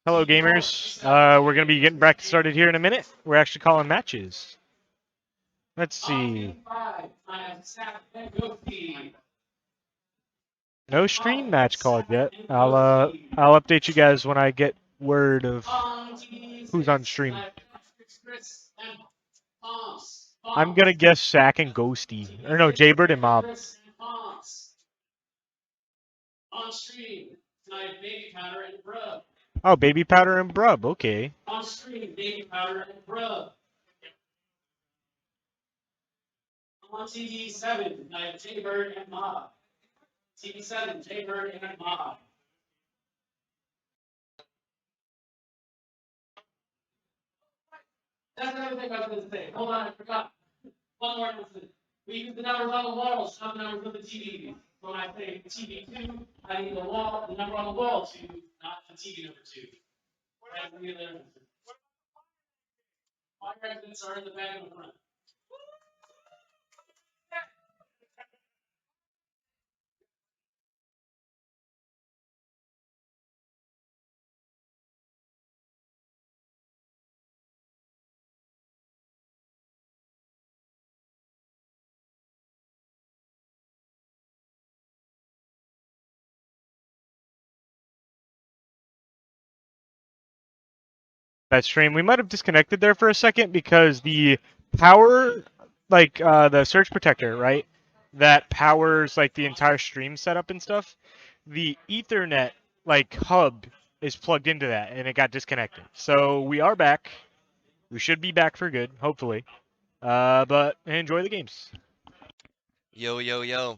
Hello, gamers. We're going to be getting back started here in a minute. We're actually calling matches. Let's see. No stream match called yet. I'll update you guys when I get word of who's on stream. I'm gonna guess Sack and Ghosty, or no, Jaybird and Mob. On stream tonight, Babypowder and Brub. Oh, Babypowder and Brub. Okay. On stream, Babypowder and Brub. On TV7 tonight, Jaybird and Mob. TV7, Jaybird and Mob. That's another thing I was going to say. Hold on, I forgot. One more announcement. We use the numbers on the wall, not the numbers on the TV. So when I say TV2, I need the number on the wall 2, not the TV number 2. That's the other announcement. My residents are in the back and the front. That stream. We might have disconnected there for a second because the power, like the surge protector, right? That powers like the entire stream setup and stuff. The Ethernet like hub is plugged into that, and it got disconnected. So we are back. We should be back for good, hopefully. But enjoy the games. Yo, yo, yo.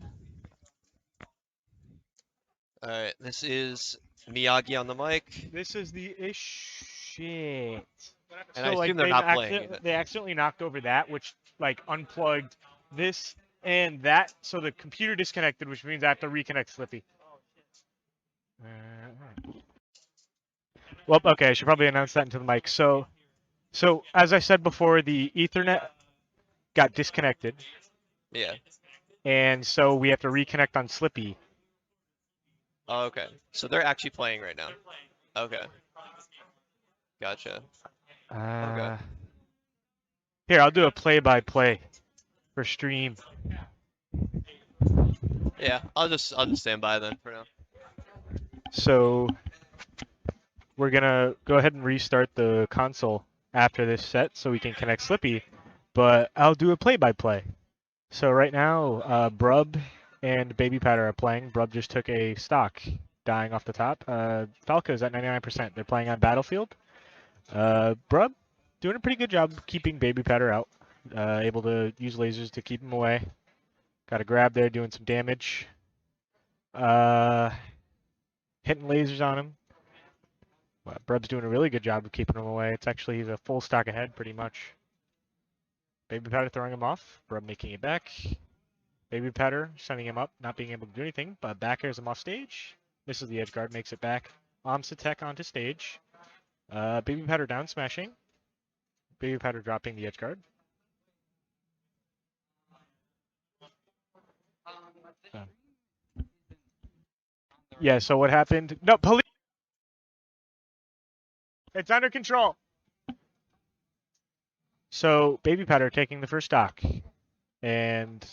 Alright, this is Miyagi on the mic. This is the shit. And I assume they're not playing it. They accidentally knocked over that, which like unplugged this and that, so the computer disconnected, which means I have to reconnect Slippy. Well, okay, I should probably announce that into the mic. So as I said before, the Ethernet got disconnected. Yeah. And so we have to reconnect on Slippy. Oh, okay. So they're actually playing right now. Okay. Gotcha. Okay. Here, I'll do a play-by-play for stream. Yeah, I'll just stand by then for now. So we're gonna go ahead and restart the console after this set so we can connect Slippy, but I'll do a play-by-play. So right now, Brub and Babypowder are playing. Brub just took a stock, dying off the top. Falco's at 99%. They're playing on Battlefield. Brub doing a pretty good job keeping Babypowder out. Able to use lasers to keep him away. Got a grab there, doing some damage. Hitting lasers on him. Well, Brub's doing a really good job of keeping him away. It's actually, he's a full stock ahead, pretty much. Babypowder throwing him off. Brub making it back. Babypowder sending him up, not being able to do anything, but back airs him off stage. Misses the edge guard, makes it back. Om's attack onto stage. Babypowder down smashing. Babypowder dropping the edge guard. Yeah, so what happened? No, police! It's under control! So, Babypowder taking the first stock. And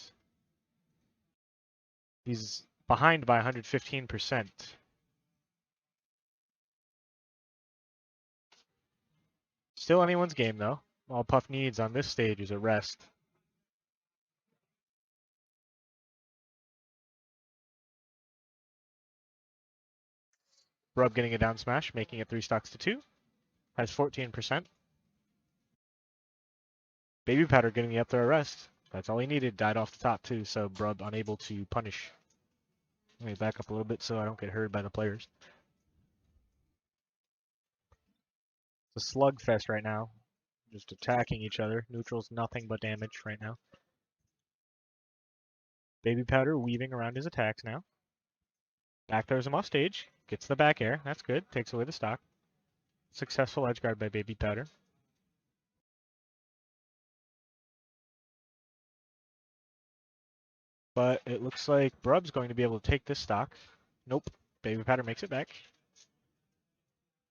he's behind by 115%. Still anyone's game, though. All Puff needs on this stage is a rest. Brub getting a down smash, making it 3 stocks to 2. Has 14%. Babypowder getting the up throw rest. That's all he needed. Died off the top, too, so Brub unable to punish. Let me back up a little bit so I don't get heard by the players. It's a slugfest right now. Just attacking each other. Neutral's nothing but damage right now. Babypowder weaving around his attacks now. Back throws him off stage. Gets the back air. That's good. Takes away the stock. Successful edge guard by Babypowder. But it looks like Brub's going to be able to take this stock. Nope. Babypowder makes it back.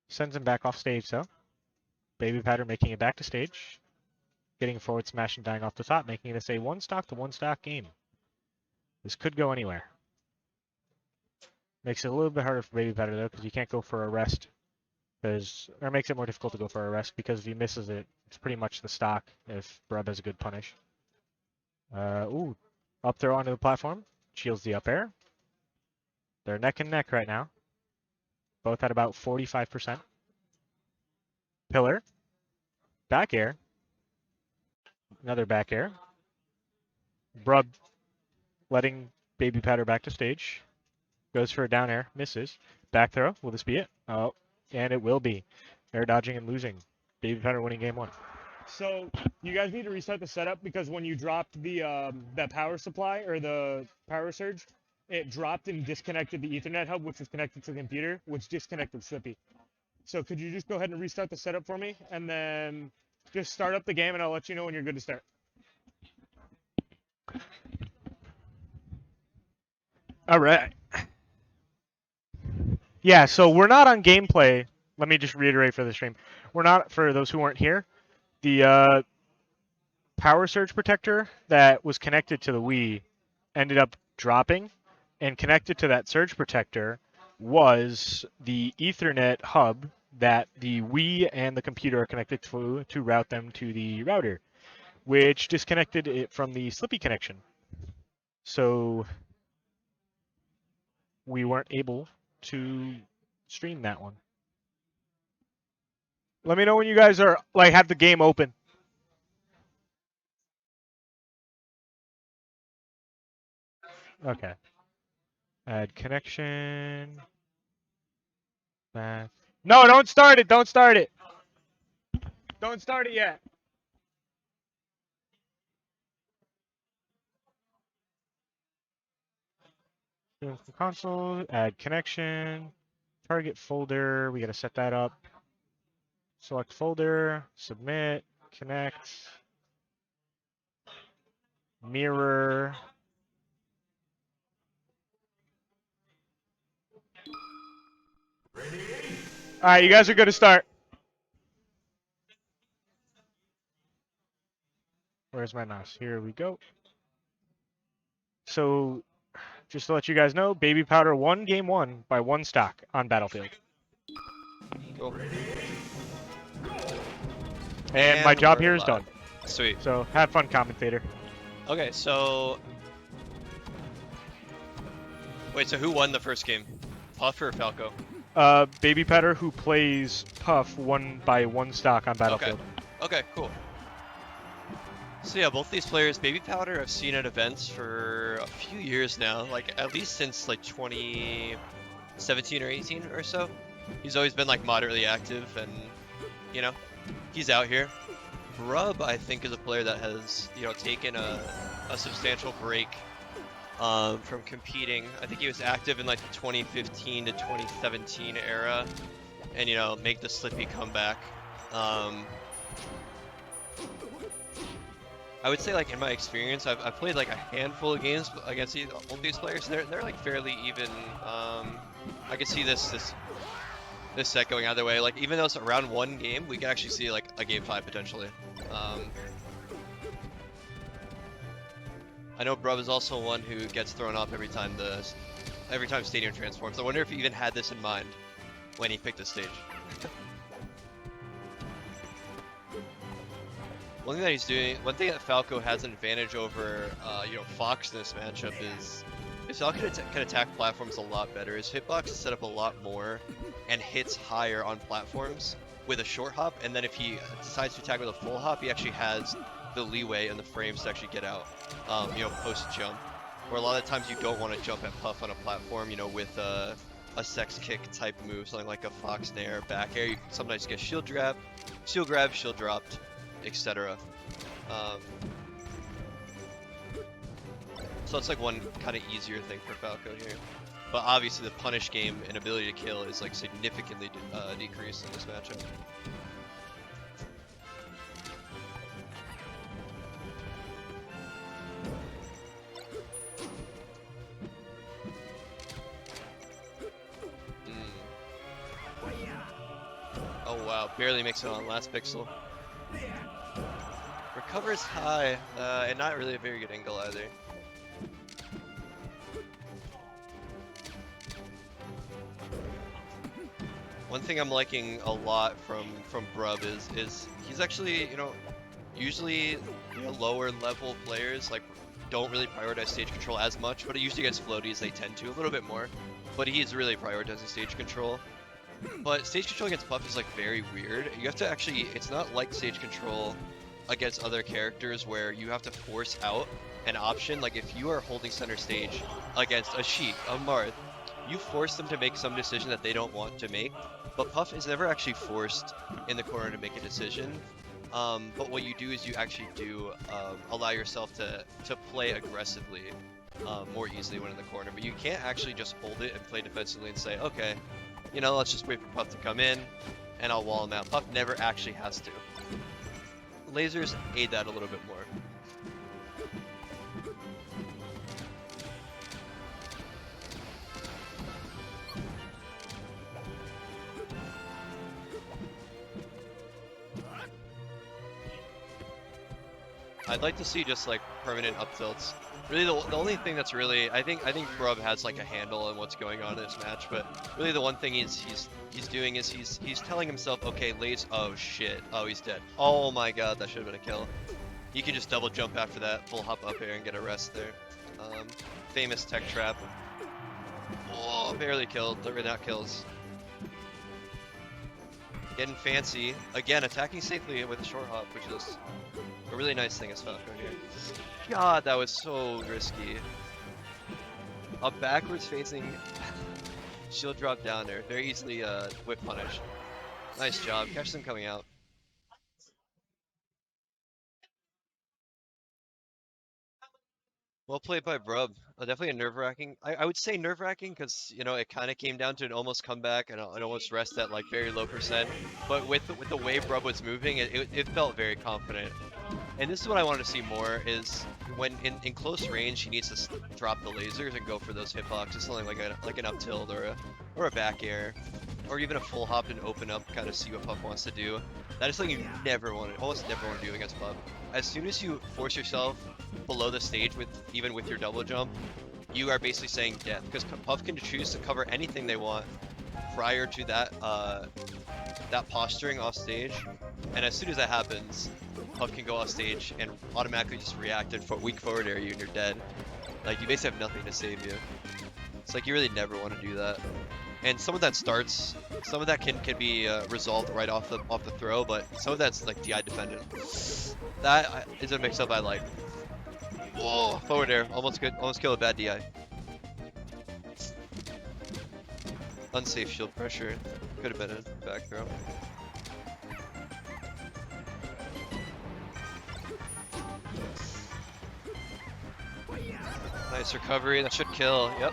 Sends him back off stage though. Babypowder making it back to stage. Getting a forward smash and dying off the top, making this a 1-stock to 1-stock game. This could go anywhere. Makes it a little bit harder for Babypowder though, because you can't go for a rest. Or makes it more difficult to go for a rest, because if he misses it, it's pretty much the stock if Brub has a good punish. Ooh, up throw onto the platform. Shields the up air. They're neck and neck right now. Both at about 45%. Pillar. Back air. Another back air. Brub letting Babypowder back to stage. Goes for a down air. Misses. Back throw. Will this be it? Oh, and it will be. Air dodging and losing. Babypowder winning game 1. So you guys need to restart the setup because when you dropped the that power supply or the power surge, it dropped and disconnected the Ethernet hub, which was connected to the computer, which disconnected Slippy. So could you just go ahead and restart the setup for me, and then just start up the game, and I'll let you know when you're good to start. All right. Yeah, so we're not on gameplay. Let me just reiterate for the stream. We're not, for those who weren't here, the power surge protector that was connected to the Wii ended up dropping, and connected to that surge protector was the Ethernet hub that the Wii and the computer are connected to route them to the router, which disconnected it from the Slippy connection. So we weren't able to stream that one. Let me know when you guys are have the game open. Okay. Add connection. Math. No, don't start it. Don't start it. Don't start it yet. Console. Add connection. Target folder. We got to set that up. Select folder. Submit. Connect. Mirror. All right, you guys are good to start. Where's my mouse? Here we go. So, just to let you guys know, Babypowder won game 1 by 1 stock on Battlefield. Cool. And my job we're here is live. done. Sweet. So, have fun, commentator. Okay, so... Wait, so who won the first game? Puff or Falco? Babypowder, who plays Puff, won by 1 stock on Battlefield. Okay, cool. So yeah, both these players, Babypowder, I've seen at events for a few years now, like at least since like 2017 or 18 or so. He's always been like moderately active, and you know, he's out here. Brub, I think, is a player that has, you know, taken a substantial break from competing. I think he was active in like the 2015 to 2017 era, and you know, make the Slippy comeback. I would say, like, in my experience, I've played like a handful of games against both these players. They're like fairly even. I could see this set going either way. Like, even though it's a round 1 game, we can actually see like a game 5 potentially. I know Brub is also one who gets thrown off every time Stadium transforms. I wonder if he even had this in mind when he picked the stage. One thing that he's doing, one thing that Falco has an advantage over, you know, Fox in this matchup is Falco can attack platforms a lot better. His hitbox is set up a lot more and hits higher on platforms with a short hop, and then if he decides to attack with a full hop, he actually has the leeway and the frames to actually get out, you know, post jump. Where a lot of times you don't want to jump at Puff on a platform, you know, with a sex kick type move, something like a Fox Nair, back air. You can sometimes get shield grab, shield dropped, etc. So it's like one kind of easier thing for Falco here. But obviously the punish game and ability to kill is like significantly decreased in this matchup. Oh wow, barely makes it on last pixel. Recovers high, and not really a very good angle either. One thing I'm liking a lot from Brub is he's actually, you know, usually lower level players like don't really prioritize stage control as much, but usually against floaties they tend to a little bit more. But he's really prioritizing stage control. But stage control against Puff is like very weird. You have to actually, it's not like stage control against other characters where you have to force out an option. Like if you are holding center stage against a Sheik, a Marth, you force them to make some decision that they don't want to make. But Puff is never actually forced in the corner to make a decision. But what you do is you actually do allow yourself to play aggressively more easily when in the corner. But you can't actually just hold it and play defensively and say, okay, you know, let's just wait for Puff to come in and I'll wall him out. Puff never actually has to. Lasers aid that a little bit more. I'd like to see just like permanent up tilts. Really, the only thing that's really I think Brub has like a handle on what's going on in this match, but really the one thing he's doing is he's telling himself, okay, Lays, oh shit, oh he's dead. Oh my god, that should have been a kill. He can just double jump after that, full hop up air and get a rest there. Famous tech trap. Oh, barely killed. Delivery not kills. Getting fancy again, attacking safely with a short hop, which is a really nice thing as Falco here. God, that was so risky. A backwards facing shield drop down there. Very easily whip punish. Nice job. Catch them coming out. Well played by Brub. Definitely a nerve-wracking. I would say nerve-wracking because, you know, it kind of came down to an almost comeback and an almost rest at like very low percent. But with the way Brub was moving, it felt very confident. And this is what I want to see more is when in close range he needs to drop the lasers and go for those hitboxes, something like an up tilt or a back air, or even a full hop and open up, kind of see what Puff wants to do. That is something you almost never want to do against Puff. As soon as you force yourself below the stage even with your double jump, you are basically saying death, because Puff can choose to cover anything they want prior to that that posturing off stage, and as soon as that happens, Puff can go off stage and automatically just react and weak forward air you and you're dead. Like, you basically have nothing to save you. It's like you really never want to do that. And some of that can be resolved right off the throw, but some of that's like DI dependent. That is a mix-up I like. Whoa, forward air, almost kill a bad DI. Unsafe shield pressure, could have been a back throw. Nice recovery, that should kill, yep.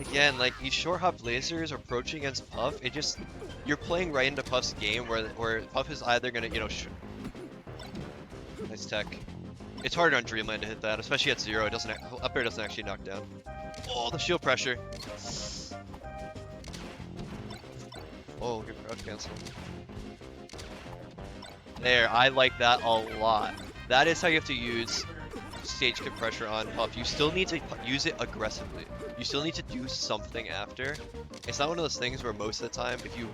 Again, like these short hop lasers approaching against Puff, you're playing right into Puff's game where Puff is either gonna, you know, nice tech. It's harder on Dreamland to hit that, especially at 0. Up air doesn't actually knock down. Oh, the shield pressure. Oh, good crouch cancel. There, I like that a lot. That is how you have to use stage kick pressure on Puff. You still need to use it aggressively. You still need to do something after. It's not one of those things where most of the time, if you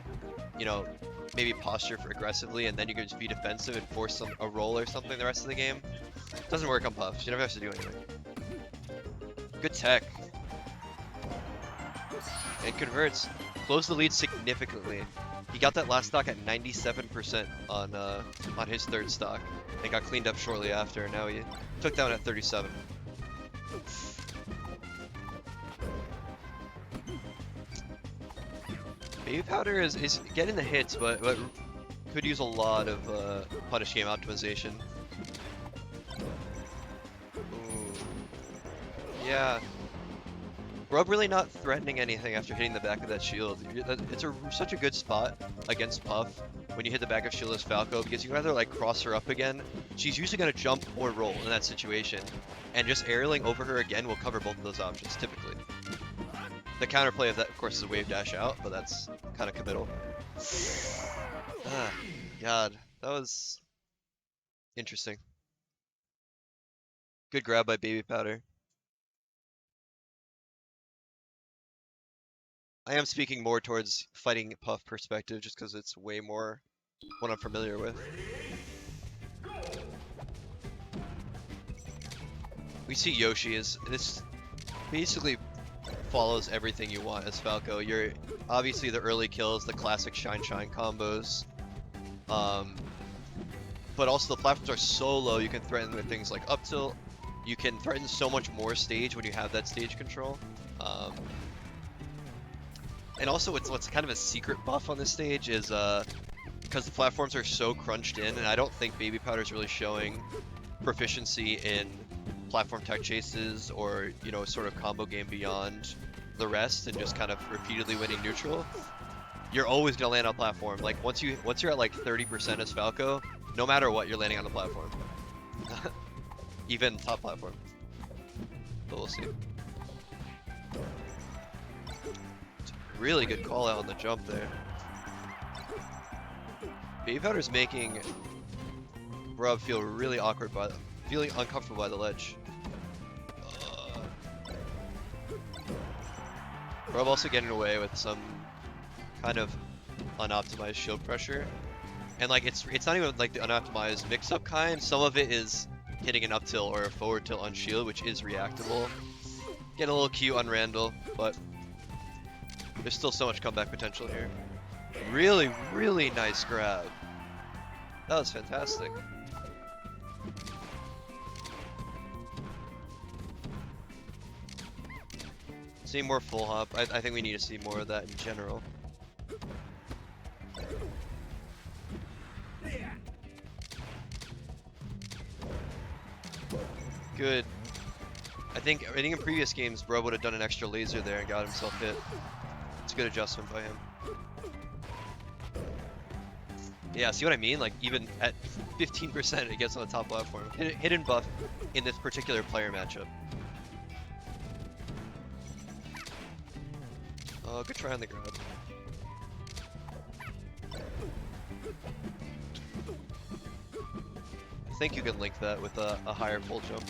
know, maybe posture for aggressively and then you can just be defensive and force a roll or something the rest of the game. It doesn't work on Puff. You never have to do anything. Good tech. And converts. Close the lead significantly. He got that last stock at 97% on his third stock and got cleaned up shortly after. Now he took down at 37. Babypowder is getting the hits, but could use a lot of punish game optimization. Ooh. Yeah. Brub really not threatening anything after hitting the back of that shield. It's such a good spot against Puff when you hit the back of shield as Falco, because you can either like cross her up again. She's usually going to jump or roll in that situation, and just aerialing over her again will cover both of those options typically. The counterplay of that, of course, is a wave dash out, but that's kind of committal. Ah, God, that was interesting. Good grab by Babypowder. I am speaking more towards fighting Puff perspective, just because it's way more what I'm familiar with. We see Yoshi as this basically follows everything you want as Falco. You're obviously the early kills, the classic shine combos, but also the platforms are so low you can threaten with things like up tilt. You can threaten so much more stage when you have that stage control. And also what's kind of a secret buff on this stage is because the platforms are so crunched in, and I don't think Babypowder is really showing proficiency in platform tech chases or, you know, sort of combo game beyond the rest and just kind of repeatedly winning neutral. You're always gonna land on platform. Like once you're at like 30% as Falco, no matter what, you're landing on the platform. Even top platform. But we'll see. Really good call out on the jump there. Babypowder's making Brub feel really awkward feeling uncomfortable by the ledge. Brub also getting away with some kind of unoptimized shield pressure. And like it's not even like the unoptimized mix-up kind. Some of it is hitting an up tilt or a forward tilt on shield, which is reactable. Getting a little cute on Randall, but there's still so much comeback potential here. Really, really nice grab. That was fantastic. See more full hop. I think we need to see more of that in general. Good. I think in previous games, Brub would have done an extra laser there and got himself hit. It's a good adjustment by him. Yeah, see what I mean? Like even at 15% it gets on the top platform. Hidden buff in this particular player matchup. Oh, good try on the grab. I think you can link that with a higher full jump.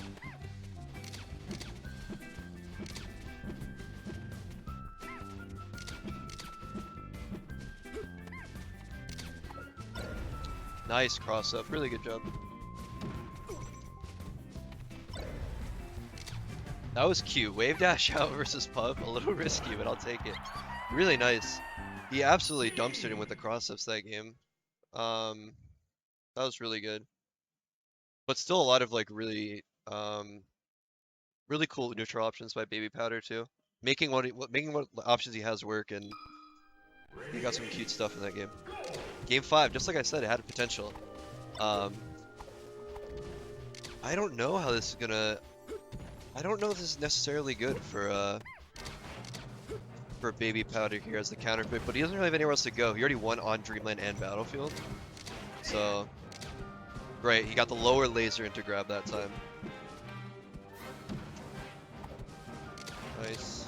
Nice cross up, really good job. That was cute. Wave dash out versus Puff, a little risky, but I'll take it. Really nice. He absolutely dumpstered him with the cross ups that game. That was really good. But still a lot of like really really cool neutral options by Babypowder too. Making what options he has work, and he got some cute stuff in that game. Game 5, just like I said, it had potential. I don't know how this is gonna. I don't know if this is necessarily good for Babypowder here as the counterpick, but he doesn't really have anywhere else to go. He already won on Dreamland and Battlefield, so right, he got the lower laser into grab that time. Nice.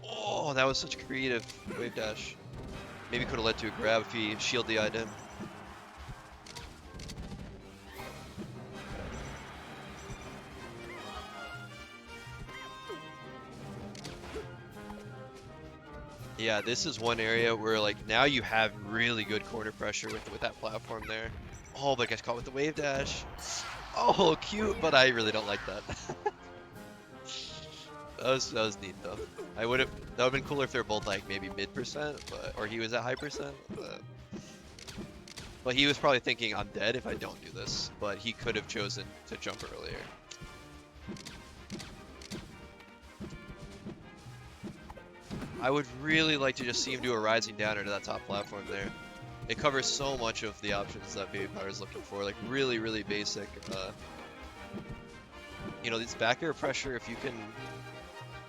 Oh, that was such a creative wave dash. Maybe could have led to a grab if he shield DI'd him. Yeah, this is one area where like now you have really good corner pressure with that platform there. Oh, but gets caught with the wave dash. Oh, cute, but I really don't like that. that was neat though. That would have been cooler if they're both like maybe mid%, or he was at high %. But he was probably thinking I'm dead if I don't do this. But he could have chosen to jump earlier. I would really like to just see him do a rising downer to that top platform there. It covers so much of the options that Babypowder is looking for, like really, really basic. You know, this back air pressure, if you can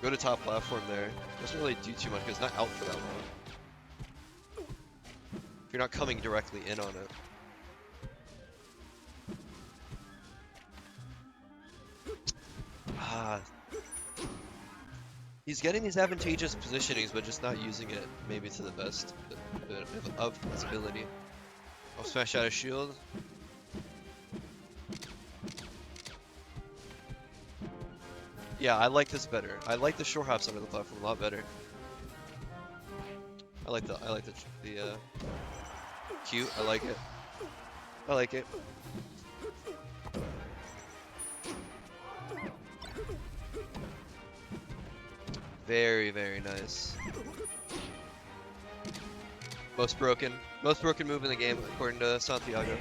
Go to top platform there. Doesn't really do too much because it's not out for that long. If you're not coming directly in on it. Ah. He's getting these advantageous positionings, but just not using it maybe to the best of his ability. I'll smash out a shield. Yeah, I like this better. I like the short hops under the platform a lot better. I like the cute. I like it. I like it. Very, very nice. Most broken move in the game according to Santiago.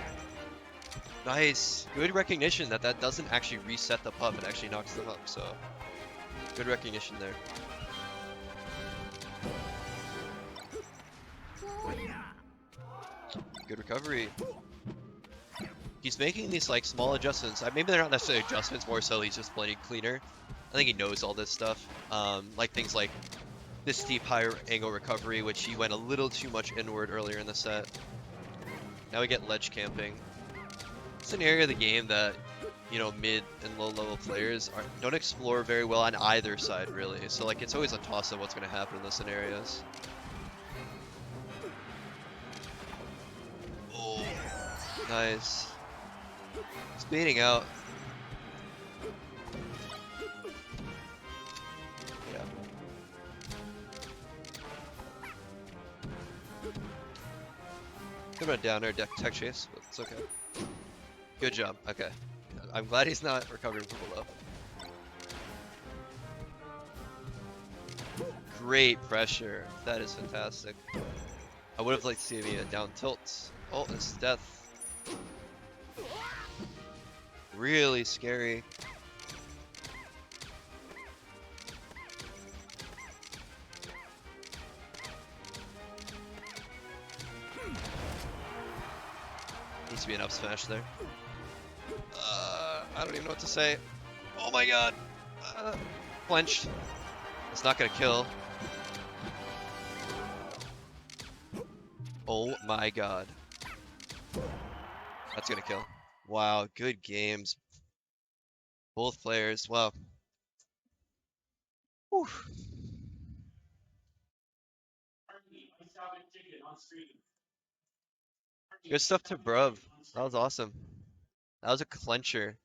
Nice. Good recognition that that doesn't actually reset the pup, it actually knocks them up, so good recognition there. Good recovery. He's making these like small adjustments. Maybe they're not necessarily adjustments, more so he's just playing cleaner. I think he knows all this stuff. Like things like this steep high angle recovery, which he went a little too much inward earlier in the set. Now we get ledge camping. It's an area of the game that, you know, mid and low level players don't explore very well on either side really. So like it's always a toss of what's going to happen in those scenarios. Oh, nice. Speeding out. Yeah. Could have been a down air tech chase, but it's okay. Good job. Okay. I'm glad he's not recovering from below. Great pressure. That is fantastic. I would have liked to see me a down tilt. Oh, this is death. Really scary. Needs to be an up smash there. I don't even know what to say. Oh my god. Clenched. It's not gonna kill. Oh my god. That's gonna kill. Wow, good games. Both players. Wow. Whew. Good stuff to Brub. That was awesome. That was a clencher.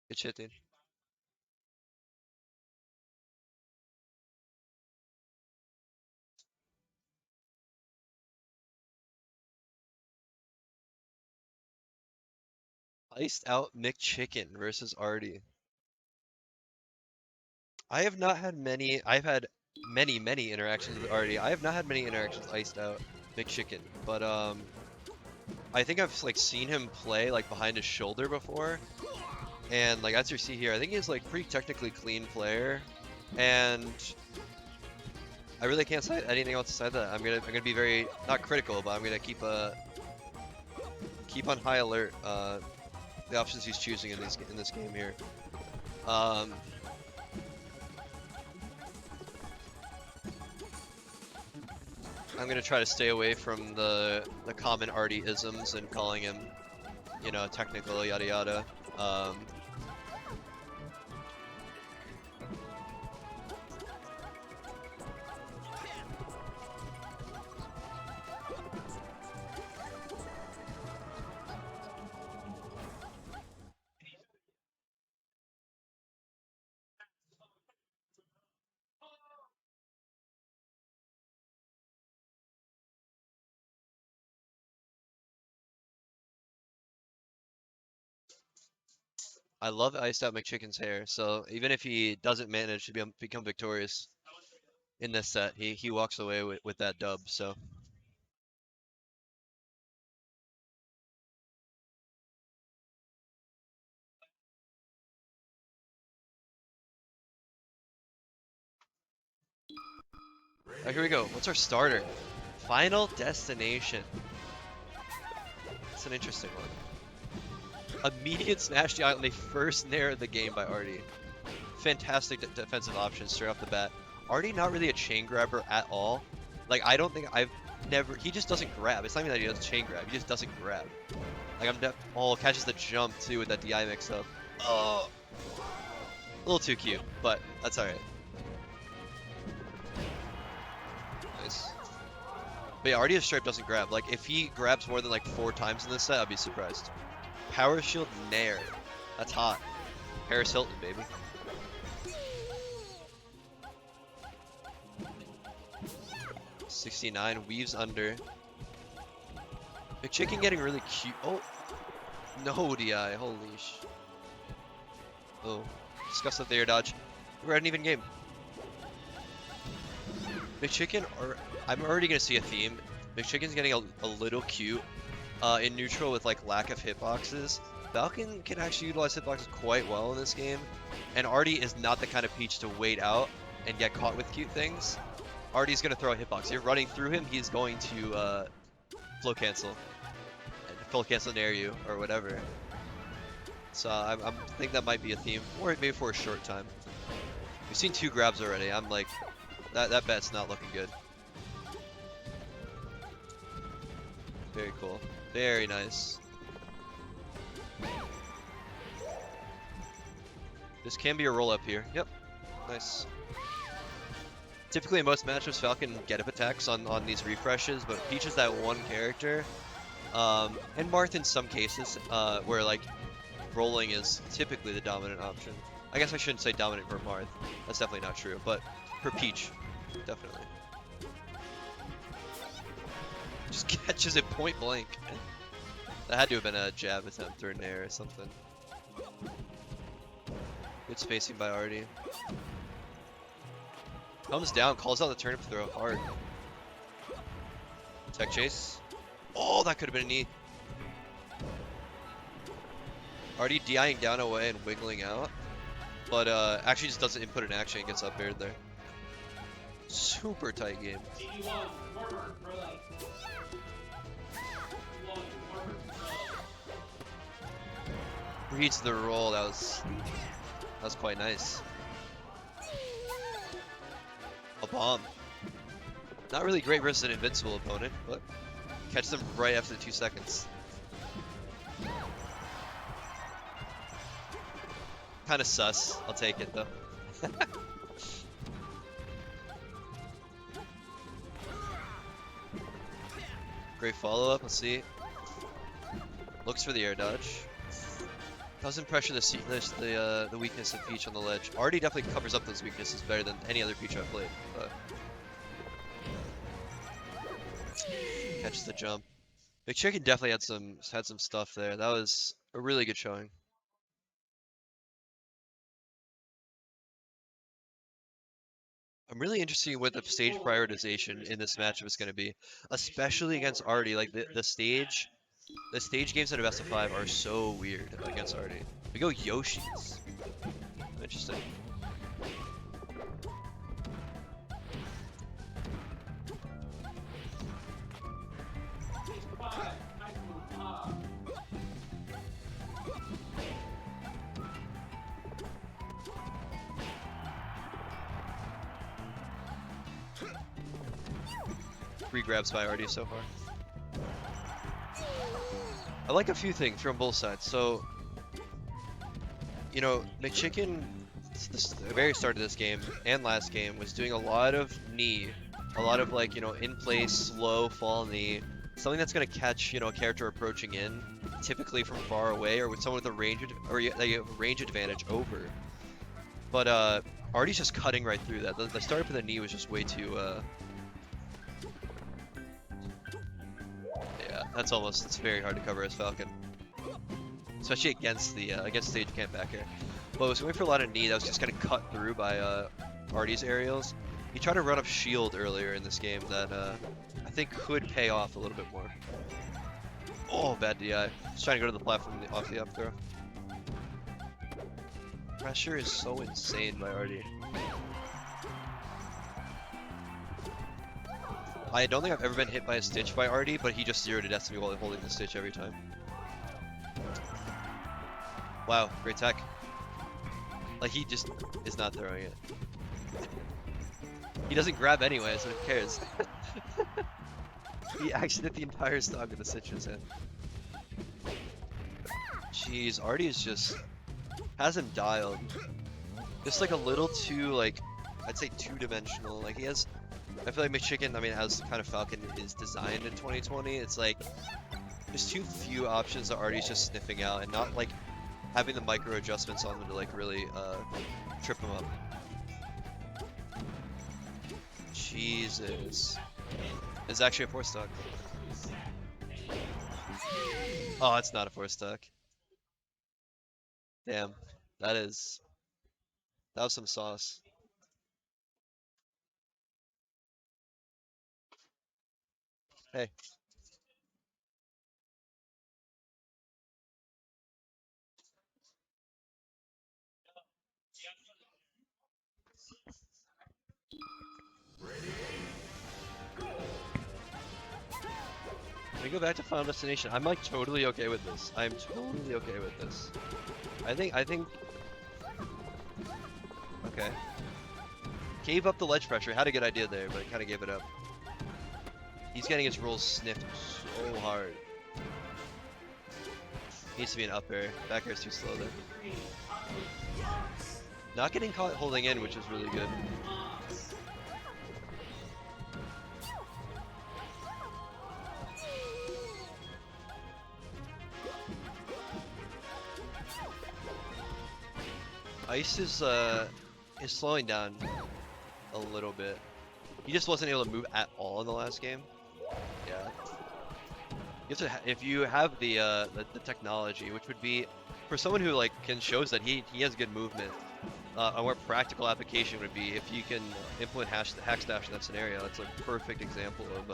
Good shit, dude. Iced out McChicken versus Arty. I have not had many. I've had many interactions with Arty. I have not had many interactions with Iced out McChicken, but I think I've like seen him play like behind his shoulder before, and like as you see here, I think he's like pretty technically clean player, and I really can't say anything else besides that. I'm gonna be very not critical, but I'm gonna keep on high alert. The options he's choosing in this game here. I'm gonna try to stay away from the common Arty isms and calling him, you know, technical yada yada. I love iced out McChicken's hair, so even if he doesn't manage to become victorious in this set, he walks away with that dub. So here we go. What's our starter? Final Destination. It's an interesting one. Immediate smash down on the first nair of the game by Arty. Fantastic defensive options straight off the bat. Arty not really a chain grabber at all. Like, I don't think I've never, he just doesn't grab. It's not even that he does chain grab, he just doesn't grab. Like, oh, catches the jump too with that DI mix up. Oh, a little too cute, but that's alright. Nice. But yeah, Arty straight up doesn't grab. Like, if he grabs more than like 4 times in this set, I'd be surprised. Power shield nair. That's hot. Paris Hilton, baby. '69 weaves under. McChicken getting really cute. Oh, no DI. Holy sh. Oh, discuss the air dodge. We're at an even game. McChicken, I'm already gonna see a theme. McChicken's getting a little cute in neutral with like lack of hitboxes. Falcon can actually utilize hitboxes quite well in this game, and Arty is not the kind of peach to wait out and get caught with cute things. Arty's gonna throw a hitbox. You're running through him, he's going to flow cancel. And flow cancel near you, or whatever. So I think that might be a theme, or maybe for a short time. We've seen 2 grabs already. I'm like, that bet's not looking good. Very cool. Very nice. This can be a roll up here. Yep. Nice. Typically in most matchups, Falcon get up attacks on these refreshes, but Peach is that one character, and Marth in some cases, where like rolling is typically the dominant option. I guess I shouldn't say dominant for Marth. That's definitely not true, but for Peach, definitely. Just catches it point blank. That had to have been a jab attempt or an air or something. Good spacing by Arty. Comes down, calls out the turnip throw hard. Tech chase. Oh, that could have been a knee. Arty DIing down away and wiggling out. But actually just doesn't input an action and gets up aired there. Super tight game. Reads the roll, that was quite nice. A bomb. Not really great versus an invincible opponent, but catch them right after the 2 seconds. Kinda sus. I'll take it though. Great follow-up, let's see. Looks for the air dodge. Doesn't pressure the weakness of Peach on the ledge. Arty definitely covers up those weaknesses better than any other Peach I've played. But catches the jump. McChicken definitely had some stuff there. That was a really good showing. I'm really interested in what the stage prioritization in this matchup is going to be, especially against Arty. Like the stage games at a best of 5 are so weird against Arty. We go Yoshi's. Interesting. Three grabs by Arty so far. I like a few things from both sides. So, you know, McChicken, the very start of this game and last game, was doing a lot of knee, a lot of like, you know, in place, slow fall knee, something that's gonna catch, you know, a character approaching in, typically from far away or with someone with a range advantage over. But Arty's just cutting right through that. The start up of the knee was just way too. Yeah, that's very hard to cover as Falcon. especially against the stage camp back here. But I was going for a lot of knee that was just kind of cut through by Arty's aerials. He tried to run up shield earlier in this game that I think could pay off a little bit more. Oh, bad DI. Just trying to go to the platform off the up throw. Pressure is so insane by Arty. I don't think I've ever been hit by a stitch by Arty, but he just zeroed to death to me while holding the stitch every time. Wow, great tech. Like, he just is not throwing it. He doesn't grab anyway, so who cares? He actually did the entire stock with the stitch in his hand. Jeez, Arty is just has him dialed. Just like a little too, like, I'd say two-dimensional. Like, he has, I feel like McChicken, I mean, as kind of Falcon is designed in 2020, it's like there's too few options that Arty's just sniffing out and not like having the micro adjustments on them to like really trip him up. Jesus. It's actually a 4-stock. Oh, it's not a 4-stock. Damn. That was some sauce. Hey. Can we go back to Final Destination? I'm like totally okay with this. I'm totally okay with this. I think okay. Gave up the ledge pressure. Had a good idea there, but kind of gave it up. He's getting his rolls sniffed so hard. Needs to be an up air. Back air's too slow there. Not getting caught holding in, which is really good. Ice is slowing down a little bit. He just wasn't able to move at all in the last game. Yeah. You have to if you have the technology, which would be for someone who like shows that he has good movement. A more practical application would be if you can implement hack stash in that scenario. That's a perfect example of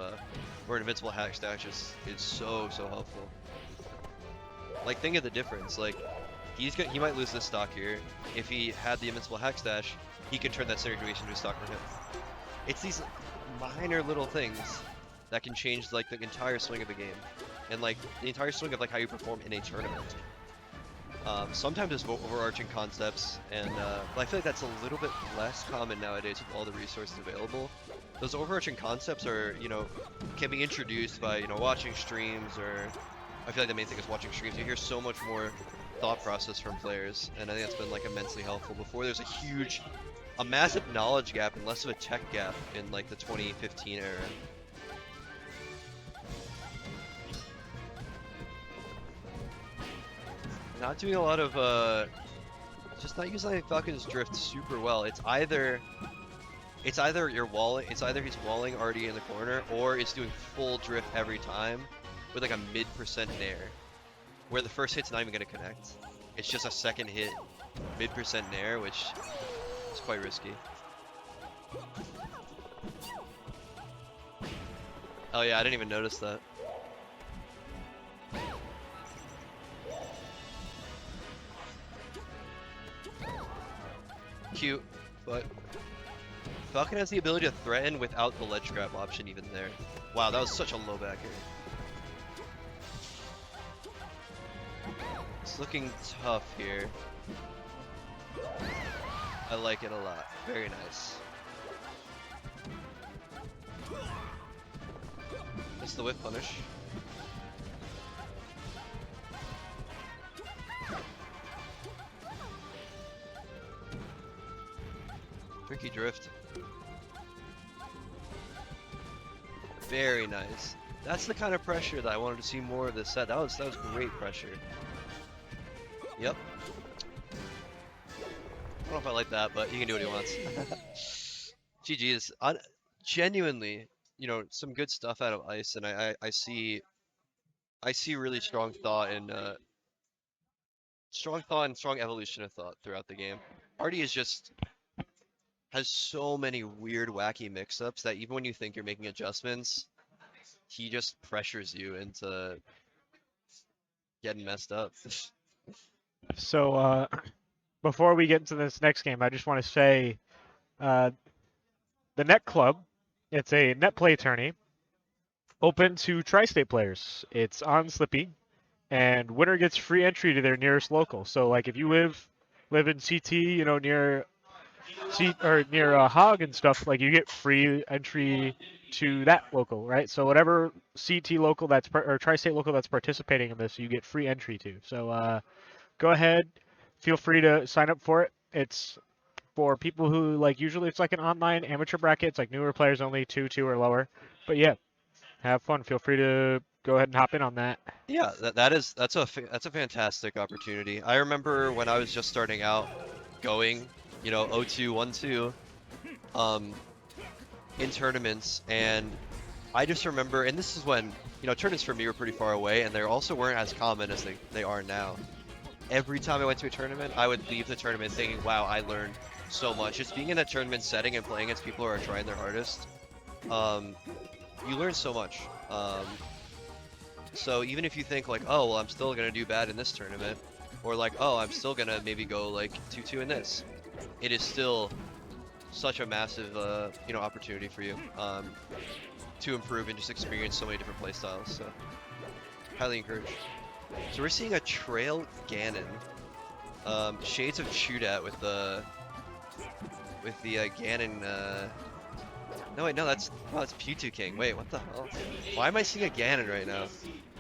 where an invincible hack stash is so helpful. Like, think of the difference. Like, he might lose this stock here. If he had the invincible hack stash, he could turn that situation into a stock for him. It's these minor little things that can change like the entire swing of the game, and like the entire swing of like how you perform in a tournament. Sometimes there's overarching concepts, and but I feel like that's a little bit less common nowadays with all the resources available. Those overarching concepts are, can be introduced by, watching streams, or I feel like the main thing is watching streams. You hear so much more thought process from players, and I think that's been like immensely helpful. Before, there's a massive knowledge gap and less of a tech gap in like the 2015 era. Not doing a lot of just not using Falcon's drift super well. It's either you're walling, it's either he's walling Arty in the corner, or it's doing full drift every time with like a mid-percent nair, where the first hit's not even gonna connect. It's just a second hit mid-percent nair, which is quite risky. Oh yeah, I didn't even notice that. Cute, but Falcon has the ability to threaten without the ledge grab option even there. Wow, that was such a low back air. It's looking tough here. I like it a lot. Very nice. That's the whip punish. Tricky drift. Very nice. That's the kind of pressure that I wanted to see more of this set. That was great pressure. Yep. I don't know if I like that, but he can do what he wants. GG's. Genuinely, some good stuff out of Ice, and I see really strong thought in strong thought and strong evolution of thought throughout the game. Arty is just has so many weird, wacky mix-ups that even when you think you're making adjustments, he just pressures you into getting messed up. So before we get into this next game, I just want to say the Net Club, it's a net play tourney open to tri-state players. It's on Slippy, and winner gets free entry to their nearest local. So like if you live in CT, you know, near near HoG and stuff, like you get free entry to that local, right? So whatever CT local or tri-state local that's participating in this, you get free entry to. So go ahead, feel free to sign up for it. It's for people who like usually it's like an online amateur bracket. It's like newer players only, two or lower. But yeah, have fun. Feel free to go ahead and hop in on that. Yeah, that's a fantastic opportunity. I remember when I was just starting out, going, you know, 0-2, 1-2, in tournaments, and I just remember, and this is when, you know, tournaments for me were pretty far away, and they also weren't as common as they are now. Every time I went to a tournament, I would leave the tournament thinking, wow, I learned so much. Just being in a tournament setting and playing against people who are trying their hardest, you learn so much. So even if you think like, oh, well, I'm still gonna do bad in this tournament, or like, oh, I'm still gonna maybe go like 2-2 in this, it is still such a massive, you know, opportunity for you to improve and just experience so many different play styles. So highly encouraged. So we're seeing a Trail Ganon, shades of Chudat with the Ganon. No wait, no, that's Pewtwo King. Wait, what the hell? Why am I seeing a Ganon right now?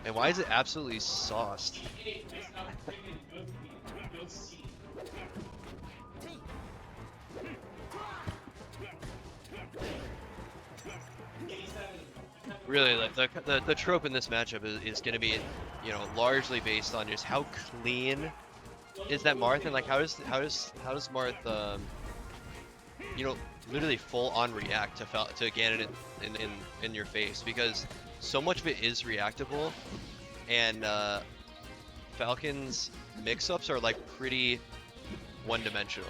And why is it absolutely sauced? Really, like the trope in this matchup is going to be, you know, largely based on just how clean is that Marth, and like how does Marth, you know, literally full on react to Ganon in your face, because so much of it is reactable, and Falcon's mix-ups are like pretty one-dimensional.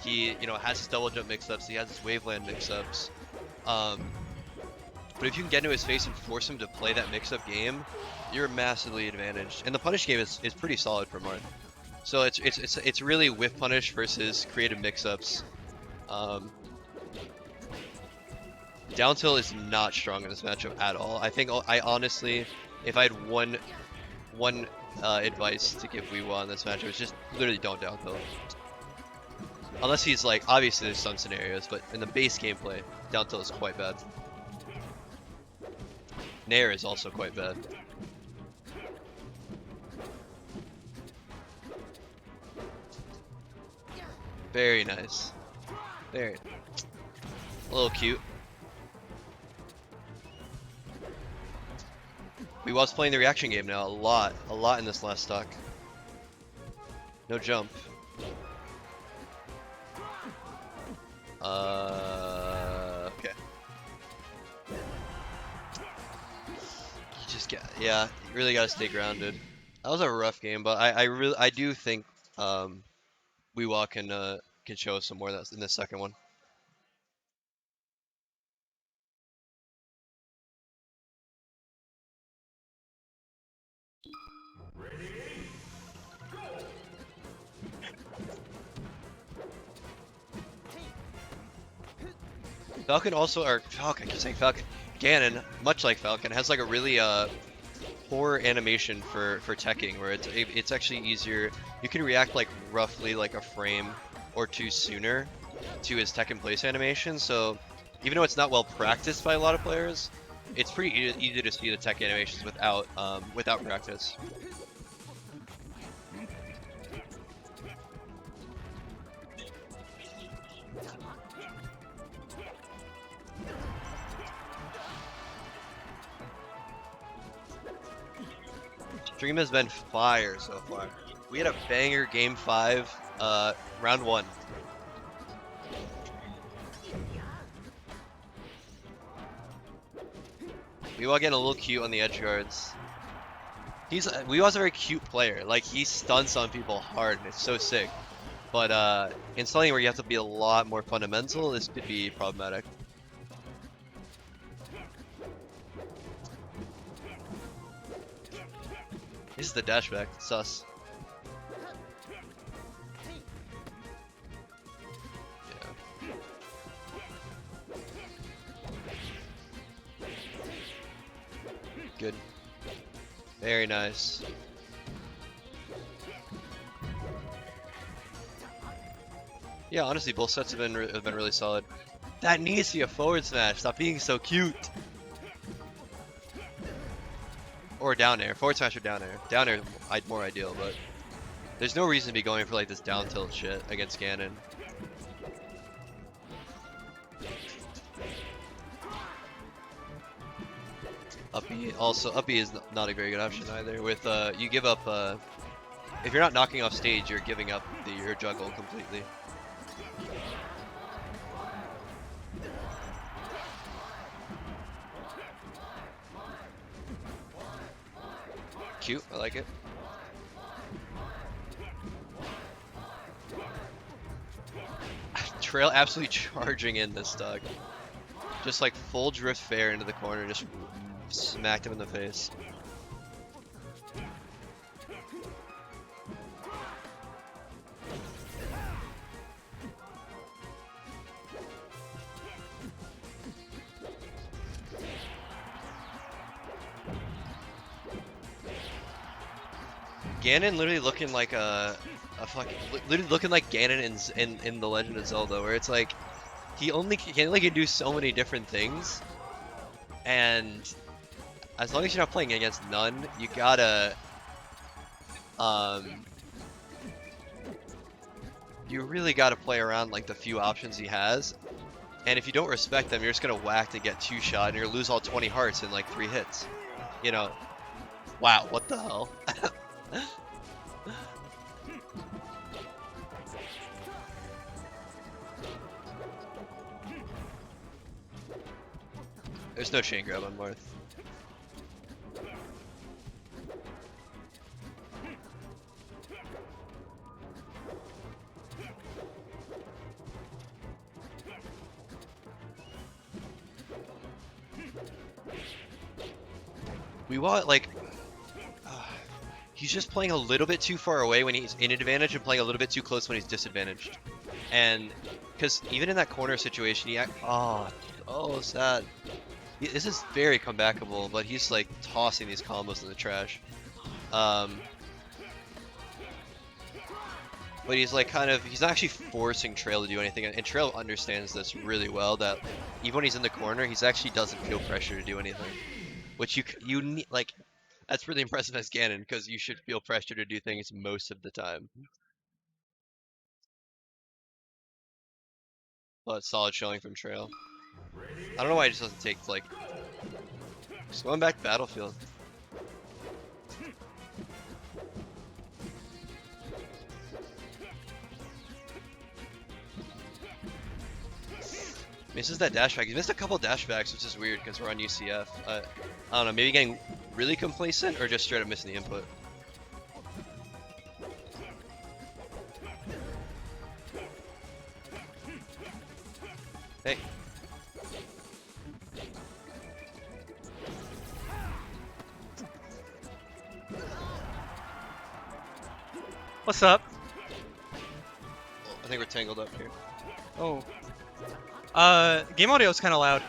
He, you know, has his double jump mix-ups, he has his waveland mix-ups, but if you can get into his face and force him to play that mix-up game, you're massively advantaged. And the punish game is pretty solid for Marth. So it's really whiff punish versus creative mix-ups. Down tilt is not strong in this matchup at all. I honestly, if I had one advice to give WeWa in this matchup, it's just literally don't down tilt. Unless he's like, obviously there's some scenarios, but in the base gameplay, down tilt is quite bad. Nair is also quite bad. Very nice. Very. A little cute. We was playing the reaction game now a lot in this last stock. No jump. Okay. You just get, yeah, you really gotta stay grounded. That was a rough game, but I do think WeWa can show us some more in the second one. Falcon also, or Falcon, I keep saying Falcon. Ganon, much like Falcon, has like a really poor animation for teching, where it's actually easier. You can react like roughly like a frame or two sooner to his tech in place animation. So even though it's not well practiced by a lot of players, it's pretty easy to see the tech animations without practice. Stream has been fire so far. We had a banger game 5, round 1. We all getting a little cute on the edge guards. WeWa's a very cute player. Like he stuns on people hard, and it's so sick. But in something where you have to be a lot more fundamental, this could be problematic. This is the dash back. Sus. Yeah. Good. Very nice. Yeah, honestly, both sets have been really solid. That needs to be a forward smash. Stop being so cute. Or down air. Forward smash or down air. Down air more ideal, but there's no reason to be going for like this down tilt shit against Ganon. Up B is not a very good option either. With you give up if you're not knocking off stage, you're giving up your juggle completely. Cute, I like it. Trail absolutely charging in this dog. Just like full drift fair into the corner, just smacked him in the face. Ganon literally looking like literally looking like Ganon in The Legend of Zelda, where it's like he only can do so many different things, and as long as you're not playing against none, you gotta you really gotta play around like the few options he has, and if you don't respect them, you're just gonna whack to get 2-shot, and you're gonna lose all 20 hearts in like 3 hits. You know, wow, what the hell? There's no chain grab on Marth. WeWa, like, he's just playing a little bit too far away when he's in advantage and playing a little bit too close when he's disadvantaged. And, because even in that corner situation, oh, sad. This is very comebackable, but he's like tossing these combos in the trash. But he's like he's not actually forcing Trail to do anything, and Trail understands this really well, that even when he's in the corner, he actually doesn't feel pressure to do anything. Which you need, like, that's really impressive as Ganon, because you should feel pressure to do things most of the time. But solid showing from Trail. I don't know why he just doesn't take, like, just going back to Battlefield. Misses that dash back. He missed a couple dash backs, which is weird because we're on UCF. I don't know, maybe getting really complacent or just straight up missing the input. Hey. What's up? I think we're tangled up here. Oh. Game audio is kind of loud.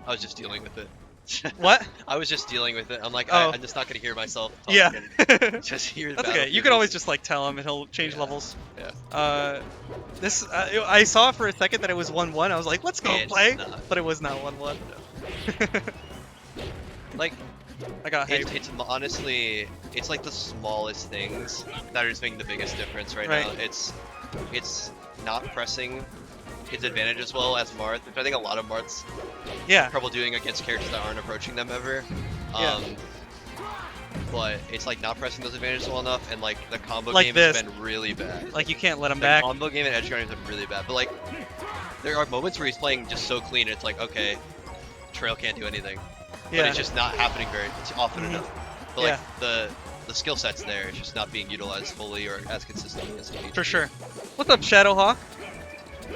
I was just dealing with it. What? I was just dealing with it. I'm like, Oh. I'm just not gonna hear myself talk. Yeah. And just hear the That's okay. You Battlefield could always music. just like tell him and he'll change Yeah. levels. Yeah. I saw for a second that it was 1-1. I was like, let's go It's play. not. But it was not 1-1. Like, I got hyped. it's honestly, it's like the smallest things that are just making the biggest difference right Right. now. It's not pressing his advantage as well as Marth, which I think a lot of Marths Yeah. trouble doing against characters that aren't approaching them ever. Yeah. But it's like not pressing those advantages well enough, and like the combo Like game this. has been really bad. Like you can't let him The back. combo game and edge guarding has been really bad. But like there are moments where he's playing just so clean. It's like, okay, Trail can't do anything. But Yeah. it's just not happening very often Mhm. enough. But like the skill set's there. It's just not being utilized fully or as consistently as it needs For to be. sure. What's up, Shadowhawk?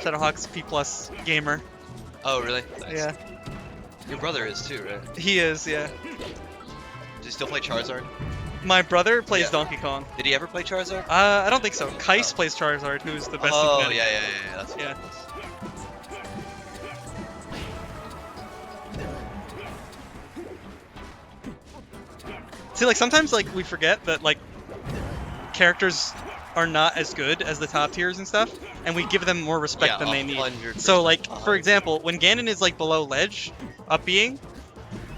Shadowhawk's P+ gamer. Oh really? Nice. Yeah. Your brother is too, right? He is, yeah. Does he still play Charizard? My brother plays Yeah. Donkey Kong. Did he ever play Charizard? I don't think so. Kais Oh. plays Charizard, who's the best Oh in yeah, Connecticut. yeah. That's what Yeah. it was. See, like sometimes like we forget that like characters are not as good as the top tiers and stuff, and we give them more respect Yeah, than they need. 100%. So like for example, when Ganon is like below ledge, up being,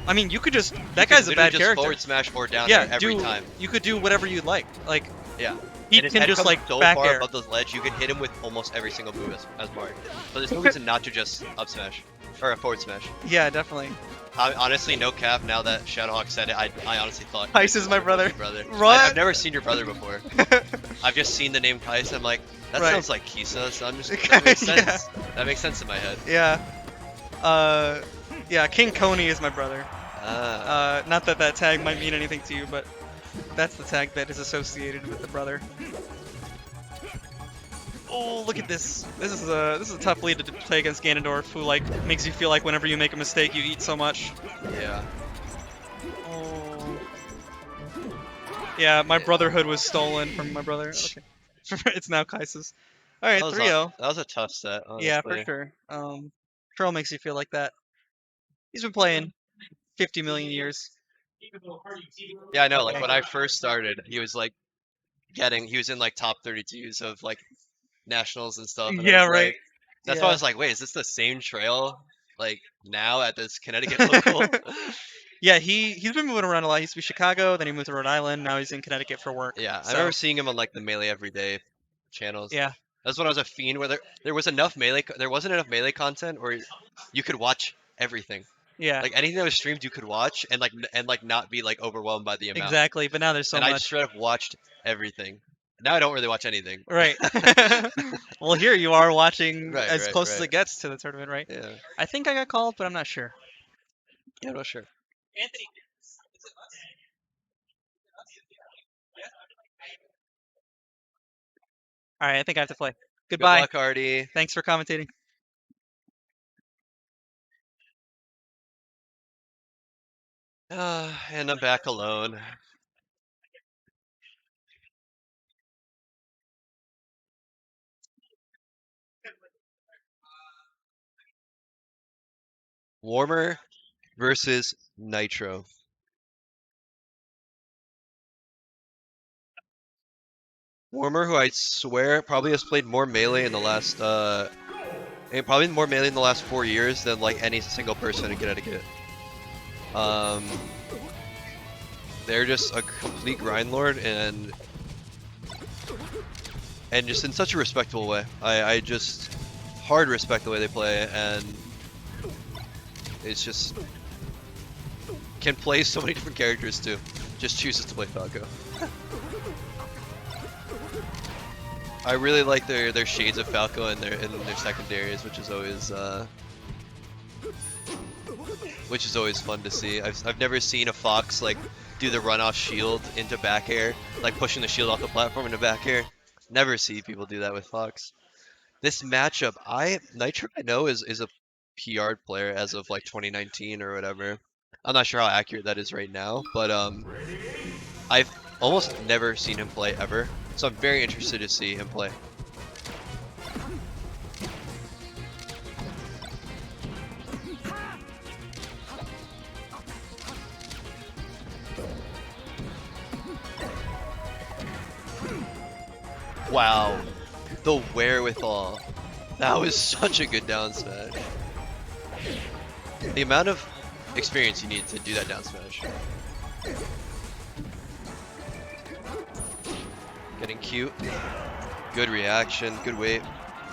I mean you could just that guy's a Literally bad just character. forward smash or down Yeah, there every do time. you could do whatever you'd like. Like Yeah. he And his can head just comes like so back far air. above the ledge, you can hit him with almost every single move as Mario. So there's no reason not to just up smash or a forward smash. Yeah, definitely. Honestly, no cap. Now that Shadowhawk said it, I honestly thought Kais is my brother. brother. What? I've never seen your brother before. I've just seen the name Kais. I'm like, that Right. sounds like Kisa. So I'm just that makes Yeah. sense. That makes sense in my head. Yeah. Yeah, King Coney is my brother. Not that that tag might mean anything to you, but that's the tag that is associated with the brother. Oh, look at this. This is a tough lead to play against Ganondorf, who like makes you feel like whenever you make a mistake, you eat so much. Yeah. Oh. Yeah, my brotherhood was stolen from my brother. Okay. It's now Kais's. Alright, That was 3-0. that was a tough set. Honestly. Yeah, for sure. Troll makes you feel like that. He's been playing 50 million years. Yeah, I know. Like Okay. when I first started, he was like he was in like top 32s of like nationals and stuff. And I Yeah, was right. like- that's why I Yeah. was like, wait, is this the same trail? Like now at this Connecticut local? Yeah, he's been moving around a lot. He used to be Chicago, then he moved to Rhode Island. Now he's in Connecticut for work. Yeah, I So, remember seeing him on like the Melee Everyday channels. Yeah. That's when I was a fiend. Where there was enough Melee, there wasn't enough Melee content where you could watch everything. Yeah. Like anything that was streamed, you could watch and not be like overwhelmed by the amount. Exactly. But now there's so and I much. straight up watched everything. Now I don't really watch anything. Right. Well, here you are watching Right, as right, close as right. it gets to the tournament, right? Yeah. I think I got called, but I'm not sure. Yeah, no, sure. Anthony. All right, I think I have to play. Good Goodbye. luck, Arty. Thanks for commentating. And I'm back alone. Warmer versus Nitro. Warmer, who I swear probably has played more Melee in the last, and probably more Melee in the last 4 years than like any single person in Connecticut. They're just a complete grind lord and just in such a respectable way. I just hard respect the way they play, and it's just can play so many different characters too. Just chooses to play Falco. I really like their shades of Falco in their secondaries, which is always fun to see. I've never seen a Fox like do the run off shield into back air, like pushing the shield off the platform into back air. Never see people do that with Fox. This matchup, Nitro I know is a PR player as of like 2019 or whatever. I'm not sure how accurate that is right now, but I've almost never seen him play ever, so I'm very interested to see him play. Wow, the wherewithal. That was such a good down smash. The amount of experience you need to do that down smash. Getting cute. Good reaction, good weight.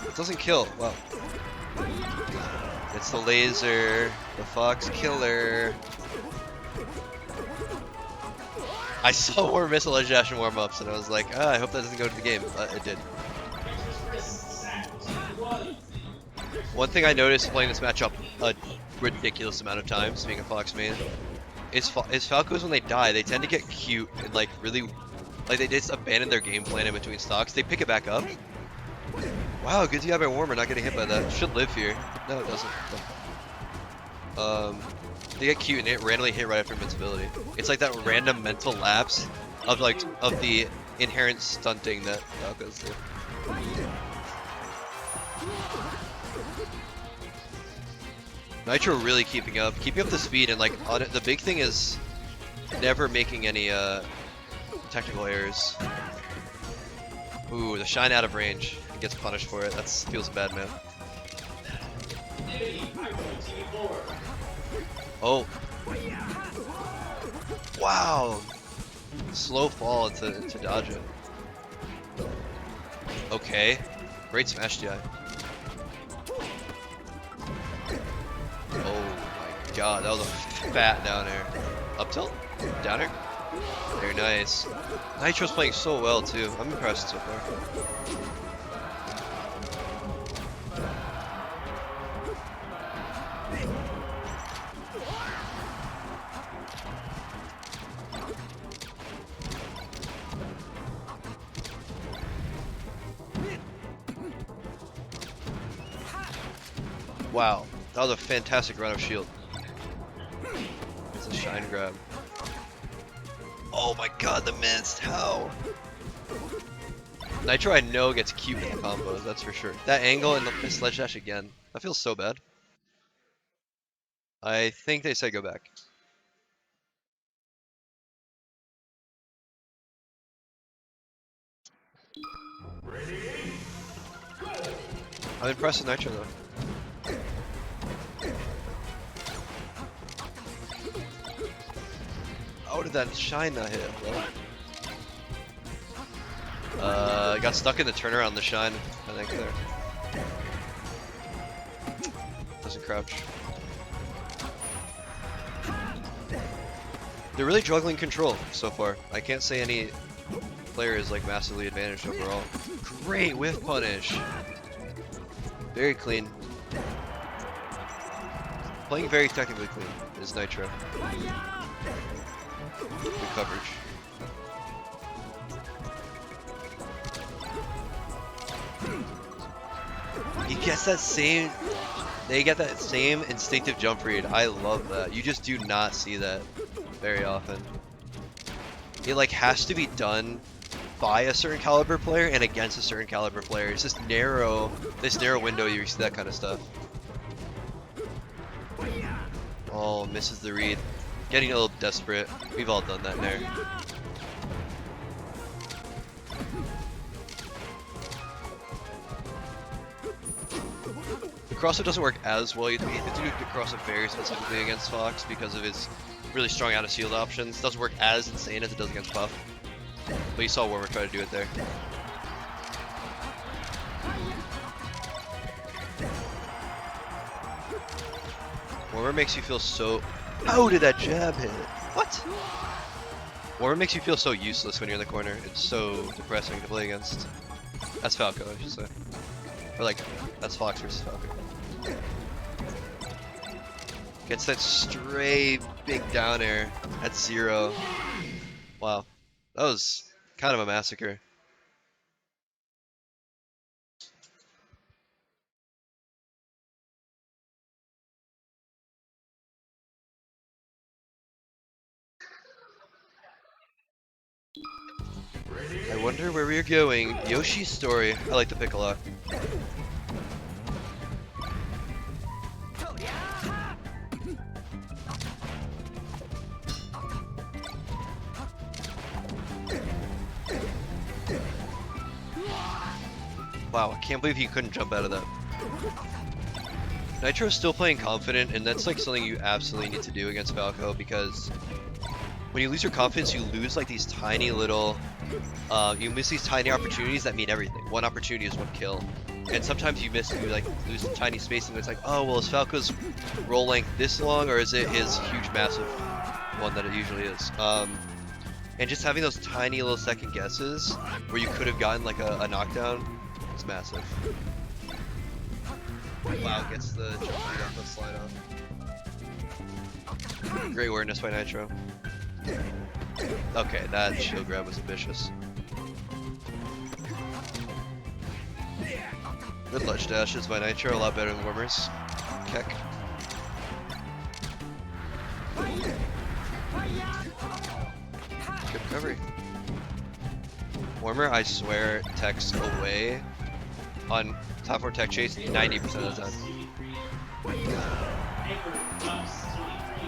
It doesn't kill. Wow. It's the laser, the Fox killer. I saw more missile edge dash and warm-ups and I was like, I hope that doesn't go to the game. But it did. One thing I noticed playing this matchup a ridiculous amount of times, being a Fox main, is Falcos when they die, they tend to get cute and like really, like they just abandon their game plan in between stocks. They pick it back up. Wow, good to have a warmer, not getting hit by that. Should live here. No, it doesn't. They get cute and it randomly hit right after invincibility. It's like that random mental lapse of the inherent stunting that Falcos do. Nitro really keeping up the speed, and like on it, the big thing is never making any technical errors. Ooh, the shine out of range. He gets punished for it. That feels bad, man. Oh. Wow. Slow fall to dodge it. Okay. Great smash DI. Oh my god, that was a fat down air. Up tilt? Down air? Very nice. Nitro's playing so well too. I'm impressed so far. Wow, that was a fantastic run of shield. It's a shine grab. Oh my god, the mist, how? Nitro I know gets cute with the combos, that's for sure. That angle and the sledge dash again. That feels so bad. I think they said go back. I'm impressed with Nitro though. How did that shine not hit? Got stuck in the turnaround on the shine, I think there. Doesn't crouch. They're really juggling control so far. I can't say any player is like massively advantaged overall. Great whiff punish. Very clean. Playing very technically clean is Nitro. Good coverage. He gets that same. They get that same instinctive jump read. I love that. You just do not see that very often. It like has to be done by a certain caliber player and against a certain caliber player. It's just narrow. This narrow window you see that kind of stuff. Oh, misses the read. Getting a little desperate. We've all done that there. The crossover doesn't work as well. You have to do the crossover very specifically against Fox because of his really strong out of shield options. It doesn't work as insane as it does against Puff. But you saw Warmer try to do it there. Warmer makes you feel so... How did that jab hit? What? Warmer makes you feel so useless when you're in the corner. It's so depressing to play against. That's Falco, I should say. Or like, that's Fox versus Falco. Gets that stray big down air at 0. Wow. That was kind of a massacre. I wonder where we're going. Yoshi's story. I like the pick a lot. Wow, I can't believe he couldn't jump out of that. Nitro's still playing confident, and that's like something you absolutely need to do against Falco, because when you lose your confidence, you lose like these tiny little, you miss these tiny opportunities that mean everything. One opportunity is one kill. And sometimes you lose some tiny spacing. It's like, oh, well, is Falco's roll length this long, or is it his huge, massive one that it usually is? And just having those tiny little second guesses where you could have gotten like a knockdown is massive. Wow, gets the jump read off the slide off. Great awareness by Nitro. Okay, that shield grab was ambitious. Good ledge dashes by Nitro, a lot better than Warmer's. Keck. Good recovery. Warmer, I swear, techs away on top 4 tech chase 90% of the time.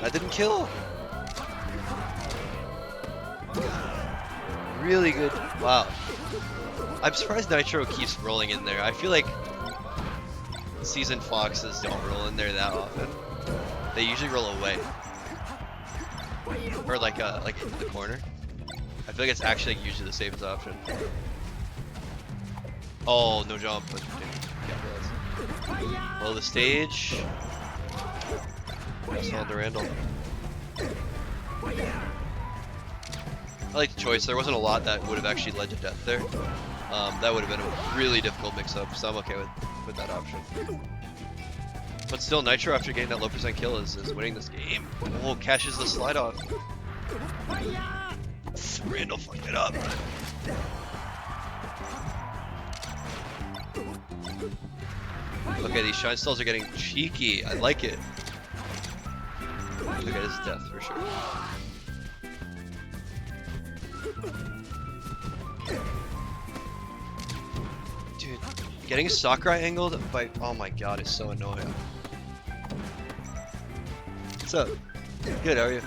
That didn't kill. Really good. Wow. I'm surprised Nitro keeps rolling in there. I feel like seasoned foxes don't roll in there that often. They usually roll away. Or like into the corner. I feel like it's actually usually the safest option. Oh, no jump. But yeah, below the stage. That's on to Randall. I like the choice. There wasn't a lot that would have actually led to death there. That would have been a really difficult mix-up, so I'm okay with that option. But still, Nitro, after getting that low percent kill, is winning this game. Oh, catches the slide off. Randall fucked it up. Okay, these shine stalls are getting cheeky. I like it. Okay, this is death for sure. Dude, getting Sakurai angled by, oh my god, is so annoying. What's up? Good, how are you?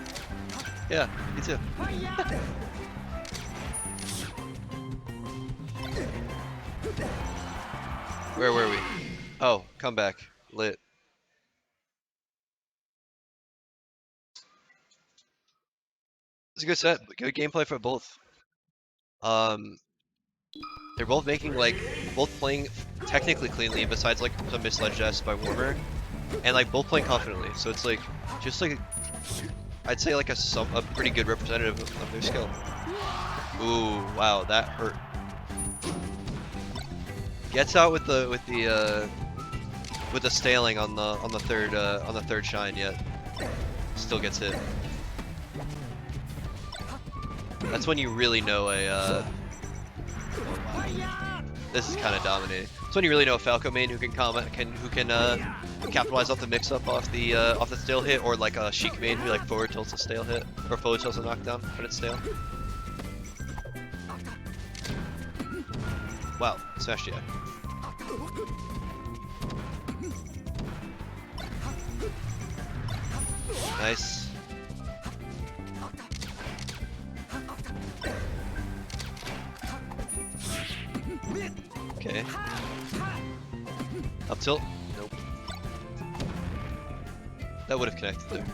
Yeah, me too. Where were we? Oh, come back. Lit. It's a good set. Good gameplay for both. They're both making both playing technically cleanly, besides like some misledge deaths by Warmer, and like both playing confidently. So it's like just like I'd say like a pretty good representative of their skill. Ooh, wow, that hurt. Gets out with the staling on the third shine yet. Still gets hit. That's when you really know this is kind of dominating. That's when you really know a Falco main who can capitalize off the mix-up off the stale hit, or like a Sheik main who like forward tilts a stale hit, or forward tilts a knockdown when it's stale. Wow, smashed yeah. Nice. Okay. Up tilt? Nope. That would have connected there.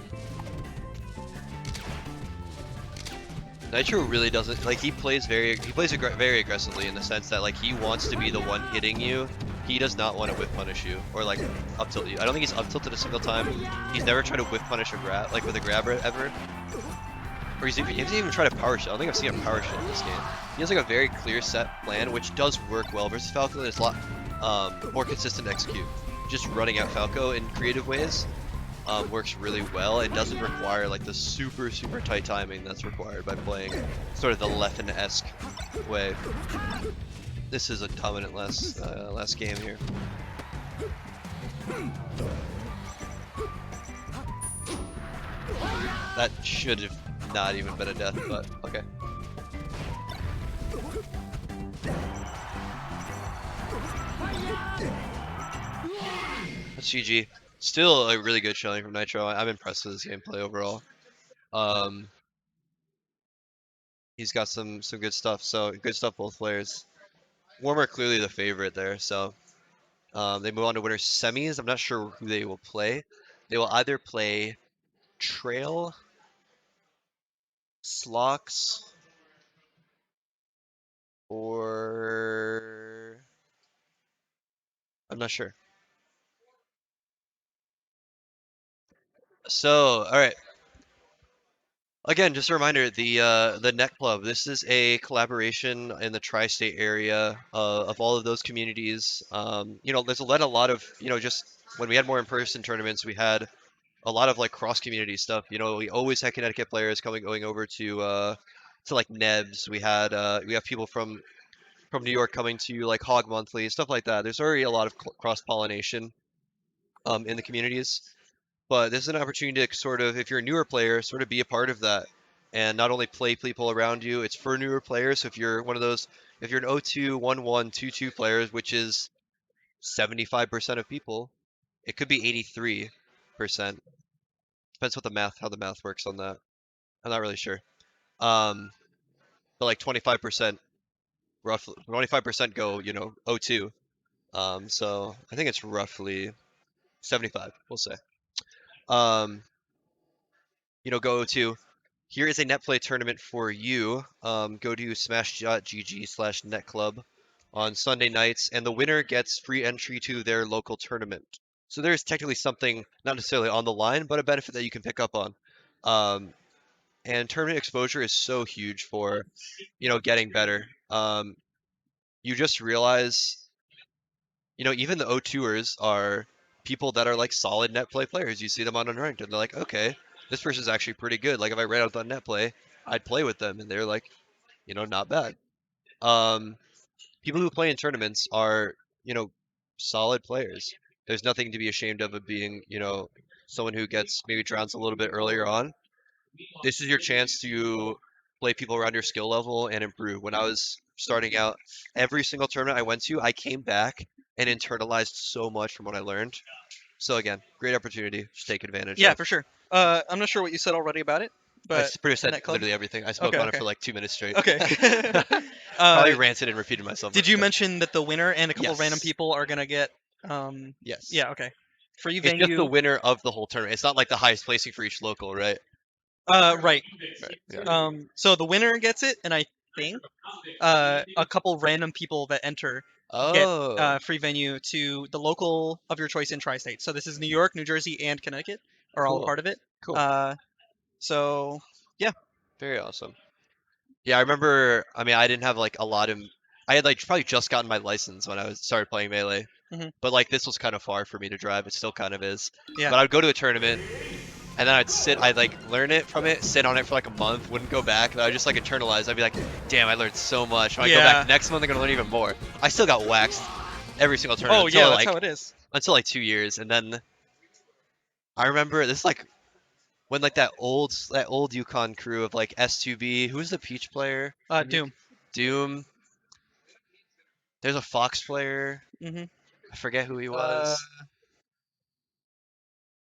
Nitro really doesn't, like, he plays very aggressively in the sense that like he wants to be the one hitting you. He does not want to whip punish you or like up tilt you. I don't think he's up tilted a single time. He's never tried to whip punish a grab, like with a grabber ever. Or he hasn't even tried a power shell. I don't think I've seen a power shell in this game. He has like a very clear set plan, which does work well versus Falco, and it's a lot more consistent to execute. Just running out Falco in creative ways works really well. It doesn't require like the super tight timing that's required by playing sort of the Leffen-esque way. This is a dominant last game here. That should have not even been a death, but okay. That's GG. Still a really good showing from Nitro. I'm impressed with his gameplay overall. He's got some good stuff. So good stuff both players. Warmer clearly the favorite there. So they move on to winner semis. I'm not sure who they will play. They will either play Trail, SloX, or I'm not sure. So, all right. Again, just a reminder, the Net Club. This is a collaboration in the tri-state area of all of those communities. You know, there's a lot of, you know, just when we had more in-person tournaments, we had a lot of like cross-community stuff. You know, we always had Connecticut players going over to like Nebs. We have people from New York coming to like HoG Monthly, stuff like that. There's already a lot of cross-pollination in the communities. But this is an opportunity to sort of, if you're a newer player, sort of be a part of that. And not only play people around you, it's for newer players. So if you're one of those, if you're an 0-2, 1-1, 2-2 players, which is 75% of people, it could be 83%. Depends how the math works on that. I'm not really sure. But like 25%, roughly 25% go, you know, 0-2. So I think it's roughly 75, we'll say. You know, go to, here is a netplay tournament for you. Go to smash.gg/netclub on Sunday nights, and the winner gets free entry to their local tournament. So there's technically something, not necessarily on the line, but a benefit that you can pick up on. And tournament exposure is so huge for, you know, getting better. You just realize, you know, even the O2ers are people that are like solid net play players. You see them on unranked, and they're like, okay, this person's actually pretty good. Like if I read out on net play, I'd play with them, and they're like, you know, not bad. People who play in tournaments are, you know, solid players. There's nothing to be ashamed of being, you know, someone who gets maybe drowns a little bit earlier on. This is your chance to play people around your skill level and improve. When I was starting out, every single tournament I went to, I came back and internalized so much from what I learned. So again, great opportunity to take advantage Yeah, of. for sure. I'm not sure what you said already about it, I but pretty much said Net Club? literally everything. I spoke Okay, on it okay. for like 2 minutes straight. Okay. Probably ranted and repeated myself. Did you mention that the winner and a couple Yes. random people are gonna get? Yes. Yeah. Okay. Free It's venue. just the winner of the whole tournament. It's not like the highest placing for each local, right? Right. Right. Yeah. So the winner gets it, and I think a couple random people that enter get Oh. free venue to the local of your choice in tri-state. So this is New York, New Jersey, and Connecticut are all a Cool. part of it. Cool. So yeah. Very awesome. Yeah, I remember. I mean, I didn't have like a lot of. I had like probably just gotten my license when I started playing Melee. Mhm. But like this was kind of far for me to drive. It still kind of is. Yeah. But I would go to a tournament, and then I'd like learn it from it, sit on it for like a month, wouldn't go back. But I would just like internalize. I'd be like, damn, I learned so much. When I go Yeah. back next month, I'm gonna learn even more. I still got waxed every single tournament. Oh until, yeah, that's like, how it is. until like 2 years, and then I remember this like when like that old Yukon crew of like S2B. Who's the Peach player? Doom. Doom. There's a Fox player. Mhm. I forget who he was.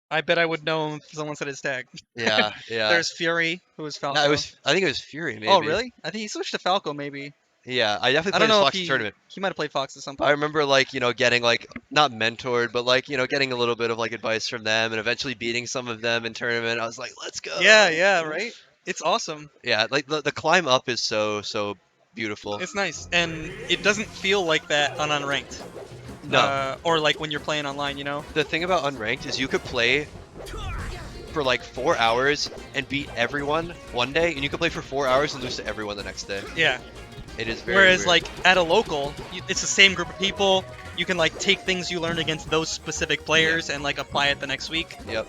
I bet I would know him if someone said his tag. Yeah, yeah. There's Fury, who was Falco. No, I think it was Fury, maybe. Oh really? I think he switched to Falco, maybe. Yeah, I definitely I don't played know his if Fox tournament. he might have played Fox at some I point. remember like, you know, getting like not mentored, but like, you know, getting a little bit of like advice from them and eventually beating some of them in tournament. I was like, let's go. Yeah, right. It's awesome. Yeah, like the climb up is so beautiful. It's nice, and it doesn't feel like that on unranked. No. Or like when you're playing online, you know. The thing about unranked is you could play for like 4 hours and beat everyone one day, and you could play for 4 hours and lose to everyone the next day. Yeah. It is very Whereas weird. like at a local, it's the same group of people. You can like take things you learned against those specific players and like apply it the next week. Yep.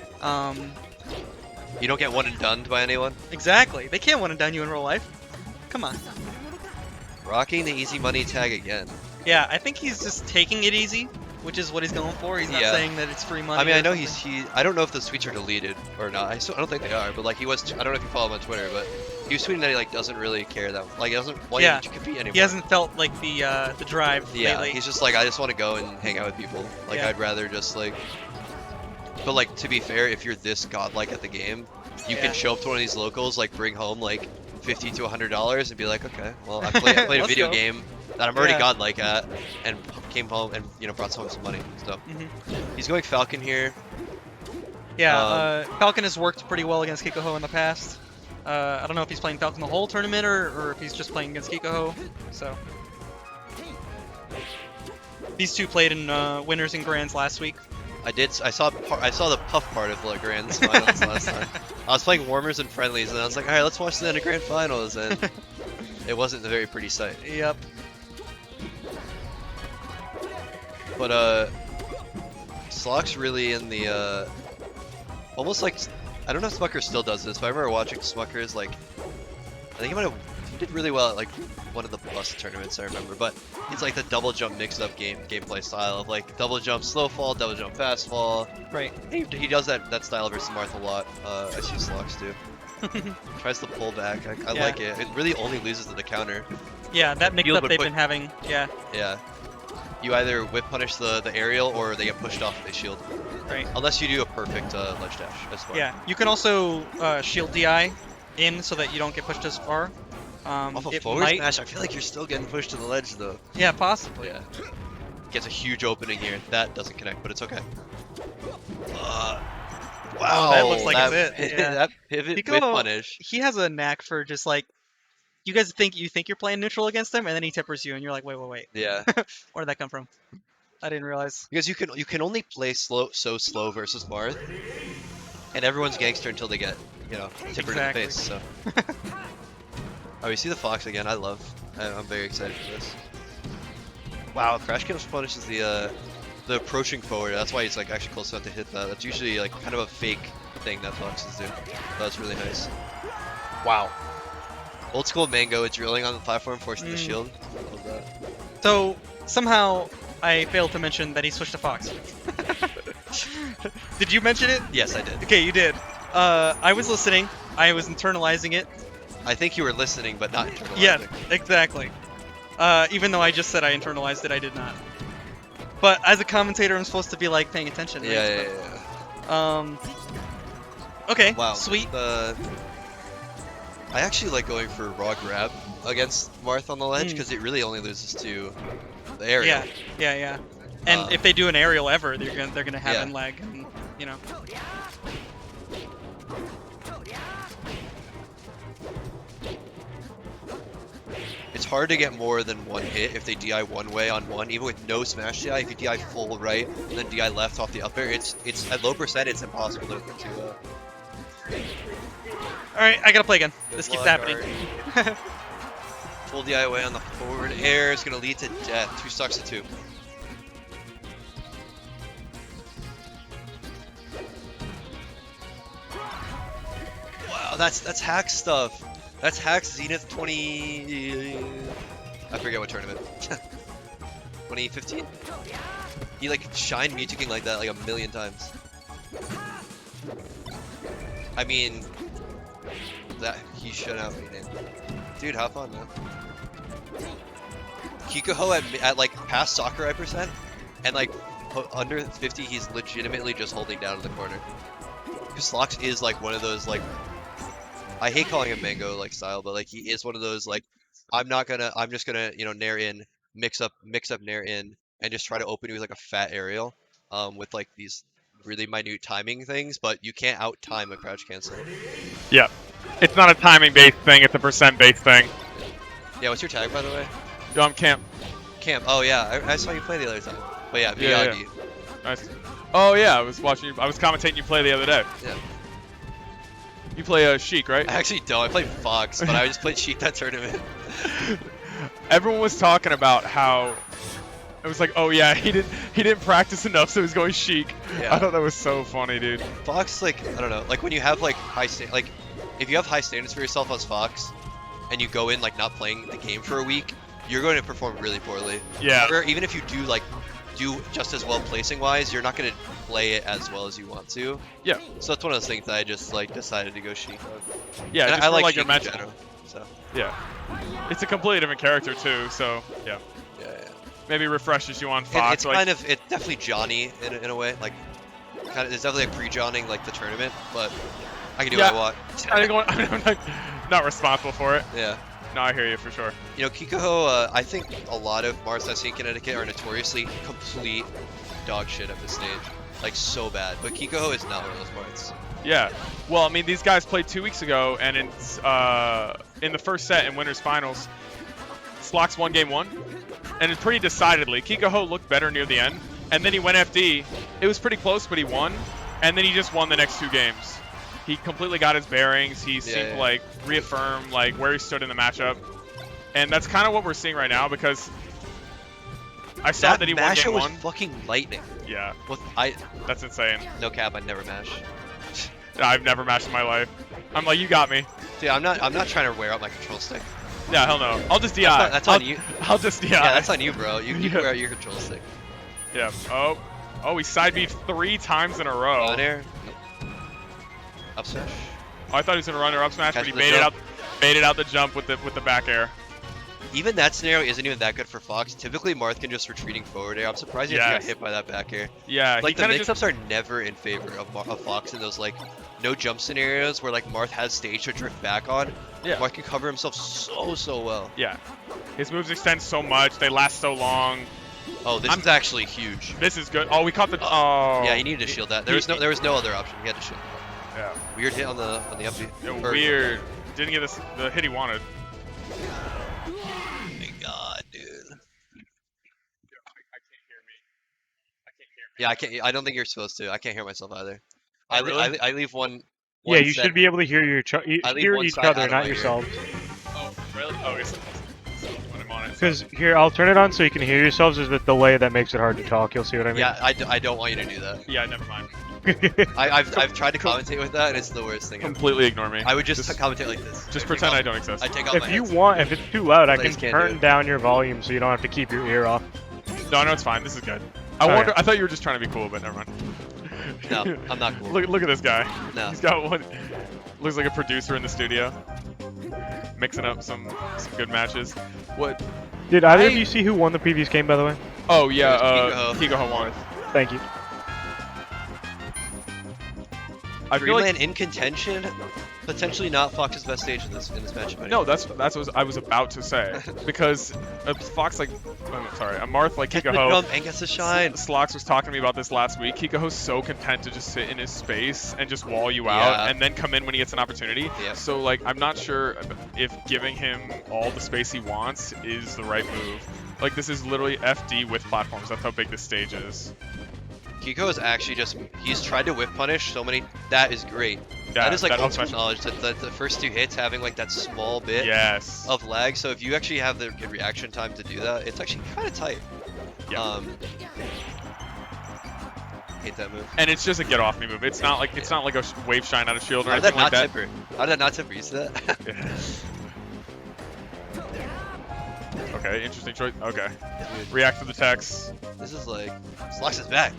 You You don't get one and done by anyone. exactly. They can't one and done you in real life. Come on. Rocking the easy money tag again. Yeah, I think he's just taking it easy, which is what he's going for. He's not Yeah. saying that it's free money. I mean, or I know something. I don't know if the tweets are deleted or not. I don't think they are, but like he was. I don't know if you follow him on Twitter, but he was tweeting that he like doesn't really care that like he doesn't want Yeah. you to compete anymore. He hasn't felt like the drive Yeah, lately. he's just like, I just want to go and hang out with people. Like Yeah. I'd rather just like. But like to be fair, if you're this godlike at the game, you Yeah. can show up to one of these locals, like bring home like $50 to $100, and be like, okay, well I played a Let's video go. game that I'm already Yeah. godlike at, and came home and brought home some money. So he's going Falcon here. Yeah, Falcon has worked pretty well against Kikoho in the past. I don't know if he's playing Falcon the whole tournament or if he's just playing against Kikoho. So these two played in winners and grands last week. I saw the puff part of the grand finals last time. I was playing warmers and friendlies, and I was like, all right, let's watch the grand finals, and it wasn't a very pretty sight. Yep. But SloX really in the almost like, I don't know if Smucker still does this, but I remember watching Smuckers, like, I think he did really well at like one of the bus tournaments I remember, but it's like the double jump mix up gameplay style of like double jump slow fall, double jump fast fall. Right. He does that style versus Marth a lot. I see SloX too. Tries to pull back. I Yeah. like it. It really only loses to the counter. Yeah, that mix Field up would they've put- been having. Yeah. Yeah. You either whip punish the aerial or they get pushed off the shield. Right. Unless you do a perfect ledge dash as well. Yeah. You can also shield DI in so that you don't get pushed as far. Off a It forward might- smash, I feel like you're still getting pushed to the ledge though. Yeah, possibly. Yeah. Gets a huge opening here. That doesn't connect, but it's okay. Wow. that looks like it's it, yeah. That pivot Kikoho- whip punish. He has a knack for just like, you guys think you're playing neutral against him, and then he tippers you, and you're like, wait. Yeah. Where did that come from? I didn't realize. Because you can only play so slow versus Marth, and everyone's gangster until they get, tippered in the face. So. Oh, we see the Fox again. I'm very excited for this. Wow, Crash Kills punishes the approaching forward. That's why he's like actually close enough to hit that. That's usually like kind of a fake thing that Foxes do. That's really nice. Wow. Old school Mango drilling on the platform, forcing the shield. Love that. So somehow I failed to mention that he switched to Fox. Did you mention it? Yes, I did. Okay, you did. I was listening. I was internalizing it. I think you were listening, but not internalizing. Yeah, exactly. Even though I just said I internalized it, I did not. But as a commentator, I'm supposed to be like paying attention. Right? Yeah. Okay. Wow. Sweet. I actually like going for raw grab against Marth on the ledge because it really only loses to the area. Yeah. And if they do an aerial ever, they're gonna have Yeah. in lag, and you know. It's hard to get more than one hit if they DI one way on one, even with no smash DI. If you DI full right and then DI left off the up air, it's at low percent. It's impossible to. All right, I gotta play again. Good This keeps luck, happening. Arty. Full DI away on the forward air is gonna lead to death. 2 stocks to 2. Wow, that's hack stuff. That's hack Zenith 20. I forget what tournament. 2015. He like shined McChicken like that like a million times. I mean, that he shut out me, man. Dude, have fun, man. Kikoho at like past Sakurai percent and like under 50, he's legitimately just holding down in the corner. Because SloX is like one of those like, I hate calling him Mango like style, but like he is one of those like, I'm just gonna nair in, mix up nair in, and just try to open you with like a fat aerial, with like these really minute timing things, but you can't out time a crouch cancel. Yeah. It's not a timing based thing, it's a percent based thing. Yeah, what's your tag by the way? Camp. Camp. Oh yeah, I saw you play the other time. But yeah, Yeah, Miyagi. Nice. Oh yeah, I was commentating you play the other day. Yeah. You play Sheik, right? I actually don't. I played Fox, but I just played Sheik that tournament. Everyone was talking about how it was like, oh yeah, he didn't practice enough, so he's going Sheik. Yeah. I thought that was so funny, dude. Fox, like, I don't know, like when you have like if you have high standards for yourself as Fox, and you go in like not playing the game for a week, you're going to perform really poorly. Yeah. Or even if you do just as well placing wise, you're not going to play it as well as you want to. Yeah. So that's one of those things that I just like decided to go Sheik. Yeah, And just I for, like like Sheik your match. in general. So Yeah. It's a completely different character too, so yeah. yeah. Maybe refreshes you on Fox. It's kind of definitely Johnny in a way, like kind of it's definitely like pre-Johnning like the tournament, but I can do what I want. I'm not responsible for it. Yeah. No, I hear you for sure. You know, Kikoho, I think a lot of Mars I've seen in Connecticut are notoriously complete dog shit at this stage. Like, so bad. But Kikoho is not one of those parts. Yeah. Well, I mean, these guys played 2 weeks ago, and it's in the first set in winners finals, SloX won game 1, and it's pretty decidedly. Kikoho looked better near the end, and then he went FD. It was pretty close, but he won, and then he just won the next 2 games. He completely got his bearings. He seemed to like reaffirm like where he stood in the matchup, and that's kind of what we're seeing right now because I saw that he won game 1. Was fucking lightning. Yeah. That's insane. No cap, I'd never mash. I've never mashed in my life. I'm like, you got me. Dude, I'm not trying to wear out my control stick. Yeah, hell no. I'll just DI. That's on you. I'll just DI. Yeah, that's on you, bro. You can wear out your control stick. Yeah. Oh, he side beat 3 times in a row. On air. Up smash. Oh, I thought he was gonna run or up smash, but he baited out the jump with the back air. Even that scenario isn't even that good for Fox. Typically, Marth can just retreating forward air. I'm surprised he got hit by that back air. Yeah, like the mix-ups are never in favor of Fox in those like no jump scenarios where like Marth has stage to drift back on. Yeah. Marth can cover himself so well. Yeah. His moves extend so much. They last so long. Oh, this is actually huge. This is good. Oh, we caught the. Oh. Yeah, he needed to shield that. There was no other option. He had to shield. Yeah. Weird hit on the up B. Weird. Didn't get the hit he wanted. God, dude. Yeah, I can't. I don't think you're supposed to. I can't hear myself either. I leave one. Yeah, you should be able to hear each other, not yourselves. Oh, really? Oh, it's when I'm on it. Because here, I'll turn it on so you can hear yourselves. There's the delay that makes it hard to talk. You'll see what I mean? Yeah, I don't want you to do that. Yeah, never mind. I've tried to commentate with that, and it's the worst thing. Completely ignore me. I would just commentate like this. Just pretend I don't exist. I take off If it's too loud, I can can't turn down your volume so you don't have to keep your ear off. No, it's fine. This is good. I thought you were just trying to be cool, but never mind. No, I'm not cool. Look at this guy. No. He's got one. Looks like a producer in the studio, mixing up some good matches. What? Did either of you see who won the previous game, by the way? Oh yeah, Kikoho won. Thank you. I feel like in contention, potentially not Fox's best stage in this matchup. No, that's what I was about to say because Fox like, Marth like Kikoho and gets a shine. SloX was talking to me about this last week. Kikoho's so content to just sit in his space and just wall you out and then come in when he gets an opportunity. Yeah. So like, I'm not sure if giving him all the space he wants is the right move. Like this is literally FD with platforms. That's how big this stage is. Kiko is actually he's tried to whip punish so many. That is great. That is like ultimate knowledge. That the first 2 hits having like that small bit of lag. So if you actually have the good reaction time to do that, it's actually kind of tight. Yeah. Hate that move. And it's just a get off me move. It's not like a wave shine out of shield or anything like that. How did that not temper? You see that? Okay, interesting choice. Okay. React to the text. This is like SloX is back.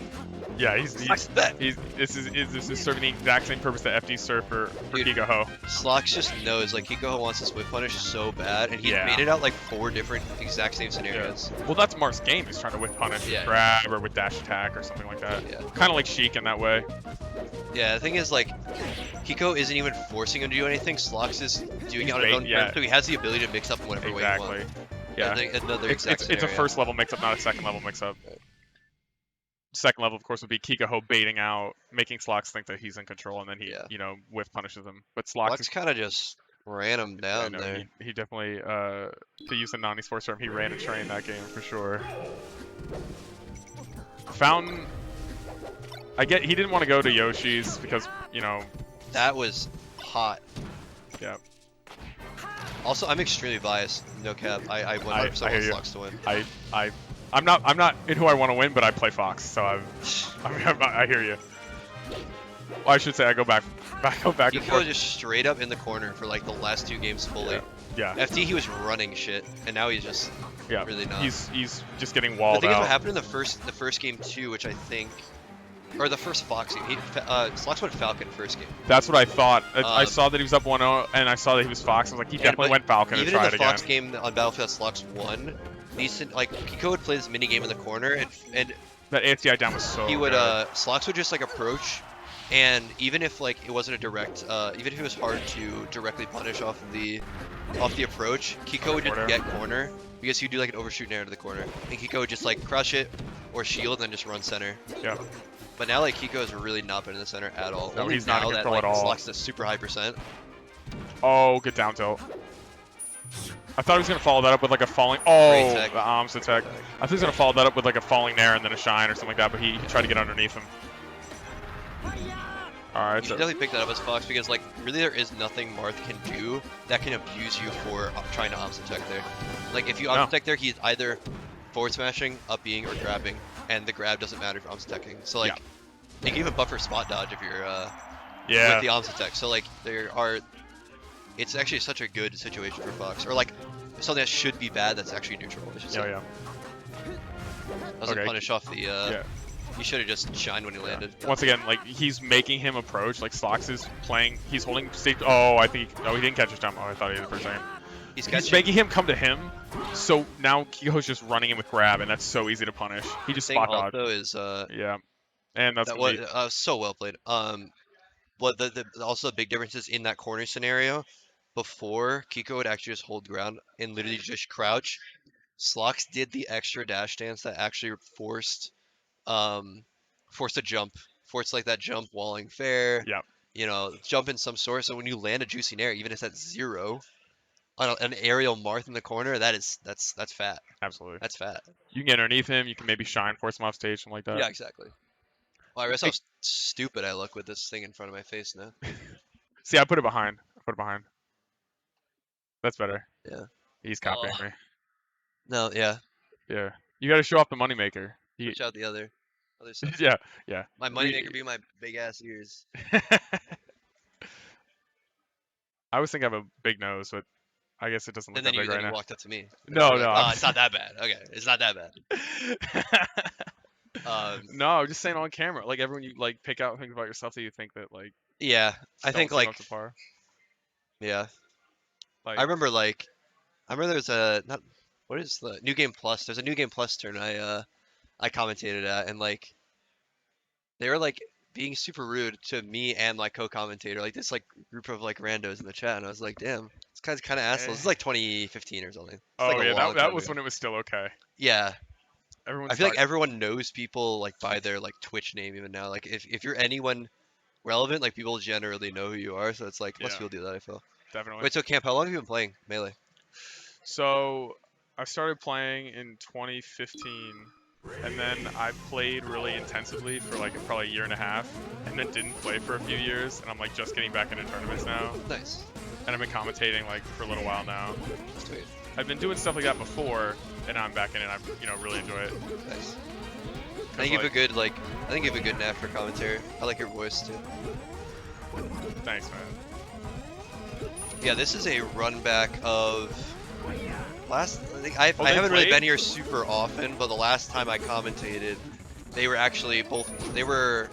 Yeah, this is serving the exact same purpose that FD served for Kikoho. SloX just knows like Kikoho wants this whip punish so bad, and he's made it out like 4 different exact same scenarios. Well, that's Marth's game. He's trying to whip punish with grab or with dash attack or something like that. Yeah. Kind of like Sheik in that way. Yeah, the thing is like Kiko isn't even forcing him to do anything. SloX is doing it on his own terms, so he has the ability to mix up in whatever way he wants. Yeah, it's a first level mix-up, not a second level mix-up. Second level, of course, would be Kikoho baiting out, making SloX think that he's in control, and then he, whiff punishes him. But SloX kind of just ran him down there. He definitely, to use the Nani sports term, he ran a train that game for sure. Fountain, he didn't want to go to Yoshi's because, that was hot. Yeah. Also, I'm extremely biased. No cap. I 100% want SloX to win. I'm not in who I want to win, but I play Fox, so I hear you. Well, I should say I go back and forth. Kiko just straight up in the corner for like the last 2 games fully. Yeah. FD he was running shit, and now he's just really not. He's just getting walled out. The thing is what happened in the first game too, which I think. Or the first Fox game. SloX went Falcon first game. That's what I thought. I saw that he was up 1-0, and I saw that he was Fox. I was like, he definitely went Falcon and tried again. Even in the Fox game on Battlefield SloX won, Kiko would play this mini game in the corner, and that ASDI down was so he would SloX would just like approach, and even if like it wasn't a direct, even if it was hard to directly punish off the approach, Kiko would just get corner because he'd do like an overshoot nair to the corner, and Kiko would just like crush it or shield and then just run center. Yeah. But now, like, Kiko has really not been in the center at all. No, he's not in control at all. SloX is a super high %. Oh, good down tilt. I thought he was gonna follow that up with like a falling. Oh, Great tech. the arms attack. Great tech. I thought he was gonna follow that up with like a falling nair and then a shine or something like that, but he tried to get underneath him. All right, You should so definitely pick that up as Fox because like really there is nothing Marth can do that can abuse you for trying to arms attack there. Like if you arms attack there, he's either forward smashing, up being, or grabbing, and the grab doesn't matter for arms attacking. So like you can even buffer spot dodge if you're with the arms attack. So like it's actually such a good situation for Fox, or like something that should be bad that's actually neutral. yeah. Doesn't Okay. punish off the. He should have just shined when he landed. Once again, like he's making him approach. Like SloX is playing. He's holding stage. Oh, I think. Oh, he didn't catch his jump. Oh, I thought he did for a second. He's making him come to him. So now Kikoho's just running in with grab, and that's so easy to punish. He just spot dodge. Also is Yeah, and that's so well played. But also the big difference is in that corner scenario. Before Kiko would actually just hold ground and literally just crouch. SloX did the extra dash dance that actually forced a jump, forced like that jump walling fair. Yeah. You know, jump in some sort. So when you land a juicy nair, even if it's at 0 on an aerial Marth in the corner, that's fat. Absolutely. That's fat. You can get underneath him. You can maybe shine, force him off stage, something like that. Yeah, exactly. Well, I realize how stupid I look with this thing in front of my face now. See, I put it behind. That's better. Yeah. He's copying me. No, yeah. Yeah. You got to show off the moneymaker. Switch out the other side. Yeah. My moneymaker be my big ass ears. I always think I have a big nose, but I guess it doesn't look And then that big right you now. walked up to me. No, Like, no. oh, it's not that bad. Okay, it's not that bad. No, I'm just saying on camera. Like everyone, you like pick out things about yourself that you think that like. Yeah, I think don't seem like. up to par. Yeah. Like, I remember there's what is the New Game Plus? There's a New Game Plus turn I commentated at, and like they were like being super rude to me and my co-commentator, like this like group of like randos in the chat, and I was like, damn, this guy's kind of assholes. This is like 2015 or something. It's oh like a yeah, long that time was ago. when it was still okay. Yeah. Everyone's I feel like everyone knows people like by their like Twitch name even now. Like if you're anyone relevant, like people generally know who you are. So it's like most people do that. I feel. Definitely. Wait, so Camp, how long have you been playing Melee? So I started playing in 2015, and then I played really intensively for like probably a year and a half, and then didn't play for a few years, and I'm like just getting back into tournaments now. Nice. And I've been commentating like for a little while now. Sweet. I've been doing stuff like that before, and now I'm back in it. And I really enjoy it. Nice. I think you have a good knack for commentary. I like your voice too. Thanks, man. Yeah, this is a run back of last. I Oh, I they haven't really played? been here super often, but the last time I commentated, they were actually They were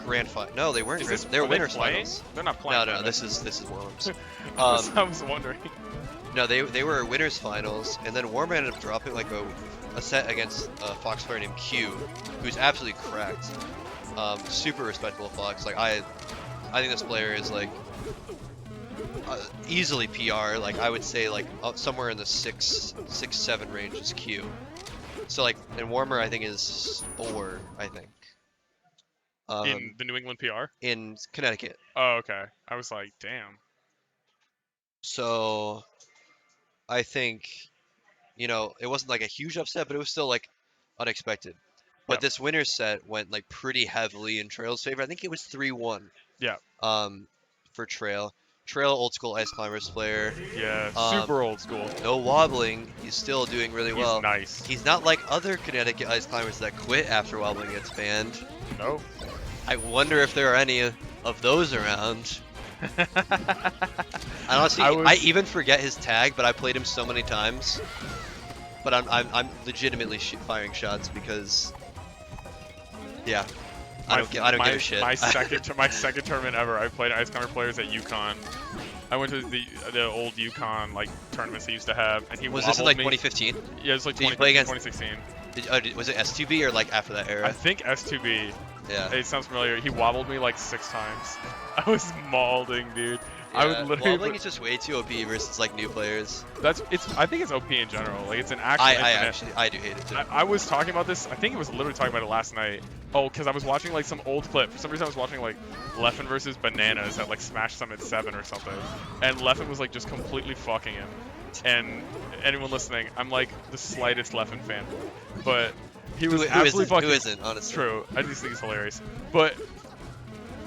grand final. No, they weren't. They were winners finals. They're not playing. No, this is Worms. I was wondering. No, they were winners finals, and then Warman ended up dropping like a set against a Fox player named Q, who's absolutely cracked. Super respectable Fox. Like I think this player is like easily PR. Like I would say like somewhere in the 6-7 range is Q. So like, and Warmer I think is 4. I think. In the New England PR? In Connecticut. Oh, okay. I was like, damn. So I think, you know, it wasn't like a huge upset, but it was still like unexpected. But this winner's set went like pretty heavily in Trail's favor. I think it was 3-1. Yeah. For Trail. Trail, old school Ice Climbers player. Yeah, super old school. No wobbling. He's still doing really well. He's nice. He's not like other Connecticut Ice Climbers that quit after wobbling gets banned. No. I wonder if there are any of those around. Honestly, I even forget his tag, but I played him so many times. But I'm legitimately firing shots because, yeah, I don't give a shit. My second tournament ever, I played Ice Climber players at UConn. I went to the old UConn like tournaments they used to have, and he was wobbled this in like me. 2015? Yeah, it was like 2016. Was it S2B or like after that era? I think S2B. Yeah. It sounds familiar. He wobbled me like 6 times. I was mauling, dude. Yeah, I would literally. Wobbling is just way too OP versus like new players. I think it's OP in general. Like it's an actual. I do hate it too. I was talking about this. I think it was literally talking about it last night. Oh, because I was watching like some old clip. For some reason, I was watching like Leffen versus Bananas at like Smash Summit 7 or something, and Leffen was like just completely fucking him. And anyone listening, I'm like the slightest Leffen fan, but he was Who absolutely fucking who isn't, honestly. true. I just think he's hilarious, but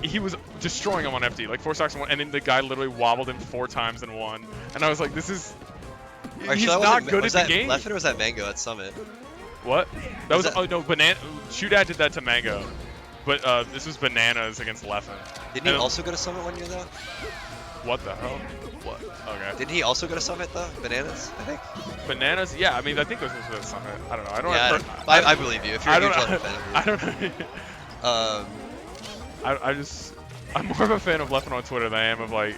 he was destroying him on FD, like 4 stocks in one, and then the guy literally wobbled him 4 times and won. And I was like, this is. Actually, He's that not wasn't- good was at the that game. Leffen or was that Mango at Summit? What? That was that- oh no, banana. Shootad did that to Mango, but this was Bananas against Leffen. Didn't he And- also go to Summit one year though? What the hell? What? Okay. Didn't he also go to Summit though? Bananas, I think. Bananas? Yeah, I mean, I think this was the summit. I don't know. I don't. Yeah, have I believe you. If you're I a don't. huge Leffen fan. I don't know. I'm more of a fan of Leffen on Twitter than I am of like,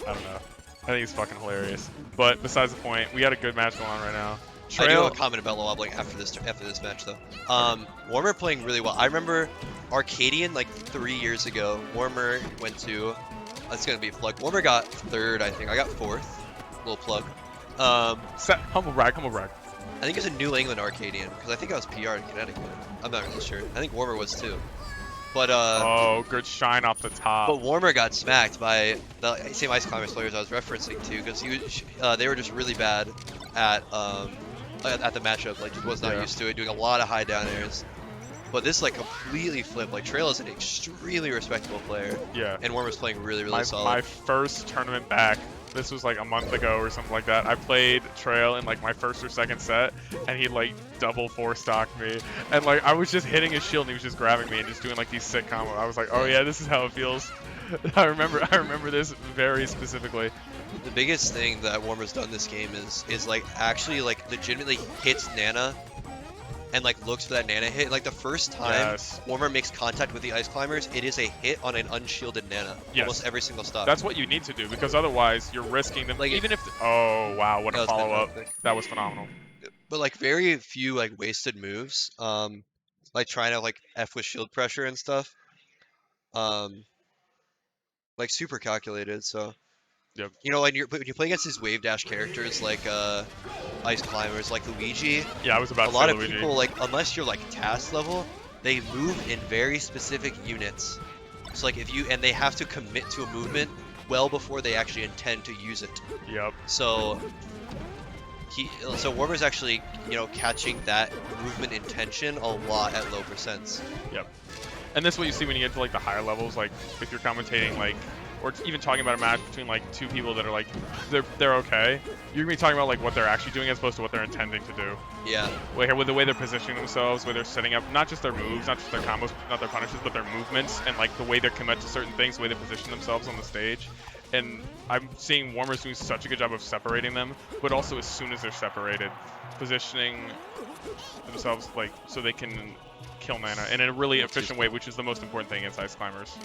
I don't know. I think he's fucking hilarious. But besides the point, we got a good match going on right now. I do Trail. have a comment about wobbling after this match though. Warmer playing really well. I remember Arcadian like 3 years ago. Warmer went to. That's gonna be a plug. Warmer got 3rd, I think. I got 4th. Little plug. Humble brag, humble brag. I think it was a New England Arcadian because I think I was PR in Connecticut. I'm not really sure. I think Warmer was too. But Oh, good shine off the top. But Warmer got smacked by the same Ice Climbers players I was referencing to because they were just really bad at the matchup. Like just was not used to it, doing a lot of high down airs. But this like completely flipped. Like Trail is an extremely respectable player. Yeah. And Warmer's playing really solid. My first tournament back, this was like a month ago or something like that. I played Trail in like my first or second set, and he like double 4-stocked me, and like I was just hitting his shield, and he was just grabbing me and just doing like these sick combos. I was like, oh yeah, this is how it feels. I remember this very specifically. The biggest thing that Warmer's done this game is like actually like legitimately hits Nana. And like looks for that Nana hit. Like the first time Warmer makes contact with the Ice Climbers, it is a hit on an unshielded Nana. Yes. Almost every single stop. That's what you need to do, because otherwise you're risking them. Like even if oh wow, what a That was follow up! fantastic. That was phenomenal. But like very few like wasted moves. Like trying to like F with shield pressure and stuff. Like super calculated. So. Yep. You know, when you play against these wave dash characters like Ice Climbers, like Luigi. Yeah, I was about to a lot say of Luigi. people like unless you're like task level, they move in very specific units. So like and they have to commit to a movement well before they actually intend to use it. Yep. So Warmer's actually, you know, catching that movement intention a lot at low percents. Yep. And that's what you see when you get to like the higher levels, like if you're commentating like, or even talking about a match between like 2 people that are like, they're okay. You're gonna be talking about like what they're actually doing as opposed to what they're intending to do. Yeah. Like with the way they're positioning themselves, the way they're setting up, not just their moves, not just their combos, not their punishes, but their movements and like the way they commit to certain things, the way they position themselves on the stage. And I'm seeing Warmers doing such a good job of separating them, but also as soon as they're separated, positioning themselves like so they can kill mana in a really efficient way, which is the most important thing against Ice Climbers.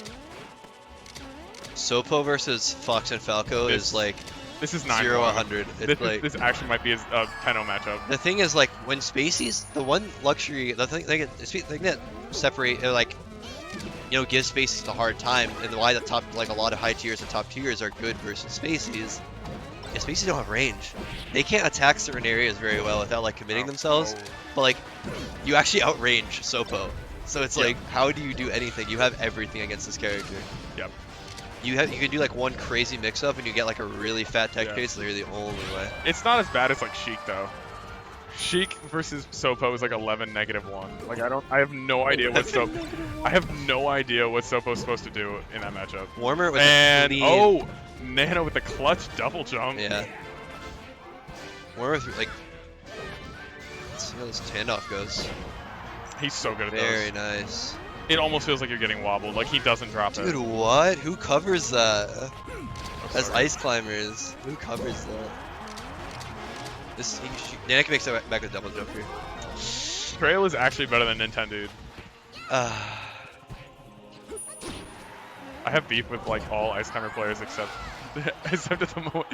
Sopo versus Fox and Falco is like this is 0-100. It's like this actually might be a 10-0 matchup. the thing is like when Spacey's the one luxury, the thing that separate like you know gives Spacey's the hard time and why the top like a lot of high tiers and top tiers are good versus Spacey's. Is Spacey don't have range. They can't attack certain areas very well without like committing themselves. But like you actually outrange Sopo. So it's like how do you do anything? You have everything against this character. Yep. You can do like one crazy mix up and you get like a really fat tech base. They're the only way. It's not as bad as like Sheik though. Sheik versus Sopo is like 11-1. Like I have no idea what Sopo's supposed to do in that matchup. Warmer with and clean... Nano with the clutch double jump. Yeah. Warmer with like let's see how this standoff goes. He's so good at those. Very nice. It almost feels like you're getting wobbled. Like he doesn't drop Dude, it. what? Who covers that? As sorry. Ice Climbers. Who covers that? This Nana can make that back with double jump here. Trail is actually better than Nintendo, dude. I have beef with like all Ice Climber players except at the moment.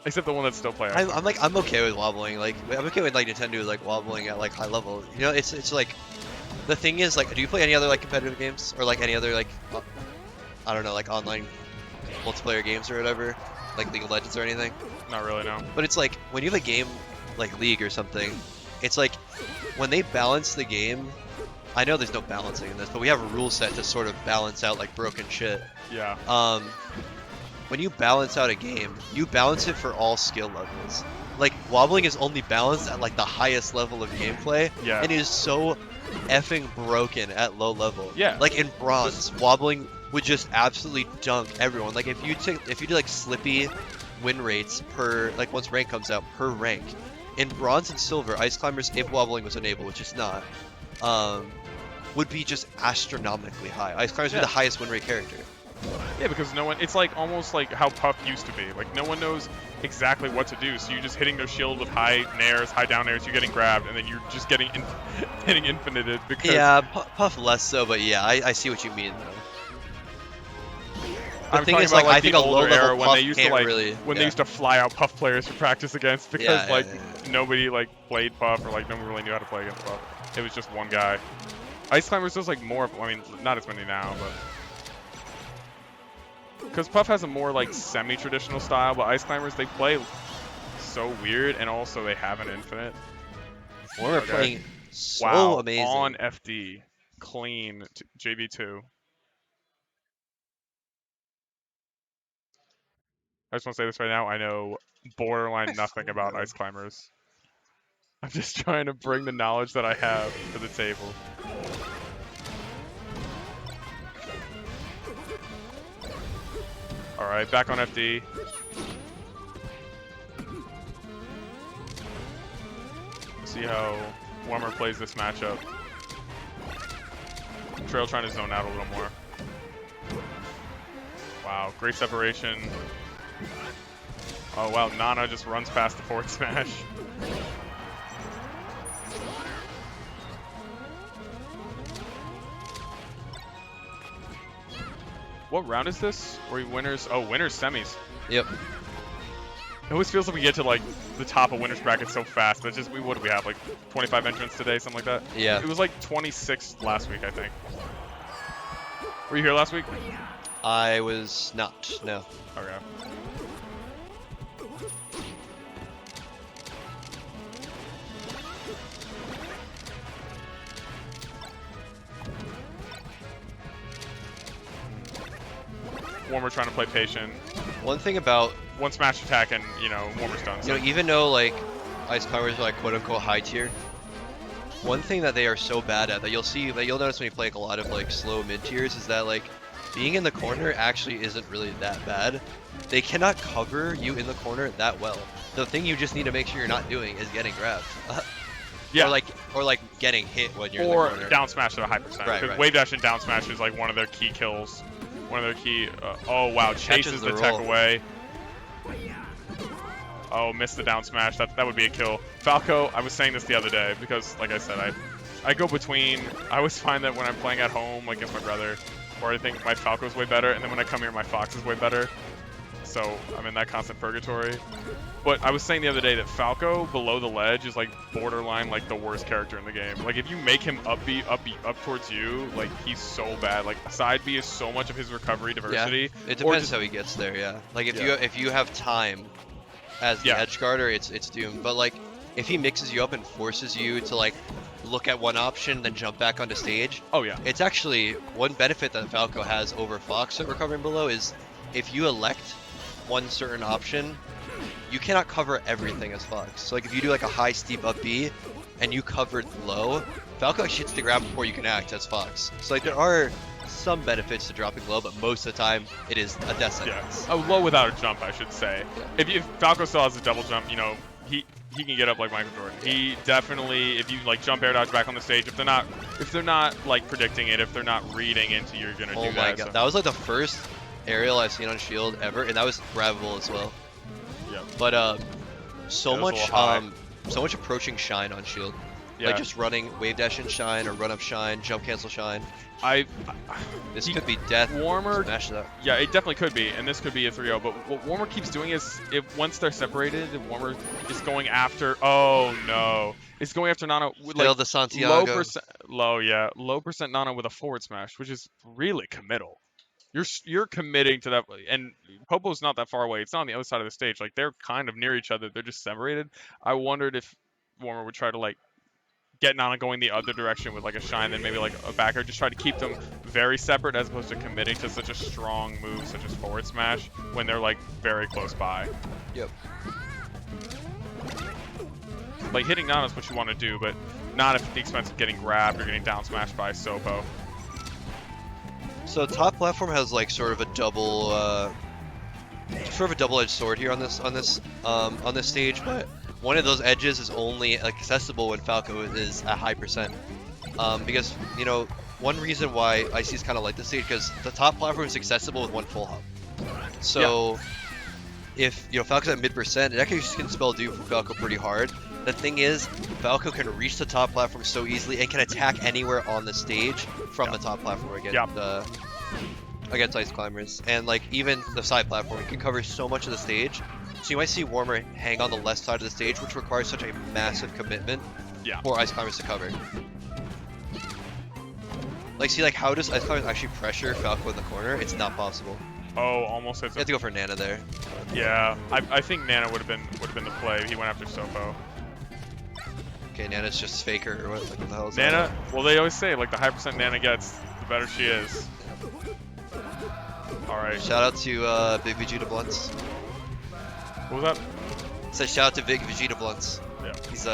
Except the one that's still playing. I'm okay with wobbling. Like I'm okay with like Nintendo like wobbling at like high level. You know, it's like the thing is like, do you play any other like competitive games or like any other like I don't know like online multiplayer games or whatever, like League of Legends or anything? Not really, no. But it's like when you have a game like League or something, it's like when they balance the game. I know there's no balancing in this, but we have a rule set to sort of balance out like broken shit. Yeah. when you balance out a game, you balance it for all skill levels. Like, wobbling is only balanced at like the highest level of gameplay, Yeah. and it is so effing broken at low level. Yeah. Like in bronze, wobbling would just absolutely dunk everyone. Like if you do like Slippy win rates per, like once rank comes out, per rank, in bronze and silver, Ice Climbers, if wobbling was enabled, which is not, would be just astronomically high. Ice Climbers would be the highest win rate character. Yeah, because no one, it's like almost like how Puff used to be. Like no one knows exactly what to do, so you're just hitting their shield with high nairs, high down airs, you're getting grabbed, and then you're just getting hitting infinited because... Yeah, Puff less so, but yeah, I see what you mean though. The thing is, like, I think a low level Puff can't really... When they used to fly out Puff players to practice against because nobody like played Puff or like no one really knew how to play against Puff. It was just one guy. Ice Climbers does like more, I mean, not as many now, but... Because Puff has a more like semi-traditional style, but Ice Climbers, they play so weird, and also they have an infinite. We're playing so amazing. On FD, clean JV2. I just want to say this right now, I know borderline nothing about Ice Climbers. I'm just trying to bring the knowledge that I have to the table. Alright, back on FD. See how Warmer plays this matchup. Trail trying to zone out a little more. Wow, great separation. Oh wow, Nana just runs past the forward smash. What round is this? Or winners? Oh, winners semis. Yep. It always feels like we get to like the top of winners bracket so fast, but it's just what do we have, like 25 entrants today, something like that? Yeah. It was like 26 last week, I think. Were you here last week? I was not. No. Okay. Warmer trying to play patient. One thing about one smash attack and Warmer's done. So. You know, even though like Ice Climbers are like quote unquote high tier, one thing that they are so bad at that you'll notice when you play like a lot of like slow mid tiers is that like being in the corner actually isn't really that bad. They cannot cover you in the corner that well. The thing you just need to make sure you're not doing is getting grabbed. Yeah. Or like getting hit when you're in the corner. Or down smash at a high percent. Because wave dash and down smash is like one of their key kills. One of their key. Oh wow, chases the tech away. Oh, missed the down smash. That would be a kill. Falco, I was saying this the other day because, like I said, I go between. I always find that when I'm playing at home like against my brother, or I think my Falco's way better, and then when I come here, my Fox is way better. So I'm in that constant purgatory. But I was saying the other day that Falco below the ledge is like borderline like the worst character in the game. Like if you make him up towards you, like he's so bad. Like side B is so much of his recovery diversity. Yeah, it depends how he gets there. Yeah, like if you have time as the edge guarder, it's doomed. But like if he mixes you up and forces you to like look at one option then jump back onto stage. Oh yeah. It's actually one benefit that Falco has over Fox at recovering below is if you elect one certain option, you cannot cover everything as Fox. So like if you do like a high steep up B and you covered low, Falco actually hits the ground before you can act as Fox. So like there are some benefits to dropping low, but most of the time it is a death sentence. Yeah. Oh, low without a jump, I should say. Yeah. If Falco still has a double jump, he can get up like Michael Jordan. Yeah. He definitely, if you like jump air dodge back on the stage, if they're not like predicting it, if they're not reading into you're gonna do that. Oh my god, that was like the first aerial I've seen on Shield ever, and that was grabbable as well. Yeah. But so much approaching shine on Shield. Yeah. Like just running wave dash and shine or run up shine, jump cancel shine. This could be death. Warmer. Smash that. Yeah, it definitely could be, and this could be a 3-0. But what Warmer keeps doing is, once they're separated, Warmer is going after. Oh no, it's going after Nana with like the Santiago. Low percent Nana with a forward smash, which is really committal. You're committing to that, and Popo's not that far away. It's not on the other side of the stage. Like they're kind of near each other. They're just separated. I wondered if Warmer would try to like get Nana going the other direction with like a shine, then maybe like a backer. Just try to keep them very separate as opposed to committing to such a strong move such as forward smash when they're like very close by. Yep. Like hitting Nana is what you want to do, but not at the expense of getting grabbed or getting down smashed by Sopo. So top platform has like sort of a double-edged sword here on this stage, but one of those edges is only accessible when Falco is at high percent. Because you know, one reason why Icy's kind of like this stage because the top platform is accessible with one full hop. So if you know Falco's at mid percent, it actually can spell doom for Falco pretty hard. The thing is, Falco can reach the top platform so easily and can attack anywhere on the stage from the top platform against Ice Climbers. And like even the side platform, it can cover so much of the stage. So you might see Warmer hang on the left side of the stage, which requires such a massive commitment for Ice Climbers to cover. Like see, like how does Ice Climbers actually pressure Falco in the corner? It's not possible. Oh, almost hits You have to go for Nana there. Yeah, I think Nana would have been the play. He went after Sopo. Okay, Nana's just faker or what? Like what the hell is Nana, that? well they always say like the high percent Nana gets, the better she is. All right. Shout out to Big Vegeta Blunts. What was that? Said shout out to Big Vegeta Blunts. Yeah. He's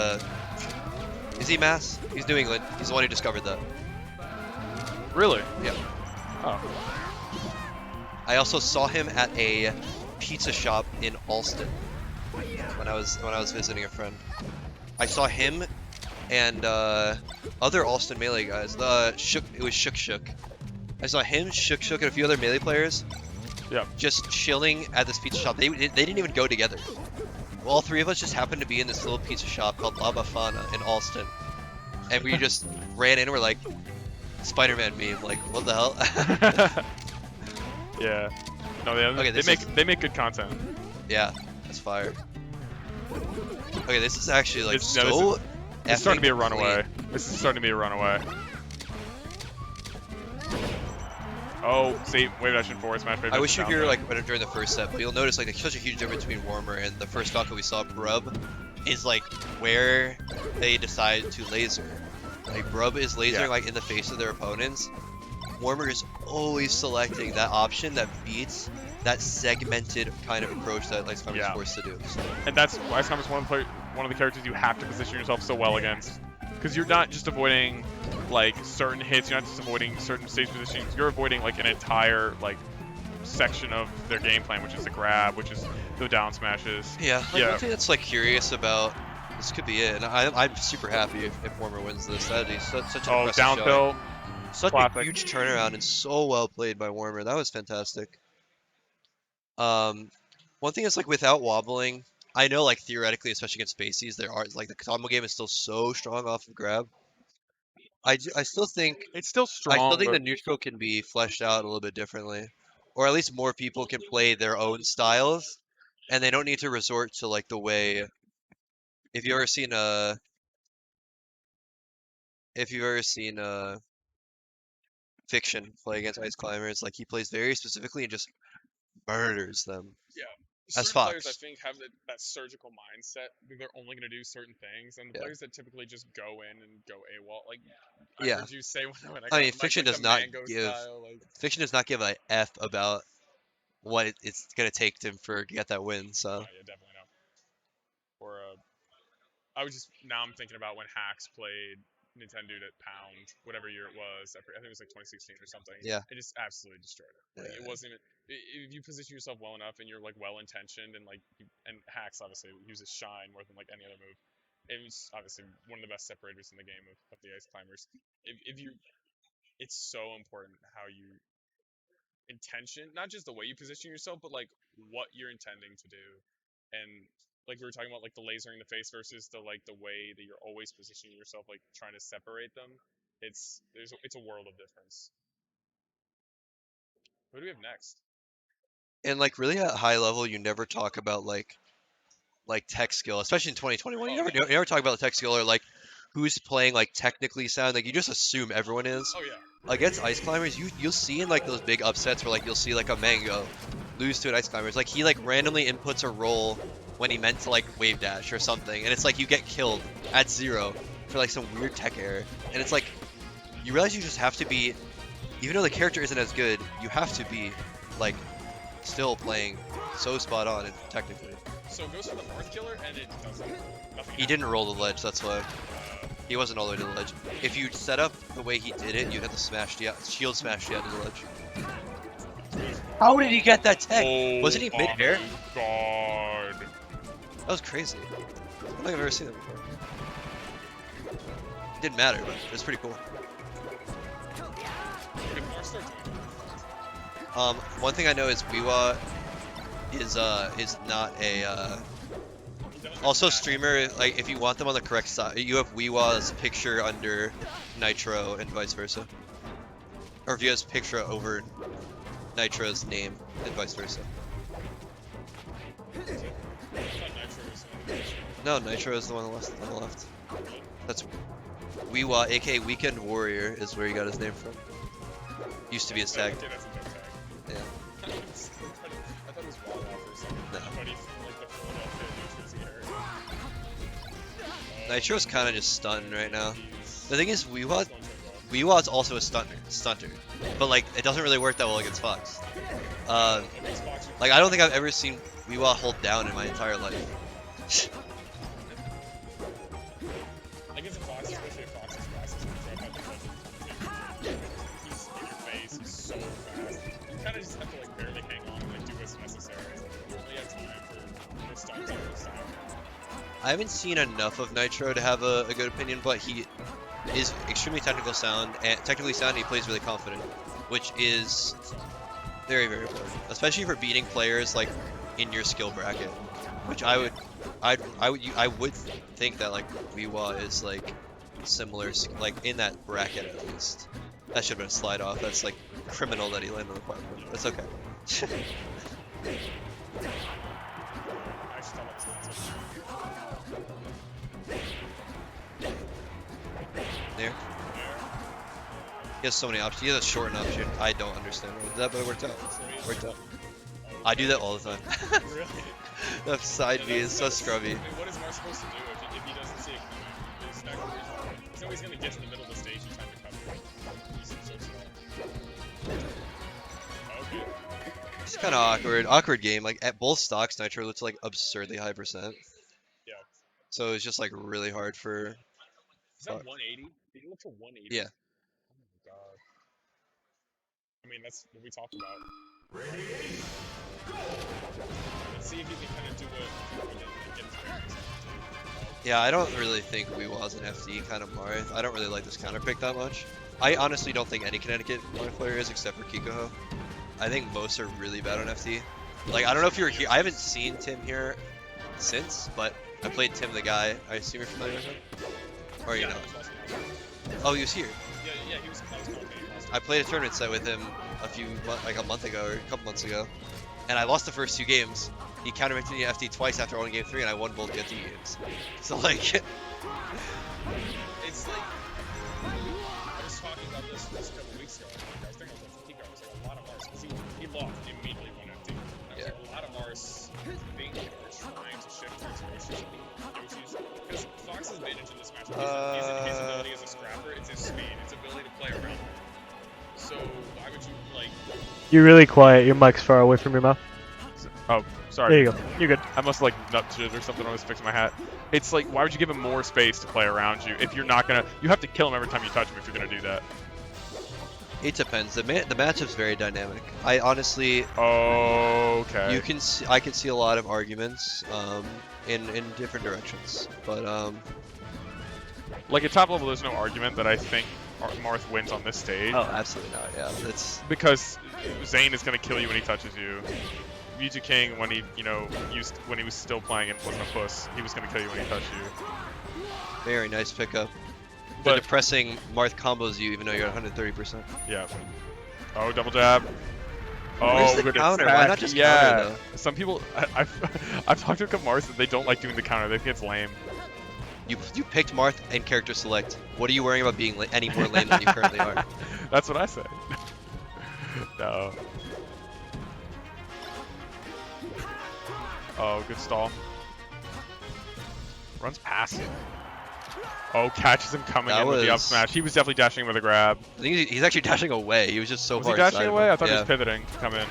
is he Mass? He's New England. He's the one who discovered that. Really? Yeah. Oh. I also saw him at a pizza shop in Alston when I was visiting a friend. I saw him and other Alston Melee guys. It was Shook. I saw him, Shook, and a few other Melee players. Yeah. Just chilling at this pizza shop. They didn't even go together. All three of us just happened to be in this little pizza shop called La Bafana in Alston, and we just ran in. And we're like, Spider-Man meme. Like, what the hell? Yeah. No, Okay, they make good content. Yeah, that's fire. Okay, this is actually like It's so. It's starting to be a effing runaway. clean. This is starting to be a runaway. Oh, see, wave dash and forward smash. I wish you could hear like during the first set, but you'll notice like there's such a huge difference between Warmer and the first Falco we saw. Brub is like where they decide to laser. Like Brub is lasering like in the face of their opponents. Warmer is always selecting that option that beats that segmented kind of approach that Ice Climber is forced to do. So. And that's Ice Climber is one of the characters you have to position yourself so well against, because you're not just avoiding like certain hits, you're not just avoiding certain stage positions, you're avoiding like an entire like section of their game plan, which is the grab, which is the down smashes. Yeah, like one thing that's like curious about this could be it, and I'm super happy if Warmer wins this. That'd be such an impressive down showing. tilt. Such Classic. a huge turnaround and so well played by Warmer. That was fantastic. One thing is like without wobbling, I know like theoretically, especially against Spaceys, there are like the combo game is still so strong off of grab. I still think It's still strong. I still think but the neutral can be fleshed out a little bit differently, or at least more people can play their own styles, and they don't need to resort to like the way. If you've ever seen Fiction play against Ice Climbers, like he plays very specifically and just murders them. Yeah. As Certain players, I Fox. think, have that surgical mindset. They're only going to do certain things, and the Yeah. players that typically just go in and go AWOL, like I Yeah. heard you say when I mean, got, Fiction like does the not mango give style, like, Fiction does not give a f about what it's gonna take to get that win. So yeah, definitely no. Or I was just now I'm thinking about when Hacks played Nintendo at Pound, whatever year it was. I think it was like 2016 or something. Yeah. It just absolutely destroyed it. Like, Yeah. it wasn't even. If you position yourself well enough and you're like well intentioned and like and Hacks obviously uses shine more than like any other move. It was obviously one of the best separators in the game of the Ice Climbers. If you, it's so important how you intention, not just the way you position yourself, but like what you're intending to do. And like we were talking about, like the lasering the face versus the way that you're always positioning yourself, like trying to separate them. It's a world of difference. What do we have next? and like really at high level, you never talk about like tech skill, especially in 2021. You never talk about the tech skill or like who's playing like technically sound. Like you just assume everyone is. Oh yeah. Against Ice Climbers, you'll see in like those big upsets where like you'll see like a Mango lose to an Ice Climbers. Like he like randomly inputs a roll when he meant to like wave dash or something, and it's like you get killed at 0, for like some weird tech error, and it's like you realize you just have to be, even though the character isn't as good, you have to be like still playing so spot on and technically. So it goes for the North Killer and it doesn't. Nothing He didn't roll the ledge, that's why. He wasn't all the way to the ledge. If you set up the way he did it, you'd have to smash the shield smash the out of the ledge. How did he get that tech? Oh, Wasn't he mid-air? God. That was crazy. I don't think I've ever seen that before. It didn't matter, but it was pretty cool. If Mars starts One thing I know is WeWa is not a also streamer, like if you want them on the correct side, you have WeWa's picture under Nitro and vice versa. Or if you have picture over Nitro's name and vice versa. No, Nitro is the one on the left. That's WeWa, aka Weekend Warrior, is where he got his name from. Used to be his tag. Okay, that's a dope tag. Yeah. I thought it was Wawa for a second. No. I thought he's from like the Philadelphia New Jersey area. Nitro's kind of just stunting right now. He's- The thing is, WeWa's also a stunter, but like it doesn't really work that well against Fox. Against Fox, you- Like I don't think I've ever seen WeWa hold down in my entire life. Against a Fox, especially if Fox is fast, he's gonna try to he's in your face, he's so fast. You kind of just have to like barely hang on and like do what's necessary. You don't really have time for stunts over time. I haven't seen enough of Nitro to have a good opinion, but he is extremely technically sound, and he plays really confident, which is very, very important, especially for beating players like in your skill bracket. Which I would think that like WeWa is like similar, like in that bracket at least. That should have been a slide off. That's like criminal that he landed on the platform. That's okay. I actually thought that was There. He has so many options. He has a shorten option. I don't understand that, but it worked out. Worked out. I do that all the time. Really? That side B is so scrubby. I mean, what is Mars supposed to do if he doesn't see it coming? He's not always going to get to the middle of the stage in time to cover. He's so slow. Okay. It's kind of awkward. Awkward game. Like at both stocks, Nitro looks like absurdly high percent. Yeah. So it's just like really hard for. Is that 180? Did he look for 180? Yeah. Oh my god. I mean, that's what we talked about. Let's see if he can kind of do it and get his bearings. Yeah, I don't really think WeWa's an FD kind of Marth. I don't really like this counter pick that much. I honestly don't think any Connecticut Marth player is except for Kikoho. I think most are really bad on FD. Like, I don't know if you were here. I haven't seen Tim here since, but I played Tim the guy. I assume you're familiar with him? Or you know? Oh, he was here. Yeah, he was commentating last time. I played a tournament set with him like a month ago or a couple months ago, and I lost the first 2 games. He counterpicked me FD twice after only game 3, and I won both FD games. So like, It's like I was talking about this a couple weeks ago. I was thinking about Kikoho. I was like a lot of Mars because he lost immediately won FD. And I was like a lot of Mars think or trying to shift towards Yoshi's because Fox's advantage in this matchup isn't his ability as a scrapper. It's his speed. It's ability to play around. So why would you like? You're really quiet. Your mic's far away from your mouth. Oh, sorry. There you go. You're good. I must have like nut shit or something. I was fixing my hat. It's like, why would you give him more space to play around you if you're not gonna? You have to kill him every time you touch him if you're gonna do that. it depends. The matchup's very dynamic. I honestly, Okay. you can see, I can see a lot of arguments in different directions, but Like at top level, there's no argument that I think Marth wins on this stage oh, absolutely not. Yeah, it's because Zane is gonna kill you when he touches you. Mewtwo King, when he, when he was still playing and wasn't a puss, he was gonna kill you when he touched you. very nice pickup. The But depressing Marth combos you even though you're at 130%. yeah. Oh, double jab. Where's the good counter? attack. Why not just yeah. counter, though? Some people, I've talked to a couple Marths that they don't like doing the counter. They think it's lame. You picked Marth and character select. What are you worrying about being any more lame than you currently are? That's what I say. No. Oh, good stall. Runs past it. Oh, catches him coming That in with the up was- smash. He was definitely dashing with a grab. I think he's actually dashing away. He was just so Was far he dashing inside of away? him. I thought he Yeah. was pivoting to come in.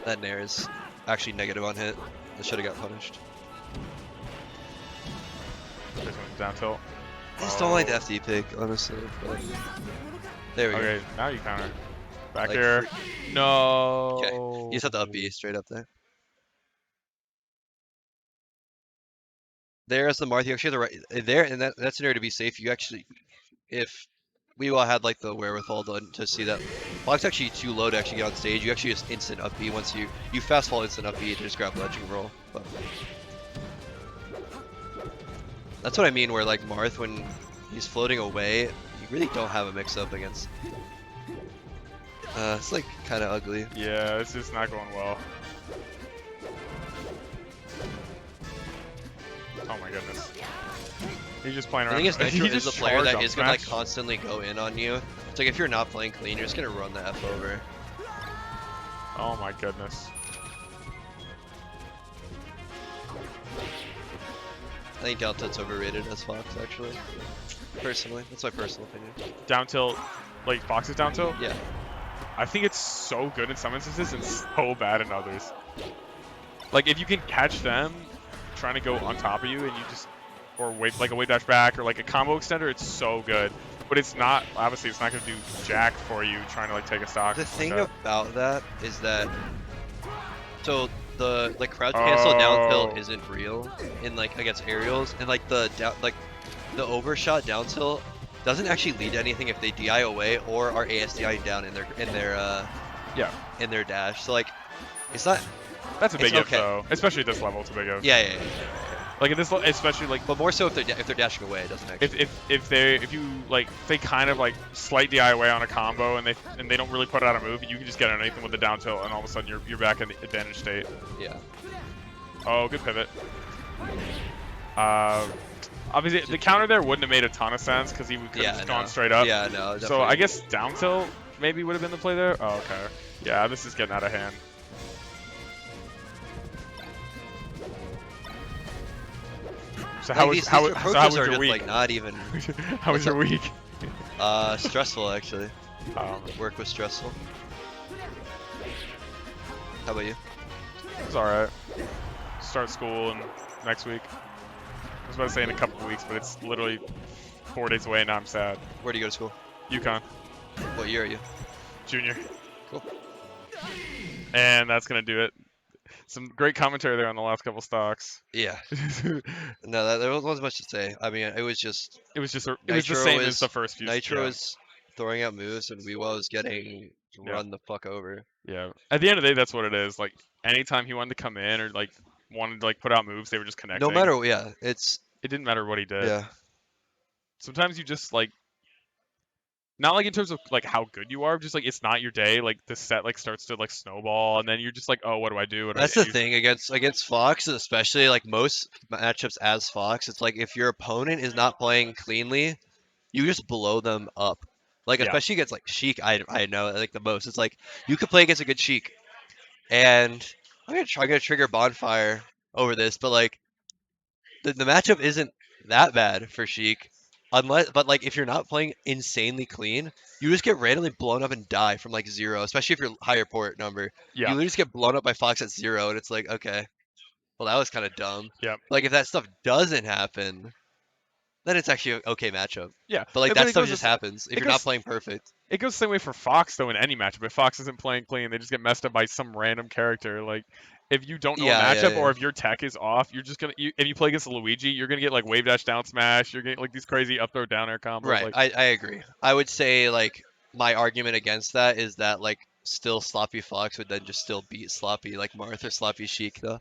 That Nair is actually negative on hit. That should have got punished. This one's down tilt. I just don't like the FD pick, honestly. But there we go. Okay, now you counter. Back Like, here. No. Okay, you just have to up B straight up there. There's the Marth. You actually have the right there, and that scenario to be safe. You actually, if WeWa had like the wherewithal to see that Fox actually too low to actually get on stage, you actually just instant up B once you fast fall instant up B to just grab ledge and roll. But that's what I mean. Where like Marth, when he's floating away, you really don't have a mix up against. It's like kind of ugly. Yeah, it's just not going well. Oh my goodness. He's just playing The around. thing is, Nitro He is just the player charged that up is gonna like smash. constantly go in on you. It's like if you're not playing clean, you're just gonna run the F over. Oh my goodness. I think down tilt's overrated as Fox, actually. Personally, that's my personal opinion. Down tilt, like Fox's down tilt? Yeah. I think it's so good in some instances and so bad in others. Like if you can catch them trying to go on top of you and you just, or wait like a wave dash back or like a combo extender, it's so good. But it's not, obviously it's not gonna do jack for you trying to like take a stock. The like thing that. about that is that, so the like crowd cancel down tilt Oh. isn't real in like against aerials, and like the down the overshot down tilt doesn't actually lead to anything if they DI away or are ASDI down in their dash. So like, it's not. That's a big it's if okay. though, especially at this level. It's a big if. Yeah. Like at this, especially like But more so if they're dashing away, it doesn't actually. if you like they kind of like slight DI away on a combo and they don't really put out a move, you can just get underneath them with the down tilt and all of a sudden you're back in the advantage state. Yeah. Oh, good pivot. Obviously the counter there wouldn't have made a ton of sense because he could have just gone straight up. Yeah, no. So I guess down tilt maybe would have been the play there. Oh, okay. Yeah, this is getting out of hand. So how was these how approaches was are your just week? like not even. How was your week? Stressful actually. Work was stressful. How about you? It's alright. Start school next week. I was about to say in a couple of weeks, but it's literally 4 days away and now I'm sad. Where do you go to school? UConn, What year are you? junior. Cool. And that's gonna do it. Some great commentary there on the last couple stocks. Yeah. No, there wasn't much to say. I mean, it was just It was the Nitro same as is- the first few. Nitro yeah. is throwing out moves and WeWa was getting Yeah. run the fuck over. Yeah. At the end of the day, that's what it is. Like anytime he wanted to come in or like wanted to like put out moves, they were just connecting. No matter, yeah, it's It didn't matter what he did. yeah. Sometimes you just like, not like in terms of like how good you are, just like it's not your day. Like the set like starts to like snowball, and then you're just like, oh, what do I do? What do I That's the do? thing against Fox, especially like most matchups as Fox. It's like if your opponent is not playing cleanly, you just blow them up. Like Yeah. especially against like Sheik, I know like the most. It's like you could play against a good Sheik, and I'm gonna trigger Bonfire over this, but like the matchup isn't that bad for Sheik. But like if you're not playing insanely clean, you just get randomly blown up and die from like 0, especially if you're higher port number. Yeah. You literally just get blown up by Fox at 0, and it's like, okay, well that was kind of dumb. Yep. Like if that stuff doesn't happen, then it's actually an okay matchup. Yeah. But like But that it stuff goes just the- happens if it you're not goes- playing perfect. It goes the same way for Fox though in any matchup. If Fox isn't playing clean, they just get messed up by some random character. Like if you don't know Yeah, a yeah, matchup or yeah. if your tech is off, you're just gonna. If you play against a Luigi, you're gonna get like wave dash down smash. You're getting like these crazy up throw down air combos. Right. Like, I agree. I would say like my argument against that is that like still sloppy Fox would then just still beat sloppy like Marth or sloppy Sheik though.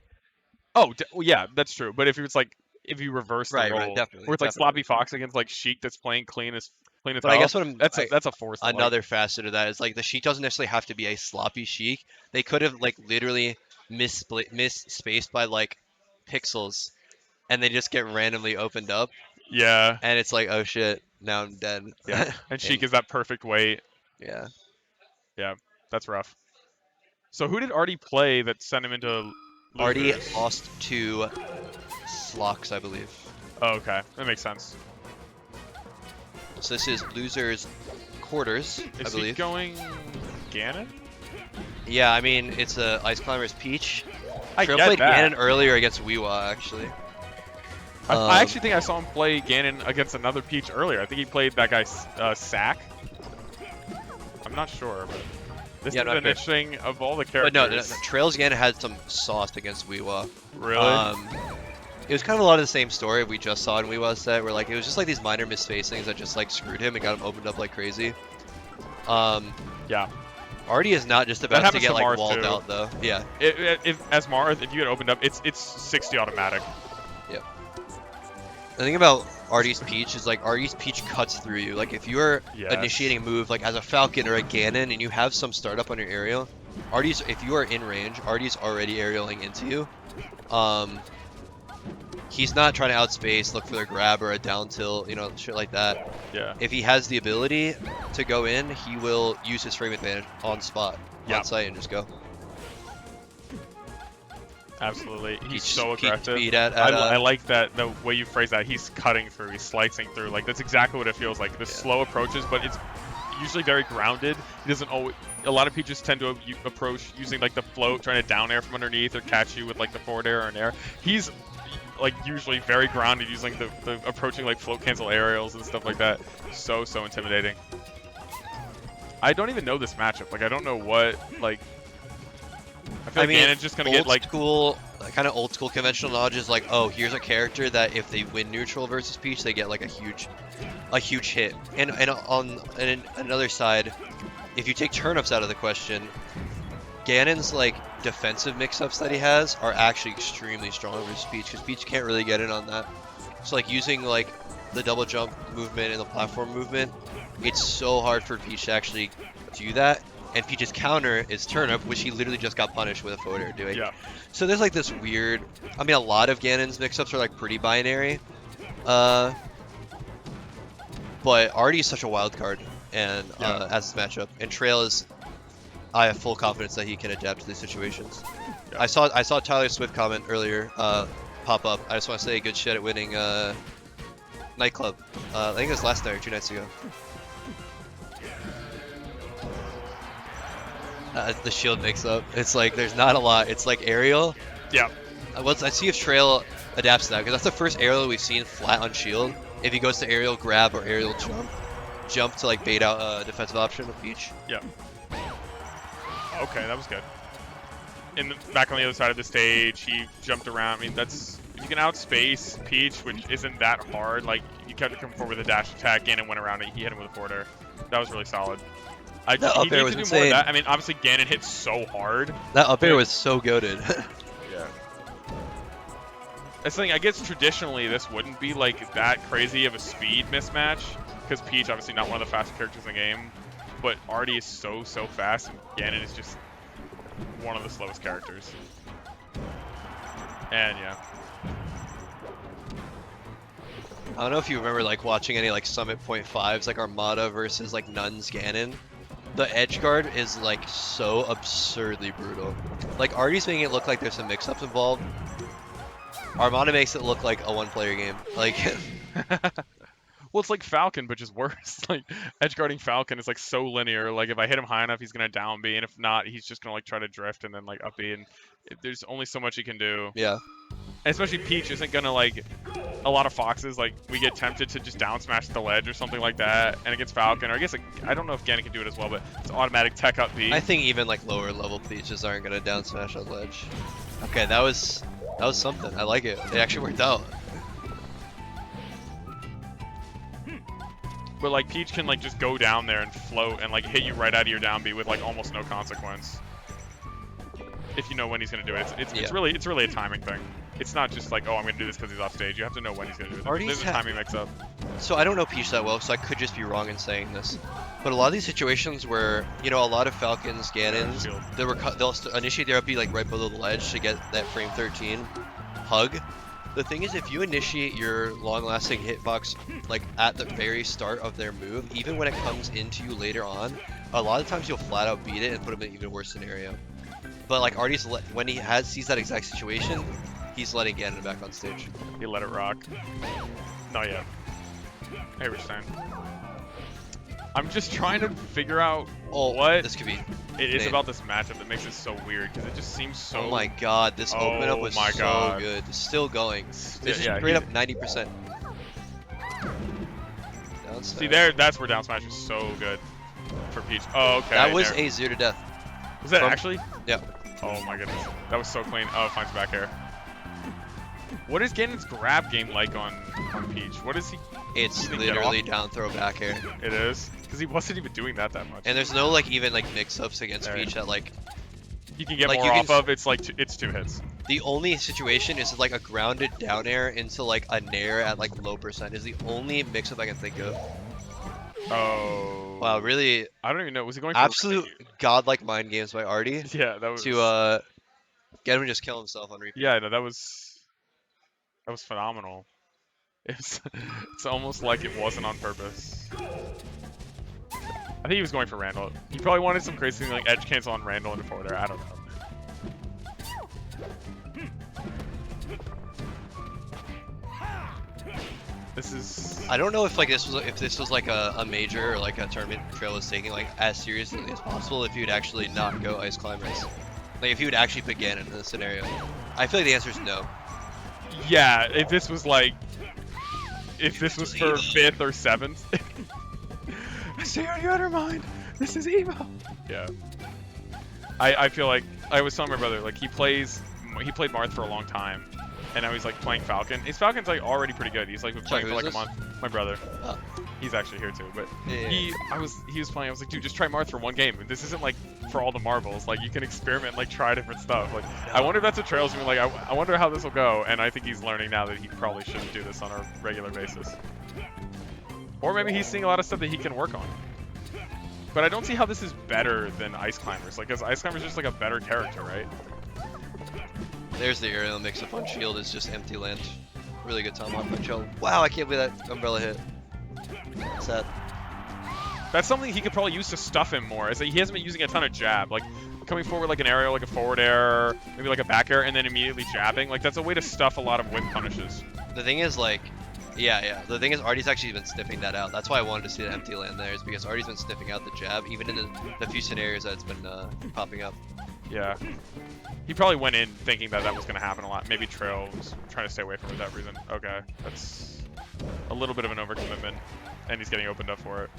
well, yeah, that's true. But if it's like if you reverse the Right, role, right, definitely, where it's like definitely. sloppy Fox against like Sheik that's playing clean as But hell, I guess what I'm that's a force. Like, another facet of that is like the Sheik doesn't necessarily have to be a sloppy Sheik. They could have like literally misspaced by like pixels, and they just get randomly opened up, yeah, and it's like, oh shit, now I'm dead. yeah. And Sheik is that perfect weight. Yeah. That's rough. So who did Arty play that sent him into Arty losers? lost to SloX, I believe. Oh, okay, that makes sense. So this is losers quarters, I Is he believe. going Ganon? Yeah, I mean it's a Ice Climber's Peach. I Trail get played that. Ganon earlier against WeWa actually. I actually think I saw him play Ganon against another Peach earlier. I think he played that guy Sack. I'm not sure, but this Yeah, is not an good. interesting of all the But characters. no, Trails Ganon had some sauce against WeWa. Really? It was kind of a lot of the same story we just saw in WeWa's set, where like it was just like these minor misspacings that just like screwed him and got him opened up like crazy. Yeah. Arty is not just That about to happens get to like Marth, walled too. out though. Yeah. As Marth, if you had opened up, it's 60 automatic. The thing about Arty's Peach is like Arty's Peach cuts through you. Like if you are Yes. initiating a move like as a Falcon or a Ganon and you have some startup on your aerial, if you are in range, Arty's already aerialing into you. He's not trying to outspace, look for a grab or a down tilt, you know, shit like that. Yeah. If he has the ability to go in, he will use his frame advantage on spot, Yeah. on site, and just go. Absolutely. He's Peach- so Peach aggressive. speed at, I like that, the way you phrase that. He's cutting through, he's slicing through. Like, that's exactly what it feels like. The slow approaches, but it's usually very grounded. He doesn't always. A lot of Peaches tend to approach using like the float, trying to down air from underneath or catch you with like the forward air or an air. He's like usually very grounded, using the approaching like float cancel aerials and stuff like that. So intimidating. I don't even know this matchup. Like, I don't know what like. I feel like Ganon's just gonna get like school, kind of old school conventional knowledge is like, oh, here's a character that if they win neutral versus Peach, they get like a huge hit. And on another side, if you take turnips out of the question, Ganon's like defensive mix-ups that he has are actually extremely strong versus Peach, because Peach can't really get in on that. So like using like the double jump movement and the platform movement, it's so hard for Peach to actually do that. And Peach's counter is turnip, which he literally just got punished with a forward air doing. yeah. So there's like this weird, I mean, a lot of Ganon's mix-ups are like pretty binary. But Arty is such a wild card, and as this matchup, and Trail is, I have full confidence that he can adapt to these situations. Yeah. I saw Tyler Swift comment earlier pop up. I just want to say good shit at winning Nightclub. I think it was last night or 2 nights ago. The shield mix-up. It's like there's not a lot. It's like aerial. Yeah. Let's see if Trail adapts to that, because that's the first aerial we've seen flat on shield. If he goes to aerial grab or aerial jump to like bait out a defensive option with Peach. Yeah. Okay, that was good. Back on the other side of the stage, he jumped around. I mean, that's, if you can outspace Peach, which isn't that hard. Like, you kept to come forward with a dash attack, Ganon went around and he hit him with a forward air. That was really solid. That He up needs air to was do more insane. of that. I mean, obviously Ganon hits so hard. That up air Yeah. was so goated. Yeah. That's the thing, I guess traditionally this wouldn't be like that crazy of a speed mismatch, because Peach obviously not one of the fastest characters in the game, but Arty is so fast, and Ganon is just one of the slowest characters. And yeah. I don't know if you remember like watching any like Summit .5s, like Armada versus like Nuns Ganon. The edge guard is like so absurdly brutal. Like Arty's making it look like there's some mix-ups involved. Armada makes it look like a one-player game. Like Well, it's like Falcon, but just worse. Like, edgeguarding Falcon is like so linear. Like, if I hit him high enough, he's gonna down B, and if not, he's just gonna like try to drift and then like up B, and there's only so much he can do. yeah. And especially Peach isn't gonna like, a lot of Foxes, like, we get tempted to just down smash the ledge or something like that, and against Falcon, or I guess, like, I don't know if Ganon can do it as well, but it's automatic tech up B. I think even like lower level Peaches aren't gonna down smash on ledge. Okay, that was something. I like it. It actually worked out. But like, Peach can like just go down there and float and like hit you right out of your down B with like almost no consequence. If you know when he's gonna do it. It's really a timing thing. It's not just like, oh, I'm gonna do this because he's off stage. You have to know when he's gonna do it. There's a timing mix-up. So I don't know Peach that well, so I could just be wrong in saying this. But a lot of these situations where, you know, a lot of Falcons, Ganons, they'll initiate their up B like right below the ledge to get that frame 13 HoG. The thing is, if you initiate your long-lasting hitbox like at the very start of their move, even when it comes into you later on, a lot of times you'll flat out beat it and put him in an even worse scenario. But like Arty's, when he sees that exact situation, He's letting Ganon back on stage. He let it rock. Not yet. Hey, we're saying. I'm just trying to figure out what this could be. it is insane. about this matchup that makes it so weird, because it just seems so. Oh my god, this open up was my so God. good. It's still going. This is yeah, straight he- up 90%. Down See smash. there, that's where down smash is so good for Peach. Oh, okay. That was there. a 0 to death. Was that from- actually? Yeah. Oh my goodness, that was so clean. Oh, it finds back air. What is Ganon's grab game like on Peach? What is he? It's Did he get literally off? down throw back air. It is, because he wasn't even doing that much. And there's no like even like mix-ups against There. Peach that like You can get like, more you can off of. It's like it's 2 hits. the only situation is like a grounded down air into like a nair at like low percent is the only mix-up I can think of. Oh. Wow, really I don't even know. Was he going for absolute godlike mind games by Arty Yeah, that was. to get him to just kill himself on repeat. Yeah, no, that was phenomenal. It's almost like it wasn't on purpose. I think he was going for Randall. He probably wanted some crazy thing like edge cancel on Randall and forward air. I don't know. This is. I don't know if like this was like a major or like a tournament Trail was taking like as seriously as possible if you'd actually not go ice climbers. Like if you would actually pick Ganon in this scenario. I feel like the answer is no. Yeah, if this was like. If this was for 5th or 7th. I say out your mind. This is Evo. Yeah. I feel like I was telling my brother like he played Marth for a long time, and now he's like playing Falcon. His Falcon's like already pretty good. He's like been Sorry, playing for who like is a this? month. My brother. Oh. He's actually here too, but Yeah. he was playing. I was like, dude, just try Marth for one game. This isn't like for all the marbles. Like you can experiment, like try different stuff. Like I wonder if that's what Trail's doing. Like I wonder how this will go. And I think he's learning now that he probably shouldn't do this on a regular basis. Or maybe he's seeing a lot of stuff that he can work on. But I don't see how this is better than Ice Climbers. Like, because Ice Climbers is just like a better character, right? There's the aerial mix-up on shield is just empty land. Really good tomahawk by Chell. Wow, I can't believe that umbrella hit. What's that? That's something he could probably use to stuff him more. Is that he hasn't been using a ton of jab. Like, coming forward like an aerial, like a forward air, maybe like a back air, and then immediately jabbing. Like, that's a way to stuff a lot of whip punishes. The thing is like, yeah. The thing is Arty's actually been sniffing that out. That's why I wanted to see the empty land there is because Arty's been sniffing out the jab even in the few scenarios that it's been popping up. Yeah. He probably went in thinking that was going to happen a lot. Maybe Trail was trying to stay away from it for that reason. Okay, that's a little bit of an overcommitment, and he's getting opened up for it.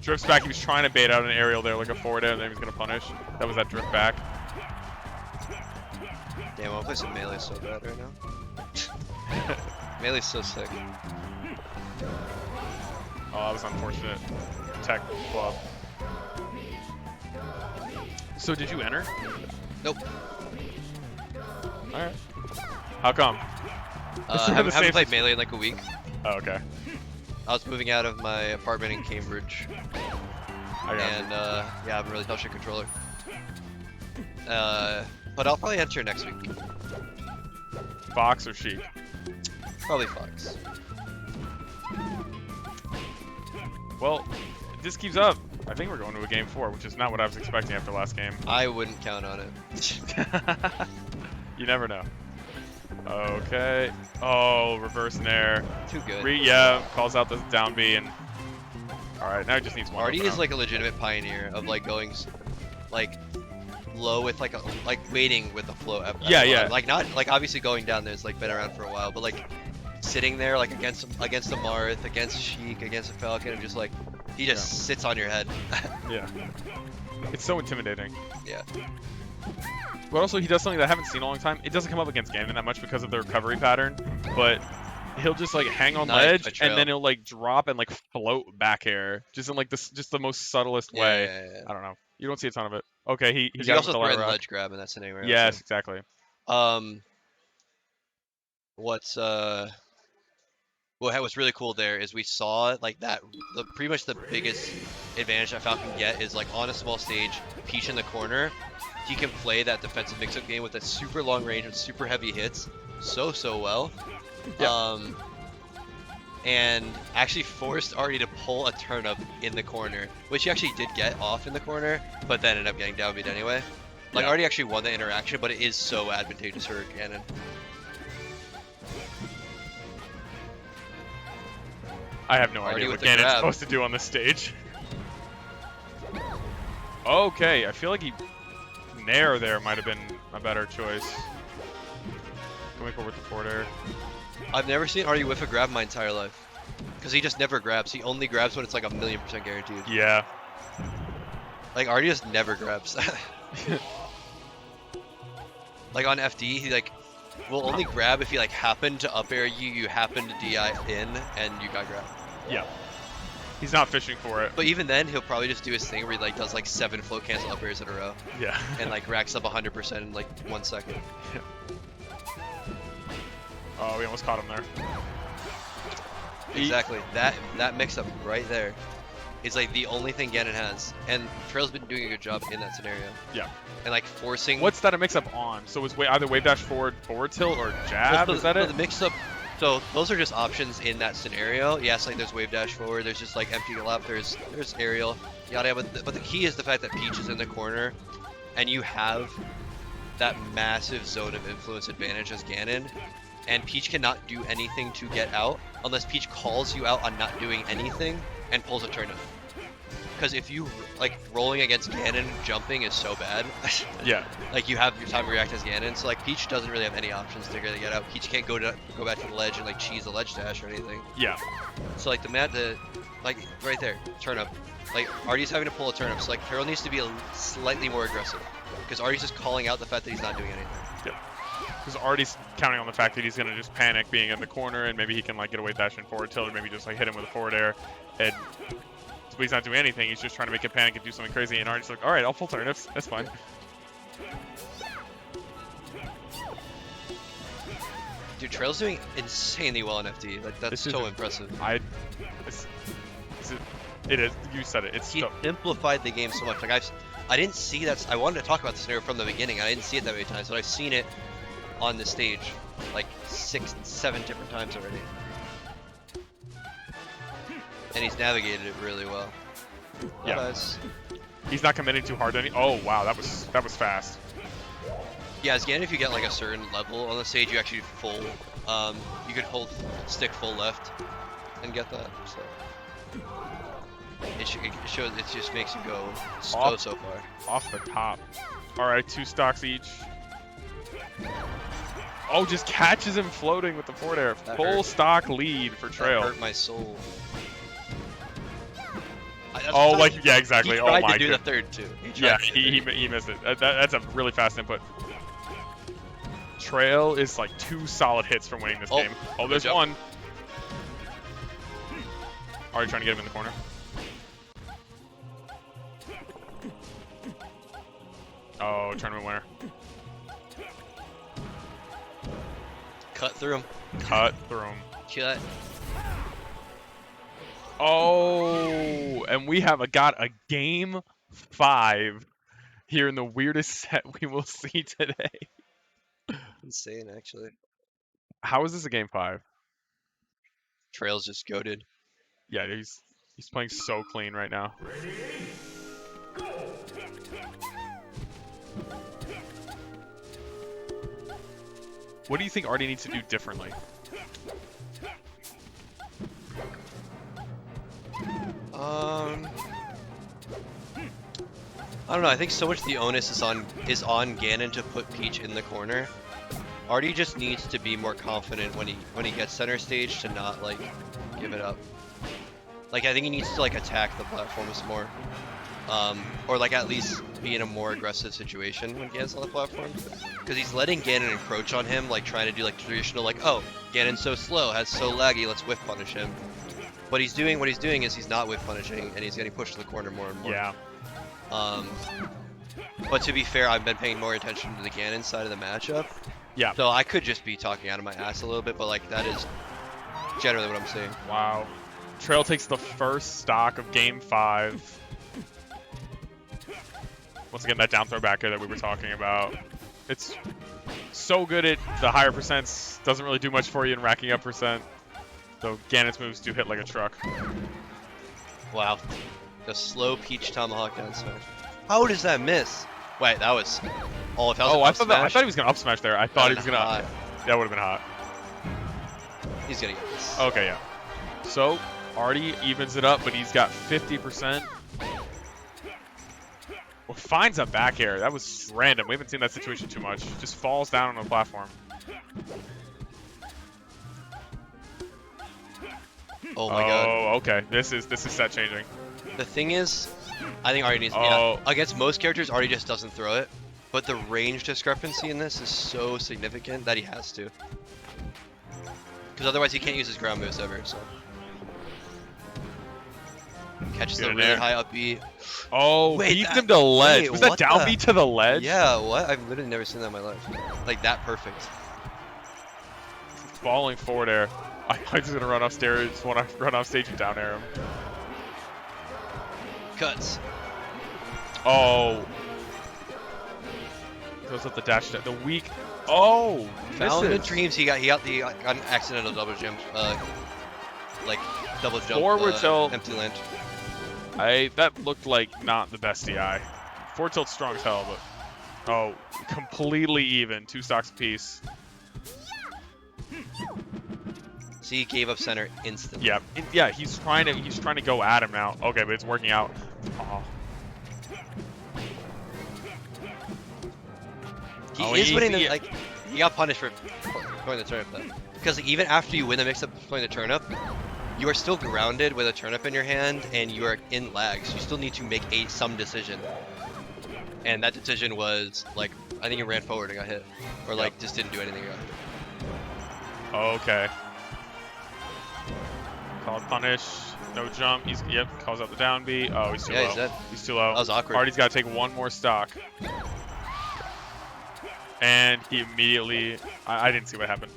Drifts back, he was trying to bait out an aerial there, like a forward air, and then he was going to punish. That was that drift back. Damn, I want to play some melee so bad right now. Melee's so sick. Oh, that was unfortunate. Tech club. So did you enter? Nope. Alright. How come? I haven't played melee in like a week. Oh, okay. I was moving out of my apartment in Cambridge. I got you. And yeah, I haven't really touched a controller. But I'll probably enter next week. Fox or Sheik? Probably Fox. Well, if this keeps up, I think we're going to a game 4, which is not what I was expecting after last game. I wouldn't count on it. You never know. Okay. Oh, reverse nair. Too good. Yeah, calls out the down B and. All right, now he just needs one. Arty open is up. like a legitimate pioneer of like going like low with like waiting with the flow. At Yeah, the yeah. bottom. Like not like obviously going down there's like been around for a while, but like sitting there like against a Marth, against Sheik, against a Falcon, and just like he just sits on your head. Yeah. It's so intimidating. Yeah. But also, he does something that I haven't seen in a long time. It doesn't come up against Ganon that much because of the recovery pattern, but he'll just like hang on Nice, ledge by Trail. and then he'll like drop and like float back air, just in like this, just the most subtlest way. Yeah. I don't know. You don't see a ton of it. Okay, he He got also him with the threatened rock. ledge grab in that scenario. Yes, exactly. What's what's really cool there is we saw like that pretty much the biggest advantage that Falcon get is like on a small stage, Peach in the corner, he can play that defensive mix-up game with a super long range and super heavy hits so well. Yeah. And actually forced Arty to pull a turnip in the corner, which he actually did get off in the corner, but then ended up getting downbeat anyway. Like, Yeah. Arty actually won the interaction, but it is so advantageous for Ganon. I have no Arty idea with what the Ganon's grab. supposed to do on this stage. Okay, I feel like Nair there might have been a better choice. Going forward with the forward air. I've never seen Arty whiff a grab my entire life. Because he just never grabs. He only grabs when it's like 1,000,000% guaranteed. Yeah. Like, Arty just never grabs. Like, on FD, he, like, will only grab if he, like, happened to up air you, you happen to DI in, and you got grabbed. Yeah. He's not fishing for it. But even then, he'll probably just do his thing where he, like, does, like, 7 float cancel up airs in a row. Yeah. And, like, racks up 100% in, like, 1 second. Oh, we almost caught him there. Exactly. That mix-up right there is, like, the only thing Ganon has. And Trail's been doing a good job in that scenario. Yeah. And, like, forcing... What's that a mix-up on? So it's either wave dash forward tilt or jab? Well, Is that it? The mix-up... So those are just options in that scenario. Yes, like there's wave dash forward, there's just like empty lap, there's aerial, yada yada. But the key is the fact that Peach is in the corner, and you have that massive zone of influence advantage as Ganon, and Peach cannot do anything to get out unless Peach calls you out on not doing anything and pulls a turnip. Because if you like rolling against Ganon, jumping is so bad. Yeah. Like you have your time to react as Ganon, so like Peach doesn't really have any options to really get out. Peach can't go back to the ledge and like cheese a ledge dash or anything. Yeah. So like like right there, turnip. Like Arty's having to pull a turnip, so like Carol needs to be slightly more aggressive. Because Arty's just calling out the fact that he's not doing anything. Yep. Because Arty's counting on the fact that he's gonna just panic being in the corner, and maybe he can like get a wave dash and forward tilt, or maybe just like hit him with a forward air, and but he's not doing anything. He's just trying to make it panic and do something crazy. And Arty's like, all right, I'll pull turnips. That's fine. Dude, Trail's doing insanely well in FD. Like that's so impressive. It is. You said it. It's He so. simplified the game so much. Like I didn't see that. I wanted to talk about this scenario from the beginning. I didn't see it that many times, but I've seen it on the stage like 6, 7 different times already. And he's navigated it really well. Yeah. Nice. He's not committing too hard to any. Oh wow, that was fast. Yeah, as Ganon, if you get like a certain level on the stage, you actually full. You could hold stick full left and get that. So it shows. It just makes you go so far. Off the top. All right, 2 stocks each. Oh, just catches him floating with the forward air. That Full hurt. stock lead for Trail. That hurt my soul. Oh, like yeah, exactly. He Oh tried my to do god. the third too. Yeah, he missed it. That's a really fast input. Trail is like 2 solid hits from winning this game. Oh, there's jump. one. Already trying to get him in the corner. Oh, tournament winner. Cut through him. Cut through him. Cut. Oh, and we have got a game 5 here in the weirdest set we will see today. Insane, actually. How is this a game 5? Trail's just goated. Yeah, he's playing so clean right now. What do you think Arty needs to do differently? I don't know. I think so much the onus is on Ganon to put Peach in the corner. Arty just needs to be more confident when he gets center stage to not like give it up. Like I think he needs to like attack the platforms more, or like at least be in a more aggressive situation when Ganon's on the platform. Because he's letting Ganon encroach on him, like trying to do like traditional like, oh, Ganon's so slow, has so laggy, let's whiff punish him. What he's doing is he's not whiff punishing, and he's getting pushed to the corner more and more. Yeah. But to be fair, I've been paying more attention to the Ganon side of the matchup. Yeah. So I could just be talking out of my ass a little bit, but like that is generally what I'm seeing. Wow. Trail takes the first stock of game 5. Once again, that down throw back air that we were talking about. It's so good at the higher percents. Doesn't really do much for you in racking up percent. Though Ganon's moves do hit like a truck. Wow. The slow Peach Tomahawk down smash. How does that miss? Wait, that was. Oh, if that was Oh, an I up thought smash, he was gonna up smash there. I thought he was That'd gonna. been hot. That would have been hot. He's gonna get this. Okay, yeah. So Arty evens it up, but he's got 50%. Well, finds a back air. That was random. We haven't seen that situation too much. Just falls down on the platform. Oh my god. Oh, okay. This is set changing. The thing is, I think Arty needs. Oh. Yeah, against most characters, Arty just doesn't throw it. But the range discrepancy in this is so significant that he has to. Because otherwise, he can't use his ground moves ever. So catches Get the in really there. high up B. Oh, Wait, beats that- him to ledge. wait, Was that what down the- B to the ledge? Yeah, what? I've literally never seen that in my life. Like that perfect. Falling forward air. I'm just gonna run upstairs. Want to run off stage and down air him. Cuts. Oh. Goes up the dash. The weak. Oh. Found in misses. dreams. He got an accidental double jump. Like double jump. Forward tilt. Empty land. That looked like not the best DI. Forward tilt's strong as hell, but oh, completely even. 2 stocks apiece. So he gave up center instantly. Yeah, yeah. He's trying to go at him now. Okay, but it's working out. Oh. He Oh, is winning he- the, like, he got punished for going the turnip though. Because like, even after you win the mix-up playing the turnip, you are still grounded with a turnip in your hand and you are in lags. You still need to make some decision. And that decision was like, I think he ran forward and got hit. Or like just didn't do anything. Okay. Called punish. No jump. Yep. Calls out the down B. Oh, he's too Yeah, low. he's dead. He's too low. That was awkward. Arty's got to take one more stock. And he immediately. I didn't see what happened.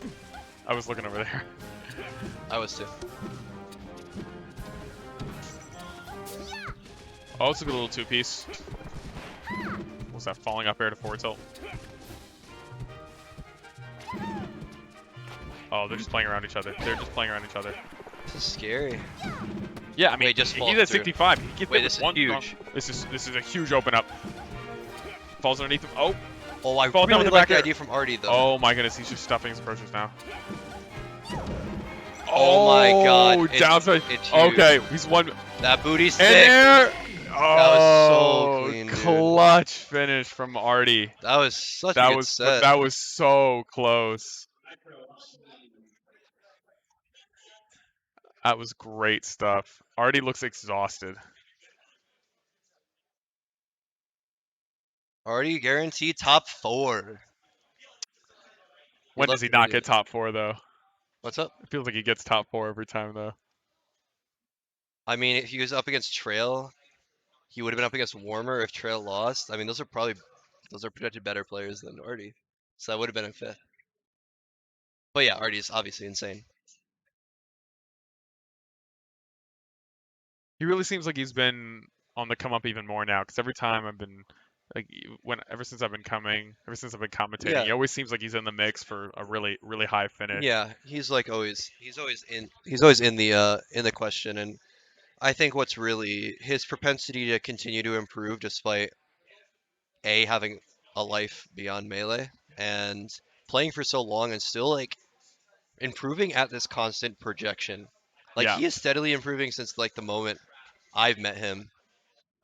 I was looking over there. I was too. Oh, it's a good little 2-piece. What's that? Falling up air to forward tilt. Oh, they're just playing around each other. They're just playing around each other. This is scary. Yeah, I mean, Wait, just he's fall at through. 65. He gets Wait, there this with is one huge. strong- This is a huge open up. Falls underneath him. Oh, Oh, I Fall down really with the like back the air. idea from Arty though. oh my goodness, he's just stuffing his approaches now. Oh my god, it's- downside. it's huge. Okay, he's one. That booty's And thick. there. was so Oh, clean, dude. clutch finish from Arty. That was such a That good was set. that was so close. That was great stuff. Arty looks exhausted. Arty guaranteed top 4. When love does he to not do get it. top 4 though? What's up? It feels like he gets top 4 every time though. I mean, if he was up against Trail, he would have been up against Warmer if Trail lost. I mean, those are projected better players than Arty. So that would have been a 5th. But yeah, Arty is obviously insane. He really seems like he's been on the come up even more now. Because every time I've been like, ever since I've been commentating, Yeah. he always seems like he's in the mix for a really high finish. Yeah, he's always in the question, and I think what's really his propensity to continue to improve despite having a life beyond Melee and playing for so long and still like improving at this constant projection. Like Yeah. he is steadily improving since like the moment I've met him.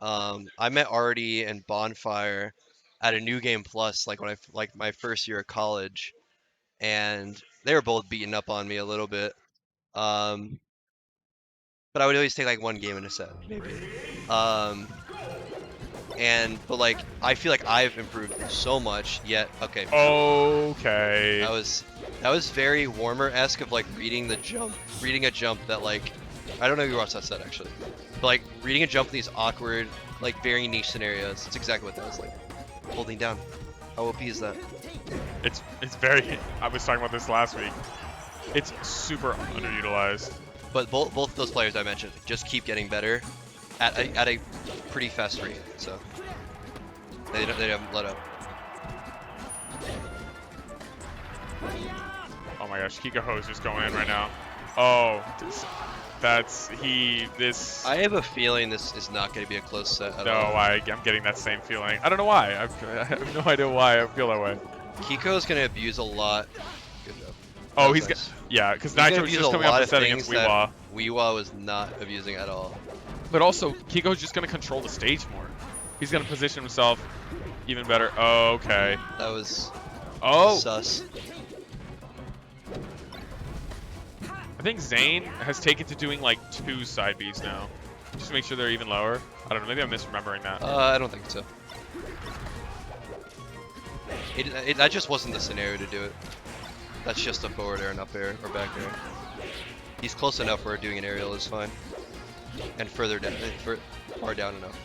I met Arty and Bonfire at a New Game Plus like when my first year of college, and they were both beating up on me a little bit. But I would always take like one game in a set, maybe. But like I feel like I've improved so much. Yet, okay. Okay. That was very Warmer-esque of like reading a jump that like I don't know if you watched that set actually, but like reading a jump in these awkward, like very niche scenarios. It's exactly what that was like. Holding down. How OP is that? It's very. I was talking about this last week. It's super underutilized. But both those players I mentioned just keep getting better at a pretty fast rate. So they haven't let up. Oh my gosh, Kikoho is just going in right now. Oh, That's I have a feeling this is not going to be a close set at No, all. I'm getting that same feeling. I don't know why. I have no idea why I feel that way. Kiko's going to abuse a lot. Good job. Oh, That's he's nice. yeah, because He's gonna Nitro's abuse just a coming lot off the of set things against that WeWa. WeWa was not abusing at all. But also, Kiko's just gonna control the stage more. He's gonna position himself even better. Oh, okay. That was Oh, sus. I think Zane has taken to doing like 2 side Bs now, just to make sure they're even lower. I don't know. Maybe I'm misremembering that. I don't think so. That just wasn't the scenario to do it. That's just a forward air and up air or back air. He's close enough where doing an aerial is fine. And further down, far down enough.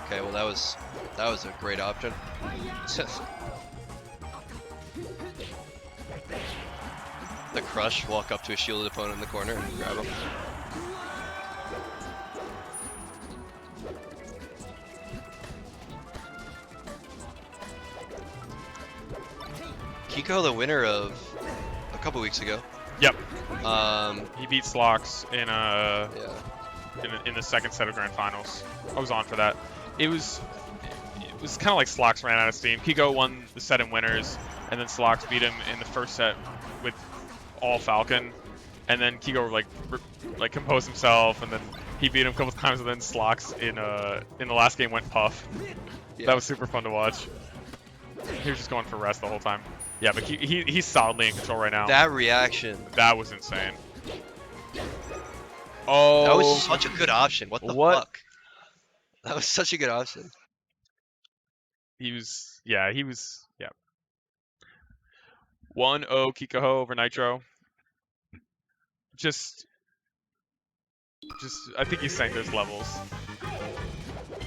Okay, well that was a great option. The crush, walk up to a shielded opponent in the corner and grab him. Kikoho, the winner of a couple weeks ago. Yep. Um, He beat SloX yeah. in the second set of Grand Finals. I was on for that. It was kind of like SloX ran out of steam. Kikoho won the set in winners, and then SloX beat him in the first set with all Falcon, and then Kikoho like composed himself, and then he beat him a couple times, and then SloX in the last game went puff. Yeah. That was super fun to watch. He was just going for rest the whole time. Yeah, but he's solidly in control right now. That reaction. That was insane. Oh, That was such a good option. What the What? fuck? That was such a good option. He was 1-0 Kikoho over Nitro. Just I think he's saying there's levels.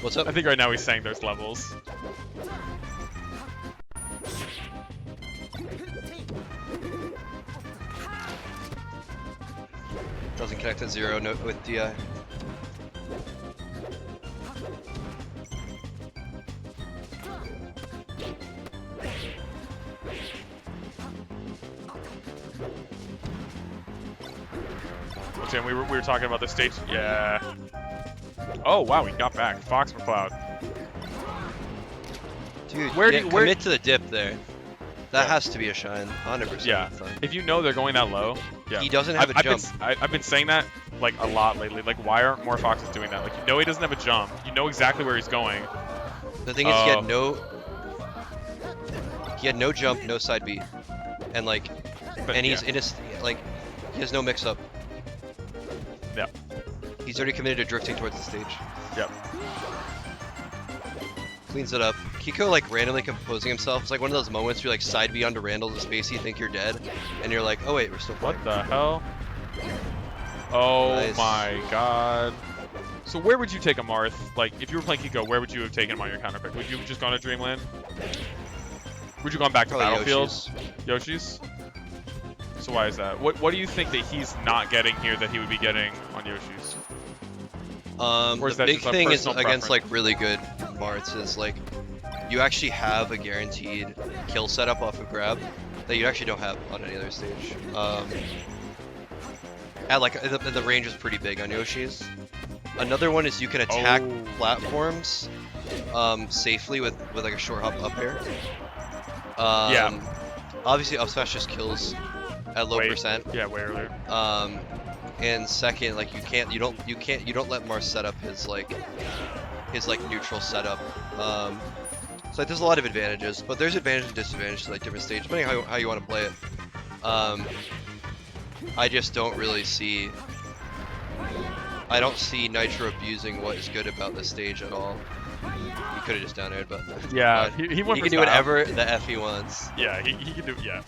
What's up? I think right now he's saying there's levels. Doesn't connect at 0 no, with DI. Tim, we were talking about the stage. Yeah. Oh wow, we got back. Fox McCloud. Dude, Where yeah, do- where- commit to the dip there. That Yeah. has to be a shine, 100%. Yeah. If you know they're going that low, yeah. He doesn't have a jump. I've been saying that like a lot lately. Like, why aren't more Foxes doing that? Like, you know he doesn't have a jump. You know exactly where he's going. The thing is, he had no jump, no side B, and like, But, and he's yeah. in his like, he has no mix up. Yeah. He's already committed to drifting towards the stage. Yep. Cleans it up. Kiko like randomly composing himself. It's like one of those moments where you like side B onto Randall to space, you think you're dead, and you're like, oh wait, we're still playing. What the hell? Oh Nice. my god. So where would you take a Marth? Like, if you were playing Kiko, where would you have taken him on your counter pick? Would you have just gone to Dreamland? Would you gone back to Probably Battlefield? Yoshi's. Yoshi's? So why is that? What do you think that he's not getting here that he would be getting on Yoshi's? Or is The that big just a thing is personal against preference? like really good Marts is like you actually have a guaranteed kill setup off of grab that you actually don't have on any other stage. At like the range is pretty big on Yoshi's. Another one is you can attack Oh. platforms safely with like a short hop up air. Yeah. Obviously up smash just kills at low percent. Yeah, way earlier. And second, like you don't let Mars set up his neutral setup. So like, there's a lot of advantages, but there's advantages and disadvantages to like different stages, depending on how you want to play it. I just don't really see. I don't see Nitro abusing what is good about this stage at all. He could have just down aired, but Yeah, but he went he for can do style. whatever the F he wants. Yeah, he can do. Yeah.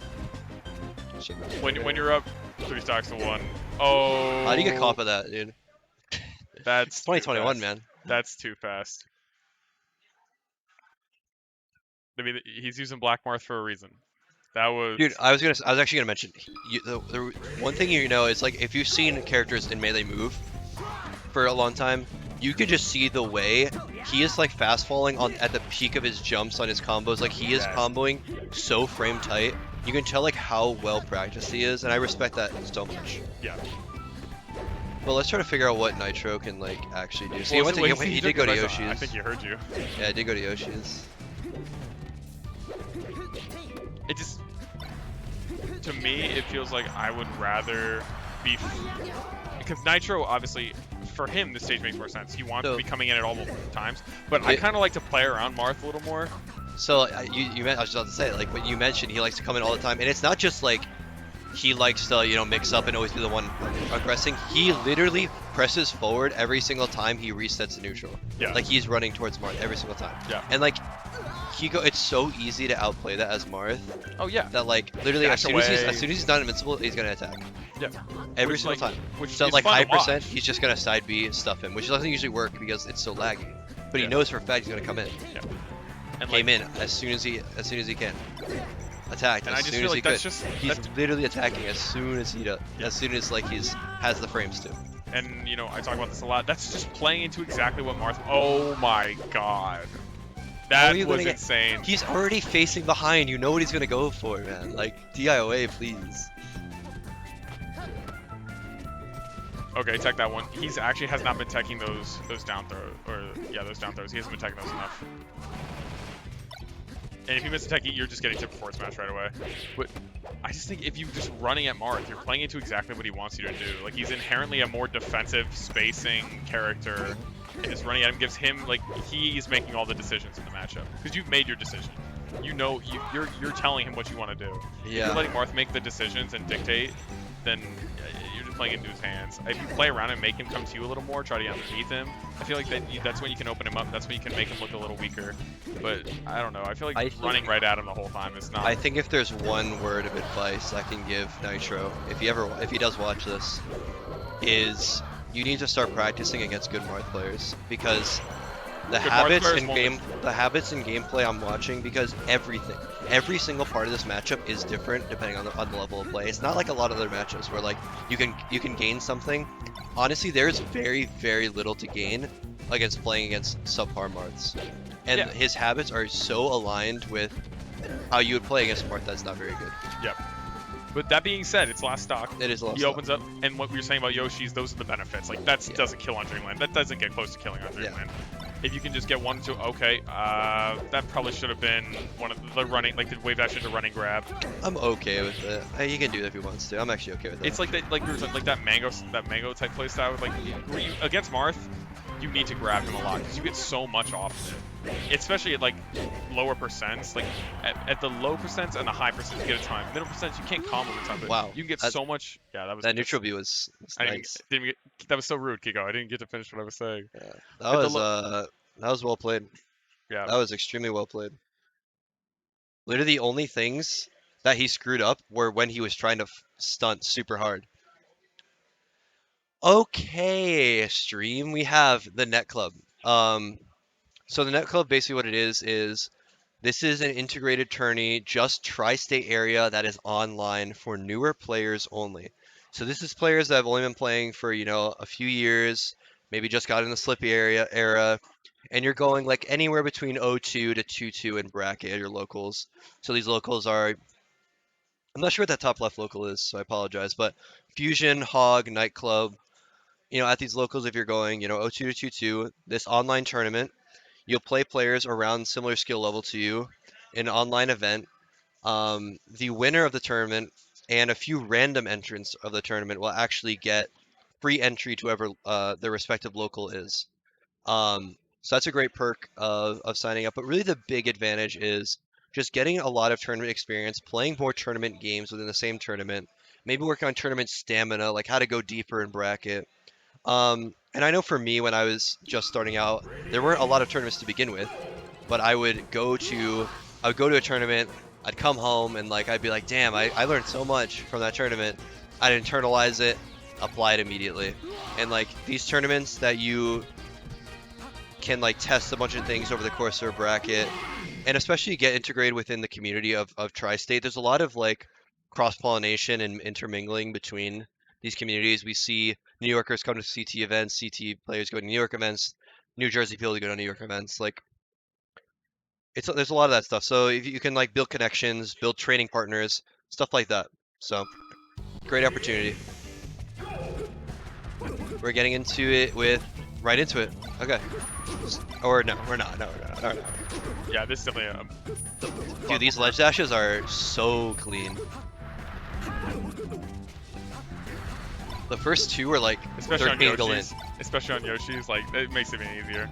Shit. When you're up 3 stocks to 1. Oh. How do you get caught by that, dude? That's It's 2021, too fast. man. That's too fast. I mean, he's using Black Marth for a reason. That was. Dude, I was actually gonna mention the one thing you know is like if you've seen characters in melee move for a long time, you could just see the way he is like fast falling on at the peak of his jumps on his combos. Like he is Yes. comboing so frame tight You can tell like how well practiced he is, and I respect that so much. Yeah. But let's try to figure out what Nitro can like actually do. So Well, he did go to Yoshi's. I think he heard you. Yeah, I did go to Yoshi's. It just, to me, it feels like I would rather be, because Nitro, obviously, for him, this stage makes more sense. He wants to be coming in at all times, but I kind of like to play around Marth a little more. So I was just about to say, like what you mentioned, he likes to come in all the time, and it's not just like he likes to, you know, mix up and always be the one aggressing. He literally presses forward every single time he resets the neutral. Yeah. Like he's running towards Marth every single time. Yeah. And like it's so easy to outplay that as Marth. Oh yeah. That like literally Dash as soon as away. he's not invincible, he's gonna attack. Yeah. Every Which, single like, time. Which So is like fun high to watch. percent, he's just gonna side B stuff him, which doesn't usually work because it's so laggy. But he Yeah. knows for a fact he's gonna come in. Yeah. And Came like, in as soon as he can. Attacked and as I just soon feel as he like could. that's just, He's literally attacking as soon as he does. Yeah. As soon as like has the frames to. and you know, I talk about this a lot. That's just playing into exactly what Marth. Oh my god. That you was gonna get- insane. He's already facing behind. You know what he's gonna go for, man. Like DIOA, please. Okay, tech that one. He's actually has not been teching those down throws, or yeah, those down throws. He hasn't been teching those enough. And if you miss a tech, you're just getting tip forward smash right away. But I just think if you just running at Marth, you're playing into exactly what he wants you to do. Like he's inherently a more defensive spacing character, and just running at him gives him like he's making all the decisions in the matchup because you've made your decision. You know you're telling him what you want to do. If Yeah. you're letting Marth make the decisions and dictate, then you're just playing into his hands. If you play around and make him come to you a little more, try to get underneath him, I feel like that's when you can open him up. That's when you can make him look a little weaker. But I don't know. I feel like I think- running right at him the whole time is not. I think if there's one word of advice I can give Nitro, if he does watch this, is you need to start practicing against good Marth players because the Good Marth habits players in won't gameplay I'm watching, because every single part of this matchup is different depending on the level of play. It's not like a lot of other matchups where like you can gain something. Honestly, there's very, very little to gain against playing against subpar Marths. And Yeah. his habits are so aligned with how you would play against Marth that's not very good. Yep. But that being said, it's last stock. It is a lot. He opens up, and what we were saying about Yoshi's, those are the benefits. Like that Yeah. doesn't kill on Dreamland. That doesn't get close to killing on Dreamland. If you can just get 1 2, okay, that probably should have been one of the running, like the wave dash into running grab. I'm okay with it. He can do it if he wants to. I'm actually okay with it. It's like that, like we were saying, like that mango type playstyle. Like where you, against Marth, you need to grab him a lot because you get so much off of it. Especially at like lower percents, like at the low percents and the high percents you get a ton. Middle percents you can't combo a ton, but Wow. you can get That- so much. Yeah, that was that neutral view was I nice. didn't get, that was so rude, Kiko. I didn't get to finish what I was saying. Yeah. the That was well played. Yeah. That was extremely well played. Literally the only things that he screwed up were when he was trying to stunt super hard. Okay, stream, we have the Net Club. So the Net Club, basically what it is this is an integrated tourney, just tri-state area that is online for newer players only. So this is players that have only been playing for, you know, a few years, maybe just got in the Slippy era, and you're going like anywhere between 0-2 to 2-2 in bracket at your locals. So these locals are, I'm not sure what that top left local is, so I apologize, but Fusion, HoG, Nightclub, you know, at these locals, if you're going, you know, 0-2 to 2-2, this online tournament, you'll play players around similar skill level to you in an online event. The winner of the tournament and a few random entrants of the tournament will actually get free entry to whoever their respective local is. So that's a great perk of signing up. But really the big advantage is just getting a lot of tournament experience, playing more tournament games within the same tournament, maybe working on tournament stamina, like how to go deeper in bracket. And I know for me, when I was just starting out, there weren't a lot of tournaments to begin with, but I would go to a tournament, I'd come home, and like I'd be like, damn, I learned so much from that tournament. I'd internalize it, apply it immediately. And like these tournaments that you can like test a bunch of things over the course of a bracket, and especially get integrated within the community of Tri-State, there's a lot of like cross-pollination and intermingling between these communities. We see New Yorkers come to CT events, CT players go to New York events, New Jersey people go to New York events. Like, there's a lot of that stuff. So if you can like build connections, build training partners, stuff like that. So, great opportunity. We're getting into it right into it. Okay. Or no, we're not. No, we're not. Yeah, this is definitely a Dude, these ledge dashes are so clean. The first two are like especially on 13 Galint. Yoshi's. Especially on Yoshi's, like it makes it even easier.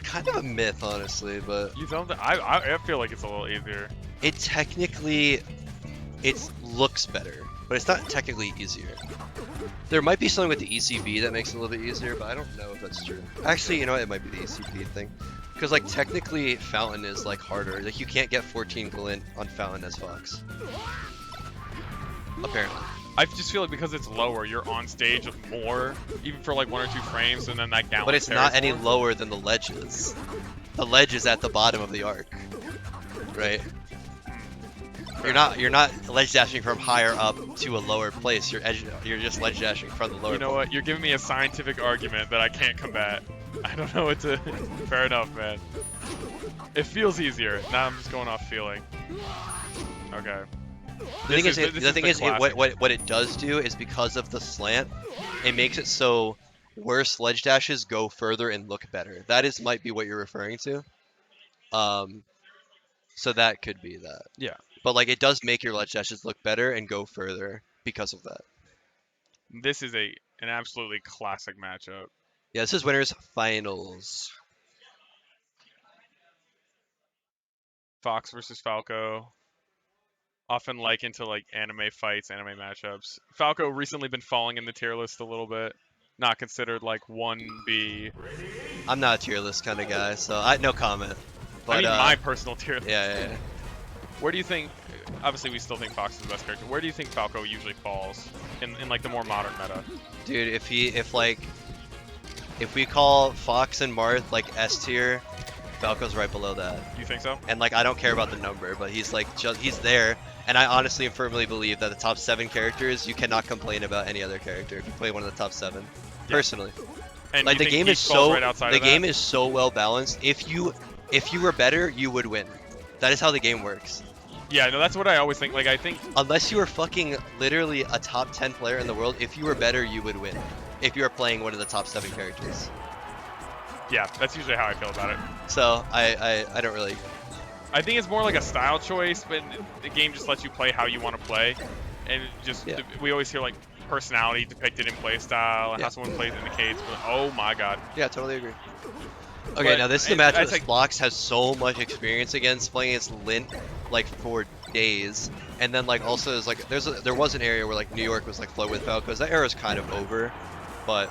Kind of a myth, honestly, but You don't. I feel like it's a little easier. it technically it looks better, but it's not technically easier. There might be something with the ECB that makes it a little bit easier, but I don't know if that's true. Actually, you know what? It might be the ECB thing. Because, like, technically, Fountain is, like, harder. Like, you can't get 14 Galint on Fountain as Fox. Apparently. I just feel like because it's lower, you're on stage with more, even for like 1 or 2 frames, and then that gallon. But it's not any lower than the ledge is. The ledge is at the bottom of the arc. Right? You're not ledge dashing from higher up to a lower place. You're just ledge dashing from the lower. You know what? You're giving me a scientific argument that I can't combat. I don't know what to. Fair enough, man. It feels easier. Now I'm just going off feeling. Okay. The thing is, what it does do is because of the slant, it makes it so worse ledge dashes go further and look better. That might be what you're referring to. So that could be that. Yeah. But like it does make your ledge dashes look better and go further because of that. This is an absolutely classic matchup. Yeah, this is winners finals. Fox versus Falco. Often likened to like anime fights, anime matchups. Falco recently been falling in the tier list a little bit. Not considered like 1B. I'm not a tier list kind of guy, so no comment. But, I mean, my personal tier list. Yeah. Where do you think? Obviously, we still think Fox is the best character. Where do you think Falco usually falls in like the more modern meta? Dude, if we call Fox and Marth like S tier, Falco's right below that. You think so? And like I don't care about the number, but he's like he's there. And I honestly and firmly believe that the top 7 characters, you cannot complain about any other character if you play one of the top 7. Yeah. Personally. And like the game is so well balanced. If you were better, you would win. That is how the game works. Yeah, no, that's what I always think. Like I think unless you were fucking literally a top 10 player in the world, if you were better, you would win. If you are playing one of the top 7 characters. Yeah, that's usually how I feel about it. So I don't really. I think it's more like a style choice, but the game just lets you play how you want to play, and just we always hear like personality depicted in play style and how someone plays indicates. But oh my god. Yeah, totally agree. Okay, now this is a match that SloX has so much experience against, playing against Lint like for days, and then like also there's like there was an area where like New York was like flow with Falcos. That era is kind of over, but.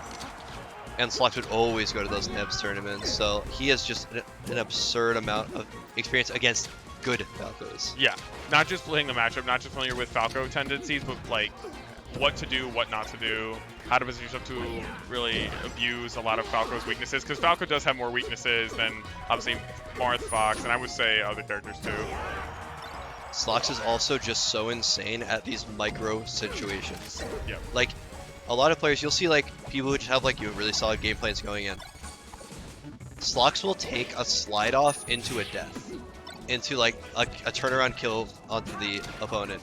And SloX would always go to those Nebs tournaments, so he has just an absurd amount of experience against good Falcos. Yeah, not just playing the matchup, not just familiar with Falco tendencies, but like what to do, what not to do, how to position yourself to really abuse a lot of Falco's weaknesses, because Falco does have more weaknesses than obviously Marth, Fox, and I would say other characters too. SloX is also just so insane at these micro situations. Yeah. Like, a lot of players, you'll see like people who just have like really solid game plans going in. SloX will take a slide off into a death, into like a turnaround kill onto the opponent.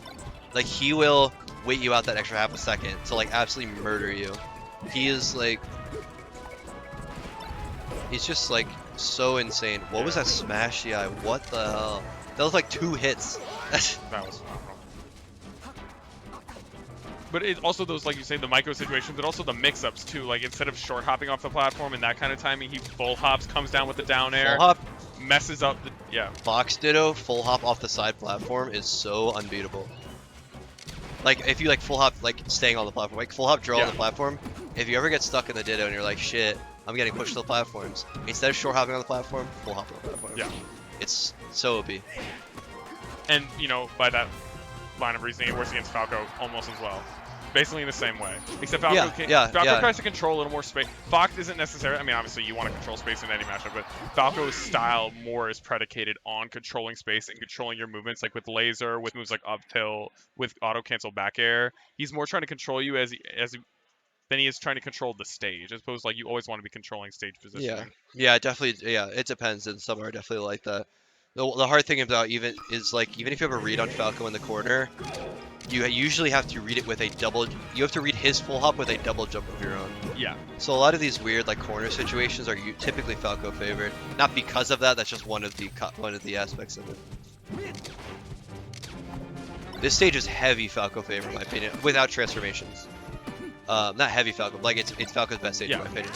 Like he will wait you out that extra half a second to like absolutely murder you. He is like, he's just like so insane. What was that smash DI? What the hell? That was like 2 hits. That was phenomenal. But it's also those, like you say, the micro situations, but also the mix-ups too. Like instead of short hopping off the platform and that kind of timing, he full hops, comes down with the down air, full hop, messes up the Fox Ditto full hop off the side platform is so unbeatable. Like if you like full hop, like staying on the platform, like full hop draw on the platform. If you ever get stuck in the Ditto and you're like, shit, I'm getting pushed to the platforms. Instead of short hopping on the platform, full hop on the platform. Yeah. It's so OP. And you know, by that line of reasoning, it works against Falco almost as well. Basically in the same way. Except Falco Falco tries to control a little more space. Fox isn't necessarily, I mean obviously you want to control space in any matchup, but Falco's style more is predicated on controlling space and controlling your movements, like with laser, with moves like up tilt, with auto cancel back air. He's more trying to control you than he is trying to control the stage, as opposed to like you always want to be controlling stage positioning. Yeah, definitely. Yeah, it depends, and some are definitely like that. The hard thing about even is like even if you have a read on Falco in the corner, you usually have to read it with a double. You have to read his full hop with a double jump of your own. Yeah. So a lot of these weird like corner situations are typically Falco favored. Not because of that. That's just one of the aspects of it. This stage is heavy Falco favor in my opinion, without transformations. Not heavy Falco, like it's Falco's best stage in my opinion.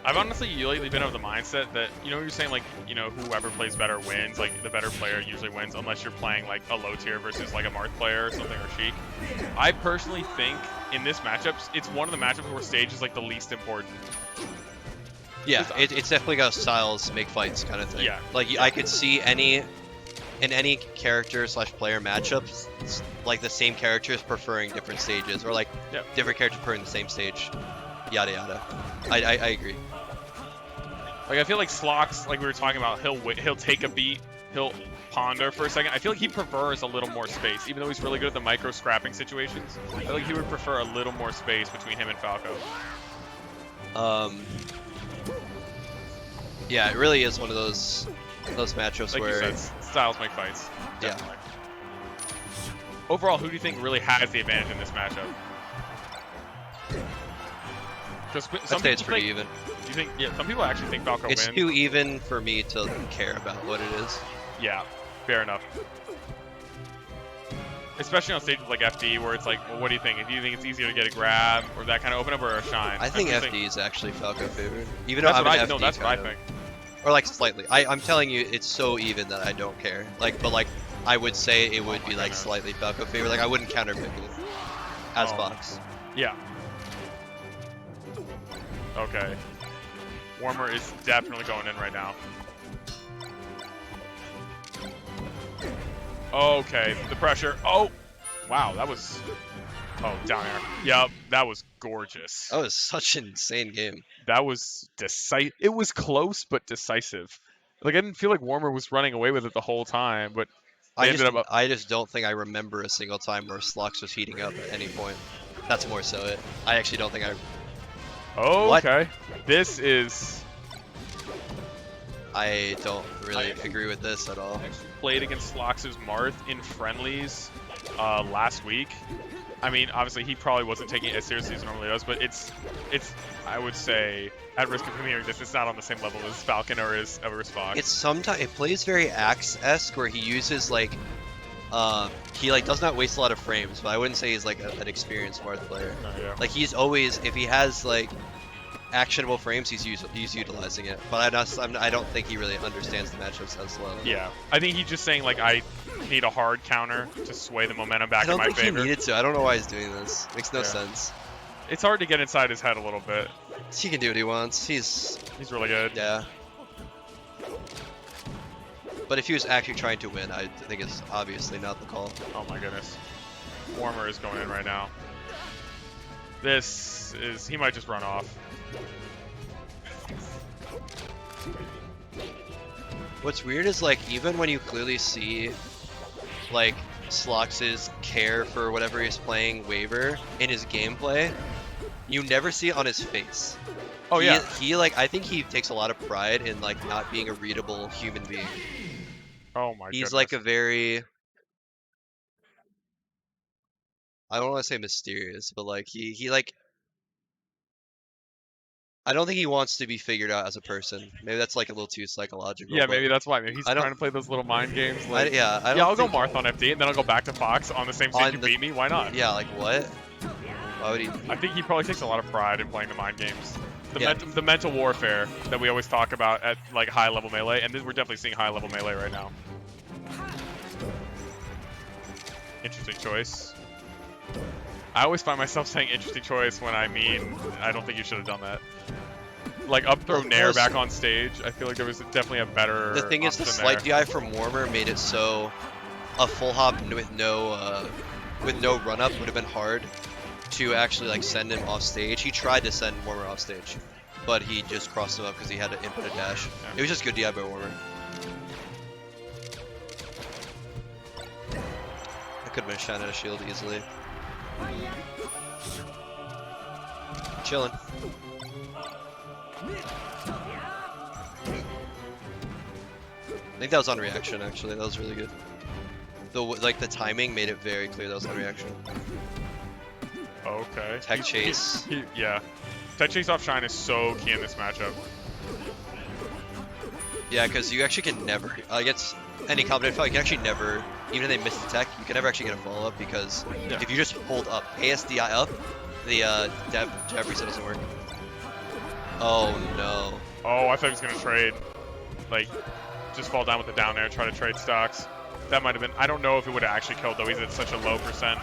I've honestly lately been of the mindset that, you know, you're saying like, you know, whoever plays better wins, like the better player usually wins unless you're playing like a low tier versus like a Marth player or something or Sheik. I personally think in this matchup, it's one of the matchups where stage is like the least important. Yeah, it's definitely got styles make fights kind of thing. Yeah. Like I could see in any character / player matchups, like the same characters preferring different stages, or like different characters preferring the same stage, yada yada. I agree. Like I feel like SloX, like we were talking about, he'll take a beat, he'll ponder for a second. I feel like he prefers a little more space, even though he's really good at the micro scrapping situations. I feel like he would prefer a little more space between him and Falco. Yeah, it really is one of those matchups like where you said, styles make fights. Definitely. Yeah. Overall, who do you think really has the advantage in this matchup? Because I'd say it's pretty even. You think? Yeah, some people actually think Falco It's wins. too even for me to care about what it is. Yeah, fair enough. Especially on stages like FD, where it's like, well, what do you think? Do you think it's easier to get a grab, or that kind of open up, or a shine? I think FD is actually Falco favored, even though I'm an FD that's what I kind of. think. Or like slightly. I'm telling you, it's so even that I don't care. Like, but like, I would say it would be like slightly Falco favored. Like, I wouldn't counter pick it as Fox. Yeah. Okay. Warmer is definitely going in right now. Okay, the pressure. Oh, wow, that was. Oh, down air. Yep, that was gorgeous. That was such an insane game. That was decisive. It was close, but decisive. Like, I didn't feel like Warmer was running away with it the whole time, but they ended up. I just don't think I remember a single time where SloX was heating up at any point. That's more so it. I actually don't think I. Oh, okay. This is. I don't really agree with this at all. Played against SloX's Marth in Friendlies last week. I mean, obviously he probably wasn't taking it as seriously as he normally does, but it's I would say, at risk of hearing this, it's not on the same level as Falcon or as Fox. It's sometimes it plays very Axe-esque, where he uses like he like does not waste a lot of frames, but I wouldn't say he's like an experienced Marth player. Yeah. Like he's always, if he has like actionable frames, he's utilizing it. But I don't think he really understands the matchups as well. Yeah, I think he's just saying like I need a hard counter to sway the momentum back in my favor. I don't think he needed to. I don't know why he's doing this. Makes no sense. It's hard to get inside his head a little bit. He can do what he wants. He's really good. Yeah. But if he was actually trying to win, I think it's obviously not the call. Oh my goodness. Warmer is going in right now. This is, he might just run off. What's weird is like even when you clearly see like SloX's care for whatever he's playing waiver in his gameplay, you never see it on his face. Oh yeah. He like, I think he takes a lot of pride in like not being a readable human being. Oh my goodness. He's like a very, I don't want to say mysterious, but like he like, I don't think he wants to be figured out as a person. Maybe that's like a little too psychological. Yeah, maybe that's why. Maybe he's trying to play those little mind games. Like, I'll go Marth on FD, and then I'll go back to Fox on the same stage you beat me. Why not? Yeah, like what? Why would he? I think he probably takes a lot of pride in playing the mind games. The mental warfare that we always talk about at like high level melee, and we're definitely seeing high level melee right now. Interesting choice. I always find myself saying interesting choice when I mean I don't think you should have done that. Like up throw Nair back on stage, I feel like there was definitely a better. The thing is, the slight DI from Warmer made it so a full hop with no run up would have been hard to actually like send him off stage. He tried to send Warmer off stage, but he just crossed him up because he had to input a dash. Yeah. It was just good DI by Warmer. I could have been shot at a shield easily. Chilling. I think that was on reaction actually. That was really good. The timing made it very clear that was on reaction. Okay. Tech chase. Yeah. Tech chase off shine is so key in this matchup. Yeah, because you actually can never against any competent fight. You can actually never, even if they miss the tech, you can never actually get a follow up because if you just hold up, ASDI up, the jab reset doesn't work. Oh no. Oh, I thought he was gonna trade. Like, just fall down with the down air, try to trade stocks. That might have been. I don't know if it would have actually killed though. He's at such a low percent.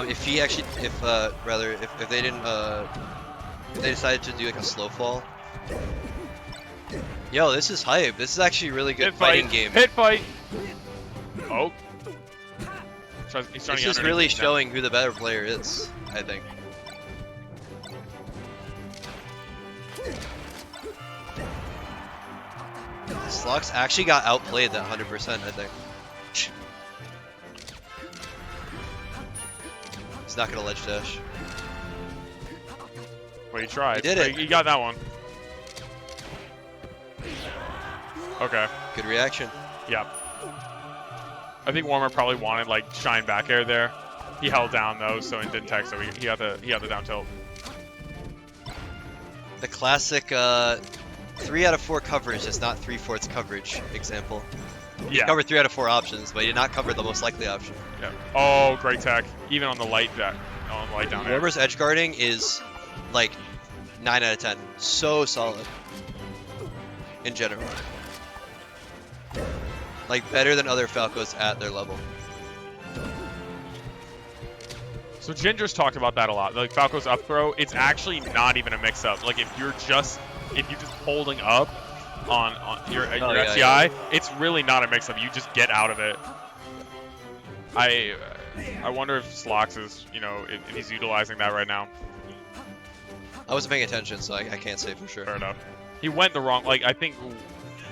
If he actually, if they didn't, if they decided to do like a slow fall. Yo, this is hype. This is actually a really good fighting game. Hit fight. Oh. He's This is really showing who the better player is, I think. SloX actually got outplayed that 100%, I think. He's not gonna ledge dash. Well, he tried. He did it. He got that one. Okay. Good reaction. Yeah. I think Warmer probably wanted like shine back air there. He held down though, so it didn't tech, so he got the down tilt. The classic 3 out of 4 coverage is not 3/4 coverage example. He Yeah. covered 3 out of 4 options, but he did not cover the most likely option. Yeah. Oh, great tech. Even on the light down air. Warmer's edge guarding is like 9 out of 10. So solid. In general. Like better than other Falcos at their level. So Ginger's talked about that a lot. Like Falco's up throw, it's actually not even a mix-up. Like if you're just holding up on your FTI, it's really not a mix-up. You just get out of it. I wonder if SloX is, if he's utilizing that right now. I wasn't paying attention, so I can't say for sure. Fair enough. He went the wrong. Like I think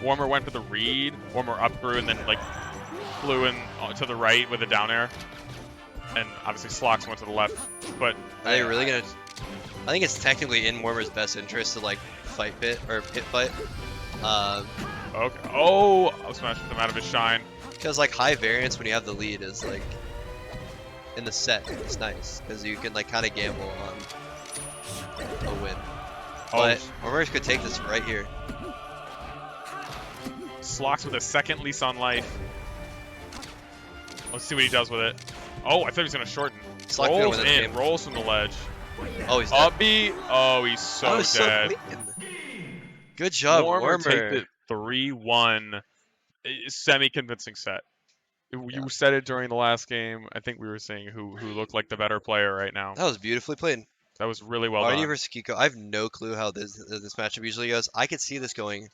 Warmer went for the read. Warmer up through and then like flew in to the right with a down air. And obviously SloX went to the left, but Are they really gonna? I think it's technically in Warmer's best interest to like fight pit or pit fight. Okay. Oh, I was smashing him out of his shine. Because like high variance when you have the lead is like in the set, it's nice because you can like kind of gamble on a win. But Warmer could take this right here. SloX with a second lease on life. Let's see what he does with it. Oh, I thought he was gonna shorten. SloX Rolls gonna win this in, game. rolls from the ledge. Oh, he's dead. Up B. Oh, he's so dead. Good job, Warmer. Take the 3-1. Semi-convincing set. You said it during the last game. I think we were saying who looked like the better player right now. That was beautifully played. That was really well Arty done. versus Kikoho. I have no clue how this matchup usually goes. I could see this going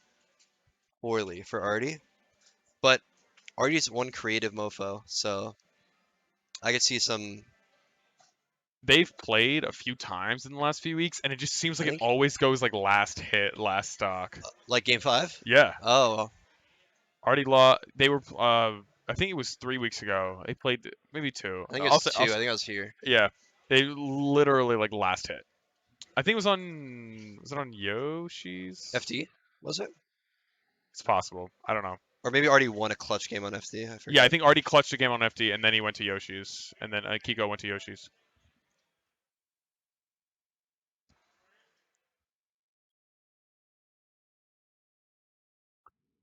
poorly for Arty, but Arty's one creative mofo, so I could see some. They've played a few times in the last few weeks, and it just seems like it always goes like last hit, last stock. Like game 5? Yeah. Oh. Arty Law. They were. I think it was 3 weeks ago. They played maybe 2. I think it was 2. I think I was here. Yeah. They literally like last hit. I think it was on. Was it on Yoshi's? FD? Was it? It's possible. I don't know. Or maybe Arty won a clutch game on FD. I forget. Yeah, I think Arty clutched a game on FD, and then he went to Yoshi's, and then Kiko went to Yoshi's.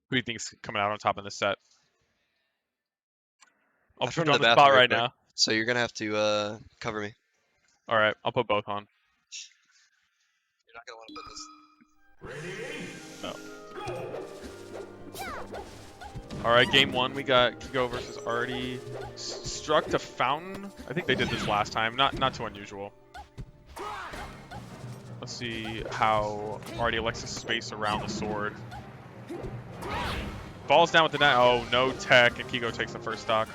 Who do you think's coming out on top in this set? I'll put you on the spot right now. So you're gonna have to cover me. All right, I'll put both on. You're not gonna want to put this. Oh. All right, game 1 we got Kiko versus Arty. Struck to Fountain. I think they did this last time. Not too unusual. Let's see how Arty elects to space around the sword. Falls down with the net. Oh, no tech, and Kiko takes the first stock.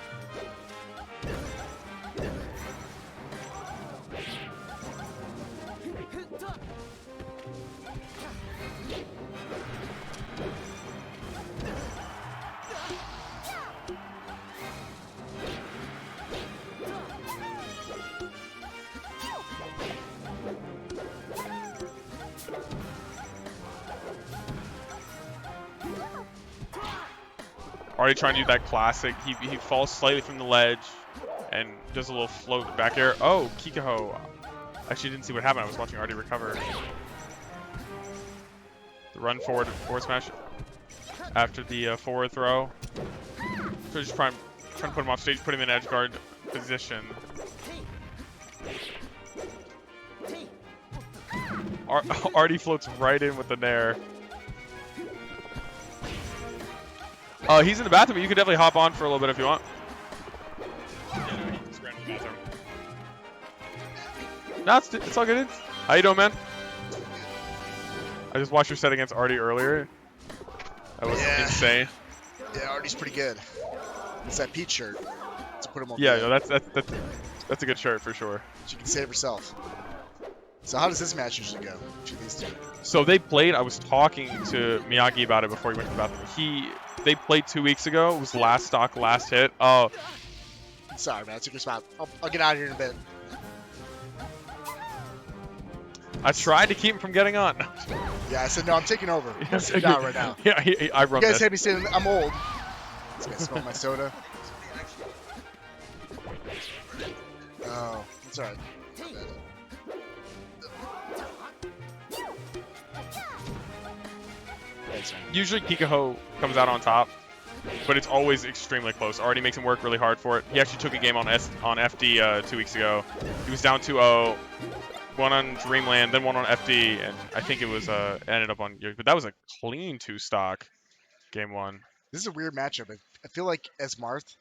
Arty trying to do that classic. He falls slightly from the ledge and does a little float back air. Oh, Kikoho. Actually didn't see what happened. I was watching Arty recover. The run forward smash after the forward throw. So just trying to put him off stage, put him in edge guard position. Arty floats right in with the nair. He's in the bathroom. You can definitely hop on for a little bit if you want. Yeah, no, he just ran to the bathroom. No, it's all good. How you doing, man? I just watched your set against Arty earlier. That was insane. Yeah, Arty's pretty good. It's that Peach shirt. To put him on. Yeah, no, that's a good shirt for sure. She can say it herself. So how does this match usually go between these two? So they played. I was talking to Miyagi about it before he went to the bathroom. They played 2 weeks ago. It was last stock, last hit. Oh, sorry, man. I took your spot. I'll get out of here in a bit. I tried to keep him from getting on. Yeah, I said no. I'm taking over. I'm sitting down right now. Yeah, I run You guys that. had me saying I'm old. This guy smelled my soda. Oh, it's alright. Usually Kikoho comes out on top, but it's always extremely close. Arty makes him work really hard for it. He actually took a game on FD 2 weeks ago. He was down 2-0, one on Dreamland, then one on FD, and I think it was ended up on. But that was a clean 2-stock game 1. This is a weird matchup. I feel like as Marth,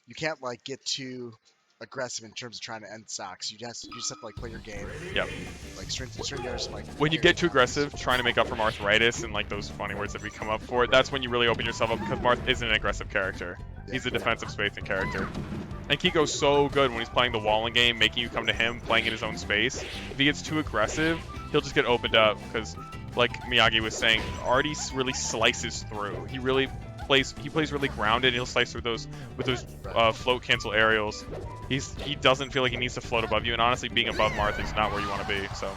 you can't like get too aggressive in terms of trying to end stocks. You just have to like play your game. Yep. Like string yards. Like when you get too aggressive, trying to make up from arthritis and like those funny words that we come up for, that's when you really open yourself up because Marth isn't an aggressive character. Yeah. He's a defensive spacing character. And Kiko's so good when he's playing the walling game, making you come to him, playing in his own space. If he gets too aggressive, he'll just get opened up because, like Miyagi was saying, Arty really slices through. He plays really grounded. And he'll slice through those with those float cancel aerials. He doesn't feel like he needs to float above you, and honestly, being above Marth is not where you want to be. So,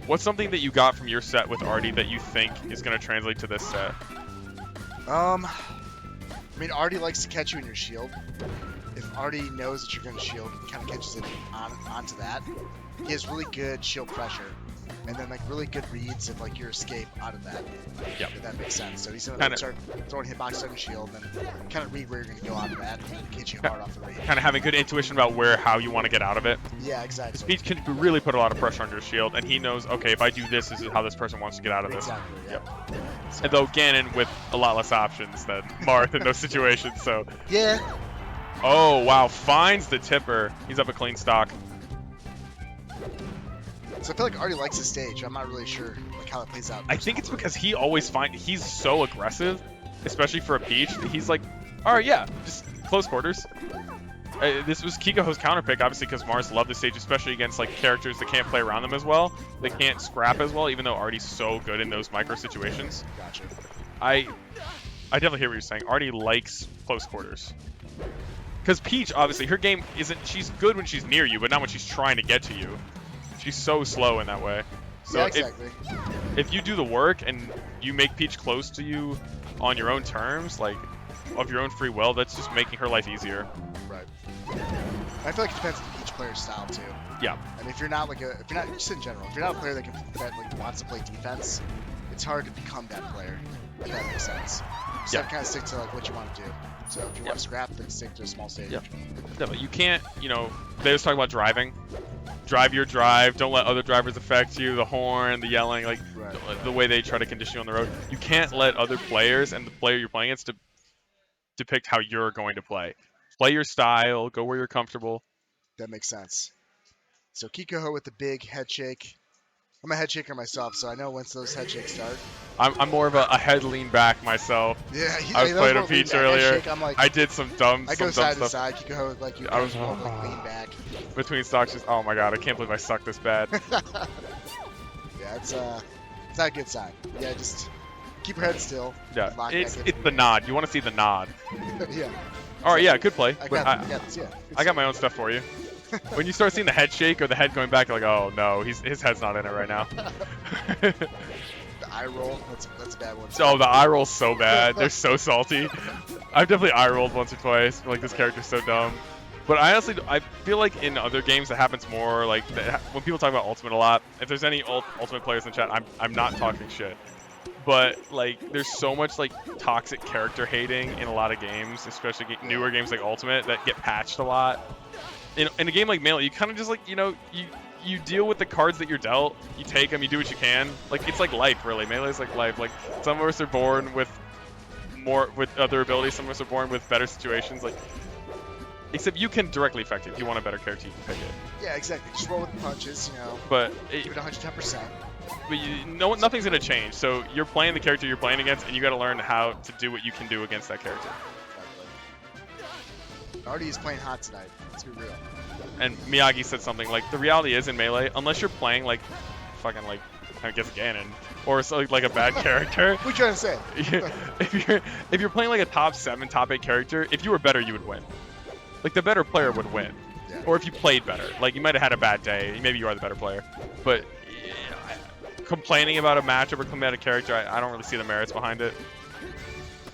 what's something that you got from your set with Arty that you think is going to translate to this set? I mean, Arty likes to catch you in your shield. If Arty knows that you're going to shield, he kind of catches it onto that. He has really good shield pressure, and then like really good reads of like your escape out of that. Yeah. If that makes sense. So he's gonna start throwing hitbox on your shield, and then kind of read where you're going to go out of that, and hit you hard off the read. Kind of having good intuition about how you want to get out of it. Yeah, exactly. Speech can really put a lot of pressure on your shield, and he knows, okay, if I do this is how this person wants to get out of this. Exactly. Yeah. So, And though Ganon with a lot less options than Marth in those situations, so. yeah. Oh, wow, finds the tipper. He's up a clean stock. So I feel like Arty likes the stage. I'm not really sure like how it plays out. I think it's because he always he's so aggressive, especially for a Peach. He's like, all right, yeah, just close quarters. This was Kikoho's counter pick, obviously, because Mars love the stage, especially against like characters that can't play around them as well. They can't scrap as well, even though Arty's so good in those micro situations. Gotcha. I definitely hear what you're saying. Arty likes close quarters. Because Peach, obviously, her game isn't. She's good when she's near you, but not when she's trying to get to you. She's so slow in that way. So yeah, exactly. if you do the work and you make Peach close to you on your own terms, like of your own free will, that's just making her life easier. Right. I feel like it depends on each player's style too. Yeah. And if you're not just in general, if you're not a player that like wants to play defense, it's hard to become that player. If that makes sense. So Yeah. kind of stick to like what you want to do. So if you want to scrap, then stick to a small stage. Yeah. No, but you can't, they just talk about driving. Drive your drive. Don't let other drivers affect you. The horn, the yelling, like Right. the way they try to condition you on the road. You can't let other players and the player you're playing against depict how you're going to play. Play your style. Go where you're comfortable. That makes sense. So Kikoho with the big head shake. I'm a head shaker myself, so I know once those head shakes start. I'm more of a head lean back myself. Yeah, I was playing a Peach earlier. Shake, I'm like, I did some dumb I go stuff side to side. Kikoho like you I was- more like lean back. between stocks. Just, oh my god, I can't believe I suck this bad. Yeah, it's not a good sign. Yeah, just keep your head still. Yeah, Lock it's back in. the nod. You want to see the nod. Yeah, All right, yeah, good play. I But got this. Yeah, I got my own stuff for you. When you start seeing the head shake or the head going back, you're like, oh no, his head's not in it right now. the eye roll. That's a bad one. Oh, the eye roll's so bad. They're so salty. I've definitely eye rolled once or twice. Like, this character's so dumb. But I feel like in other games that happens more. Like when people talk about Ultimate a lot, if there's any Ultimate players in chat, I'm not talking shit. But like, there's so much like toxic character hating in a lot of games, especially newer games like Ultimate that get patched a lot. In a game like Melee, you kind of just like, you deal with the cards that you're dealt. You take them, you do what you can. Like, it's like life, really. Melee is like life. Like, some of us are born with other abilities. Some of us are born with better situations. Like, except you can directly affect it. If you want a better character, you can pick it. Yeah, exactly. Just roll with the punches, But give it 110%. But nothing's gonna change. So you're playing the character you're playing against, and you got to learn how to do what you can do against that character. Exactly. Arty is playing hot tonight. Let's be real. And Miyagi said something like, the reality is in Melee, unless you're playing like fucking like, I guess, Ganon or like a bad character. What you trying to say? if you're playing like a top 7, top 8 character, if you were better, you would win. Like, the better player would win. Yeah. Or if you played better. Like, you might have had a bad day. Maybe you are the better player. But complaining about a matchup or complaining about a character, I don't really see the merits behind it.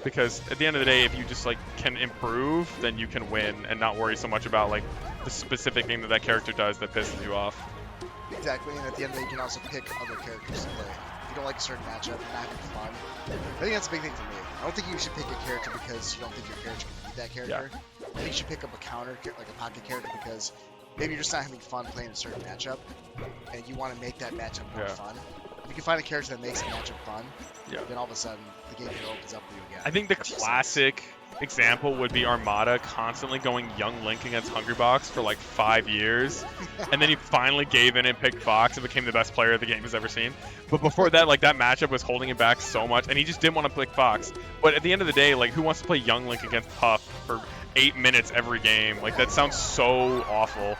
Because at the end of the day, if you just like can improve, then you can win and not worry so much about like the specific thing that character does that pisses you off. Exactly, and at the end of the day, you can also pick other characters to play. If you don't like a certain matchup, you're not having fun. I think that's a big thing for me. I don't think you should pick a character because you don't think your character can beat that character. Yeah. I think you should pick up a counter, like a pocket character, because maybe you're just not having fun playing a certain matchup, and you want to make that matchup more fun. If you can find a character that makes a matchup fun, then all of a sudden the game opens up for you again. I think the classic example would be Armada constantly going Young Link against Hungrybox for like 5 years, and then he finally gave in and picked Fox and became the best player the game has ever seen. But before that, like, that matchup was holding him back so much, and he just didn't want to pick Fox. But at the end of the day, like, who wants to play Young Link against Puff for 8 minutes every game? Like, that sounds so awful.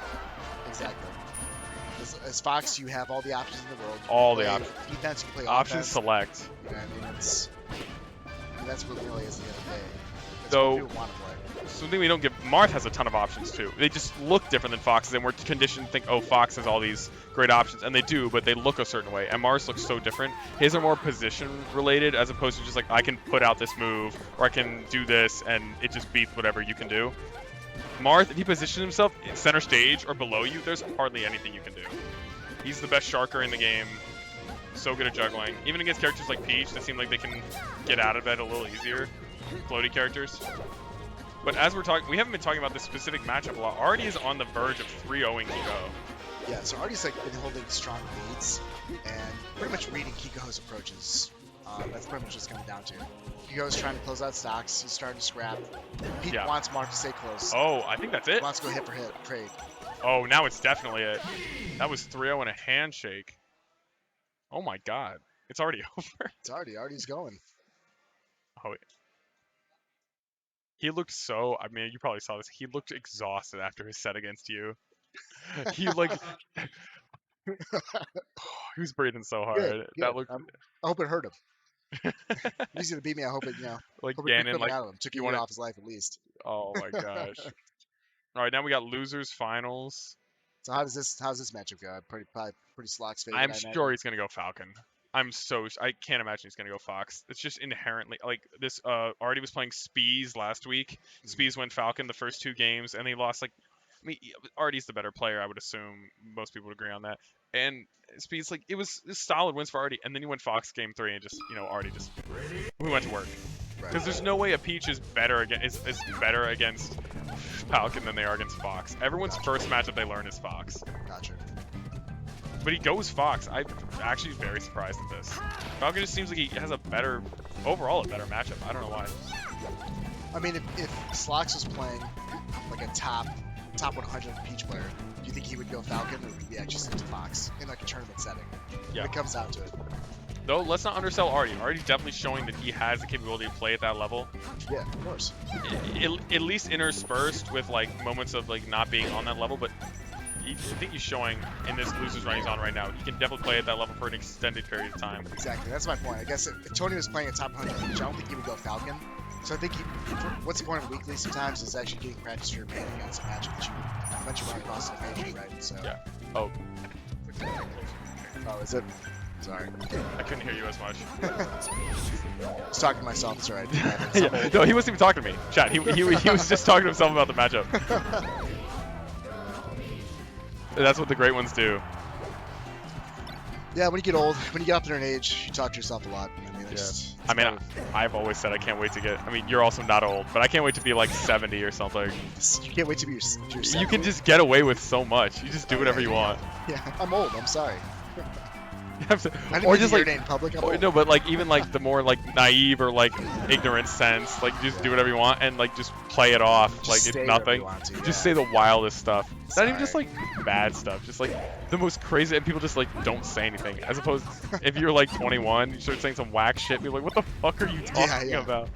Exactly. As Fox, you have all the options in the world. All the options. Defense, you can play options offense. Select. You know what I mean? That's what it really is at the end of the day. That's So, what people want to play. something we don't give. Marth has a ton of options too. They just look different than Fox's, and we're conditioned to think, oh, Fox has all these great options, and they do, but they look a certain way. And Marth looks so different. His are more position related, as opposed to just like, I can put out this move, or I can do this, and it just beats whatever you can do. Marth, if he positions himself in center stage or below you, there's hardly anything you can do. He's the best sharker in the game. So good at juggling. Even against characters like Peach that seem like they can get out of it a little easier. Floaty characters. But as we're talking, we haven't been talking about this specific matchup a lot. Arty is on the verge of 3-0ing Kikoho. Yeah, so Arty's like been holding strong leads and pretty much reading Kikoho's approaches. That's pretty much just coming down to. Kikoho's trying to close out stocks. He's starting to scrap. Pete wants Mark to stay close. Oh, I think that's it. He wants to go hit for hit trade. Oh, now it's definitely it. That was 3-0 and a handshake. Oh my god. It's already over. It's Arty's going. Oh, he looked so, I mean, you probably saw this. He looked exhausted after his set against you. He like, he was breathing so hard. Good. That looked. I hope it hurt him. He's gonna beat me. I hope it, like hope Ganon, like, out of him. Took you off his life at least. Oh my gosh. All right, now we got losers finals. So how's this matchup go? Pretty SloX favorite. I'm sure he's gonna go Falcon. I can't imagine he's gonna go Fox. It's just inherently like this. Arty was playing Spees last week. Spees went Falcon the first 2 games, and he lost like. I mean, Arty's the better player, I would assume. Most people would agree on that. And Speed's like, it was solid wins for Arty, and then he went Fox game 3, and just, Arty just, we went to work. Because there's no way a Peach is better against Falcon than they are against Fox. Everyone's first matchup they learn is Fox. Gotcha. But he goes Fox. I'm actually very surprised at this. Falcon just seems like he has overall a better matchup. I don't know why. I mean, if SloX was playing like a top 100 Peach player, do you think he would go Falcon, or would he actually stick to Fox in like a tournament setting? Yeah. If it comes down to it. Though, let's not undersell Arty. Arty's definitely showing that he has the capability to play at that level. Yeah, of course. At least interspersed with like moments of like not being on that level, but I think he's showing in this losers run he's on right now, he can definitely play at that level for an extended period of time. Exactly, that's my point. I guess if Tony was playing a top 100 Peach, I don't think he would go Falcon. So I think what's the point of weekly sometimes is actually getting practice for your main against a matchup that you mentioned run across the page, right? So yeah. Oh. Oh, is it Sorry. I couldn't hear you as much. I was talking to myself, sorry. Yeah. No, he wasn't even talking to me. Chat. He was just talking to himself about the matchup. That's what the great ones do. Yeah, when you get old, when you get up there in age, you talk to yourself a lot. I mean, it's I mean, I've always said I can't wait to get. I mean, you're also not old, but I can't wait to be like 70 or something. you can't wait to be yourself. You can just get away with so much. You just do whatever you want. Yeah, I'm old. I'm sorry. You have to- I didn't or mean just to like urinate in public. I'm old. no, but like even like the more like naive or like ignorant sense, like just do whatever you want and like just play it off Just like say it's whatever nothing. you want to, Just yeah. say the wildest stuff. Not even just Sorry. like bad stuff, just like the most crazy, and people just like don't say anything. As opposed, if you're like 21, you start saying some whack shit, people are like, what the fuck are you talking yeah. about?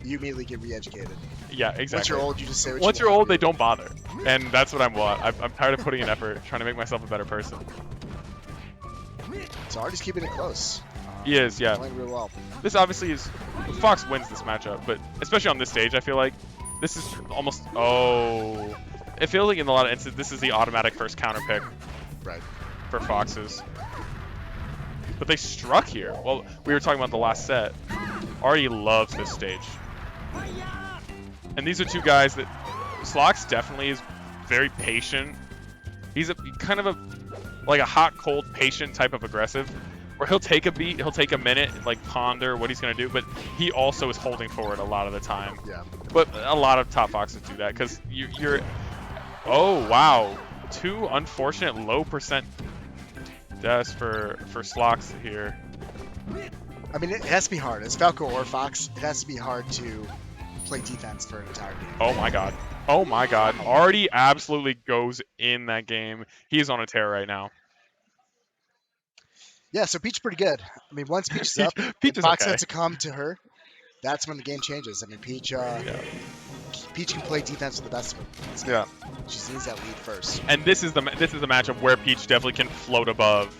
You immediately get re-educated. Yeah, exactly. Once you're old, you just say what Once you you're want old, to they do. don't bother, and that's what I want. I'm tired of putting in effort, trying to make myself a better person. So Arty's keeping it close. He is, yeah. Playing real well. This obviously is Fox wins this matchup, but especially on this stage, I feel like this is almost it feels like in a lot of instances this is the automatic first counter pick Right. for Foxes. But they struck here. Well, we were talking about the last set. Arty loves this stage. And these are two guys that SloX definitely is very patient. He's kind of like a hot, cold, patient type of aggressive, where he'll take a beat, he'll take a minute, like ponder what he's gonna do, but he also is holding forward a lot of the time. Yeah. But a lot of top Foxes do that because you're. Oh wow, 2 unfortunate low percent deaths for SloX here. I mean, it has to be hard. As Falco or Fox, it has to be hard to play defense for an entire game. Oh my god. Oh my god. Arty absolutely goes in that game. He is on a tear right now. Yeah, so Peach pretty good. I mean, once Peach is up, Peach and is Fox okay. has to come to her. That's when the game changes. I mean, Peach Peach can play defense with the best of them. Yeah. She needs that lead first. And this is the matchup where Peach definitely can float above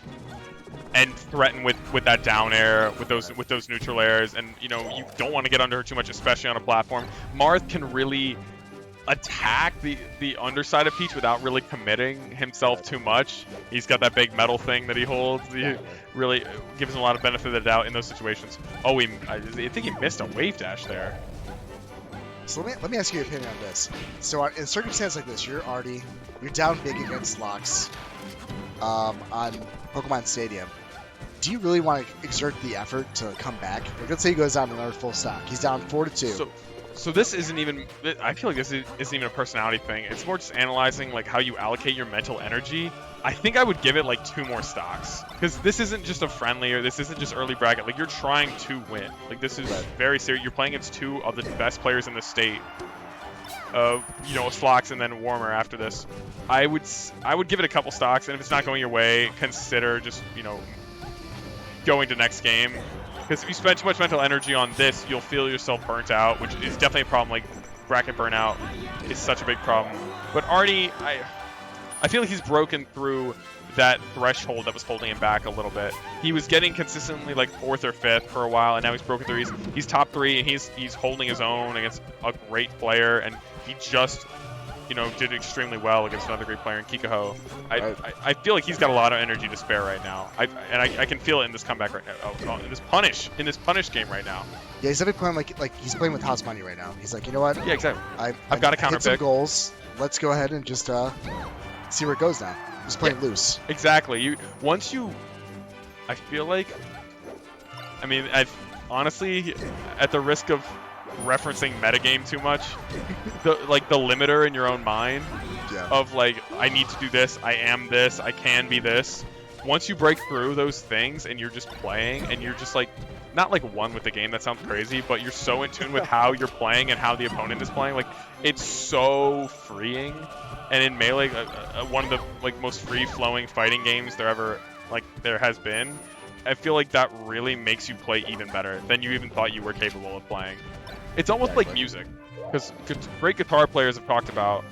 and threaten with that down air, with those neutral airs, and you don't want to get under her too much, especially on a platform. Marth can really attack the underside of Peach without really committing himself too much. He's got that big metal thing that he holds. He really gives him a lot of benefit of the doubt in those situations. Oh, I think he missed a wave dash there. So let me ask you your opinion on this. So in a circumstance like this, you're Arty, you're down big against SloX on Pokemon Stadium. Do you really want to exert the effort to come back? Like, let's say he goes down another full stock. He's down 4-2. So this isn't even. I feel like this isn't even a personality thing. It's more just analyzing like how you allocate your mental energy. I think I would give it like 2 more stocks because this isn't just a friendly or this isn't just early bracket. Like you're trying to win. Like this is very serious. You're playing against 2 of the best players in the state. SloX and then Warmer after this. I would give it a couple stocks, and if it's not going your way, consider just going to next game. Because if you spend too much mental energy on this, you'll feel yourself burnt out, which is definitely a problem. Like bracket burnout is such a big problem. But Arty, I feel like he's broken through that threshold that was holding him back a little bit. He was getting consistently like 4th or 5th for a while, and now he's broken through. He's top 3, and he's holding his own against a great player, and he just did extremely well against another great player in Kikoho. I feel like he's got a lot of energy to spare right now. I can feel it in this comeback right now. In this punish game right now. Yeah, he's definitely playing like he's playing with house money right now. He's like, you know what? Yeah, exactly. I've got a counter hit some pick. goals. Let's go ahead and just see where it goes now. Just playing loose. Exactly. I feel like. I mean, honestly, at the risk of referencing metagame too much, the limiter in your own mind of like, I need to do this, I am this, I can be this. Once you break through those things and you're just playing and you're just like, not like one with the game, that sounds crazy, but you're so in tune with how you're playing and how the opponent is playing, like it's so freeing. And in Melee, one of the like most free-flowing fighting games there has been, I feel like that really makes you play even better than you even thought you were capable of playing. It's almost like music, because great guitar players have talked about,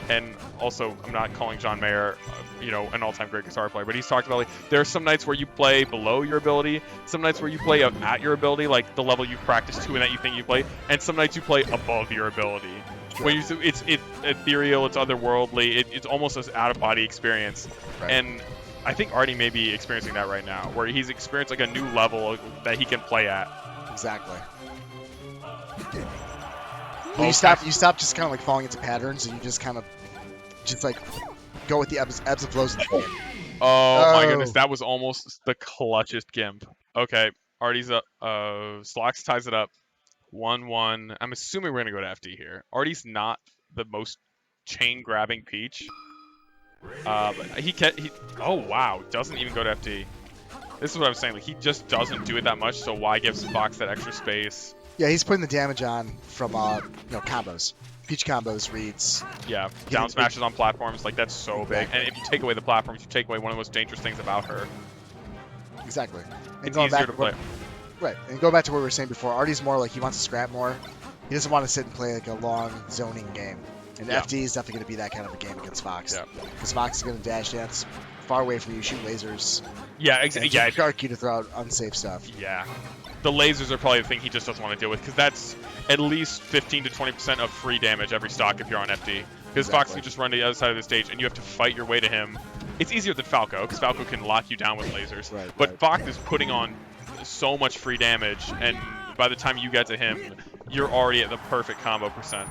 and also I'm not calling John Mayer, an all-time great guitar player, but he's talked about like there are some nights where you play below your ability, some nights where you play at your ability, like the level you practice to and that you think you play, and some nights you play above your ability. When it's ethereal, it's otherworldly, it's almost an out-of-body experience, and I think Arty may be experiencing that right now, where he's experienced like a new level that he can play at. Exactly. Oh, You stop just kind of like falling into patterns, and you just kind of just like go with the ebbs and flows of the game. Oh my Oh. goodness, that was almost the clutchest gimp. Okay, Arty's up. SloX ties it up. 1-1. I'm assuming we're gonna go to FD here. Arty's not the most chain grabbing Peach. But he oh wow, doesn't even go to FD. This is what I'm saying. Like he just doesn't do it that much. So why give Fox that extra space? Yeah, he's putting the damage on from combos, Peach combos, reads. Yeah, down smashes on platforms. Like that's so big. And if you take away the platforms, you take away one of the most dangerous things about her. Exactly. And It's easier to play. Right, and going back to what we were saying before, Arty's more like he wants to scrap more. He doesn't want to sit and play like a long zoning game. And Yeah. FD is definitely going to be that kind of a game against Fox. Yeah. Because Fox is going to dash dance far away from you, shoot lasers, Yeah, and exactly. Yeah, shark you to throw out unsafe stuff. yeah. The lasers are probably the thing he just doesn't want to deal with because that's at least 15 to 20% of free damage every stock if you're on FD. Because Fox Exactly. can just run to the other side of the stage and you have to fight your way to him. It's easier than Falco because Falco can lock you down with lasers. Right, But right. Fox is putting on so much free damage, and by the time you get to him, you're already at the perfect combo percent.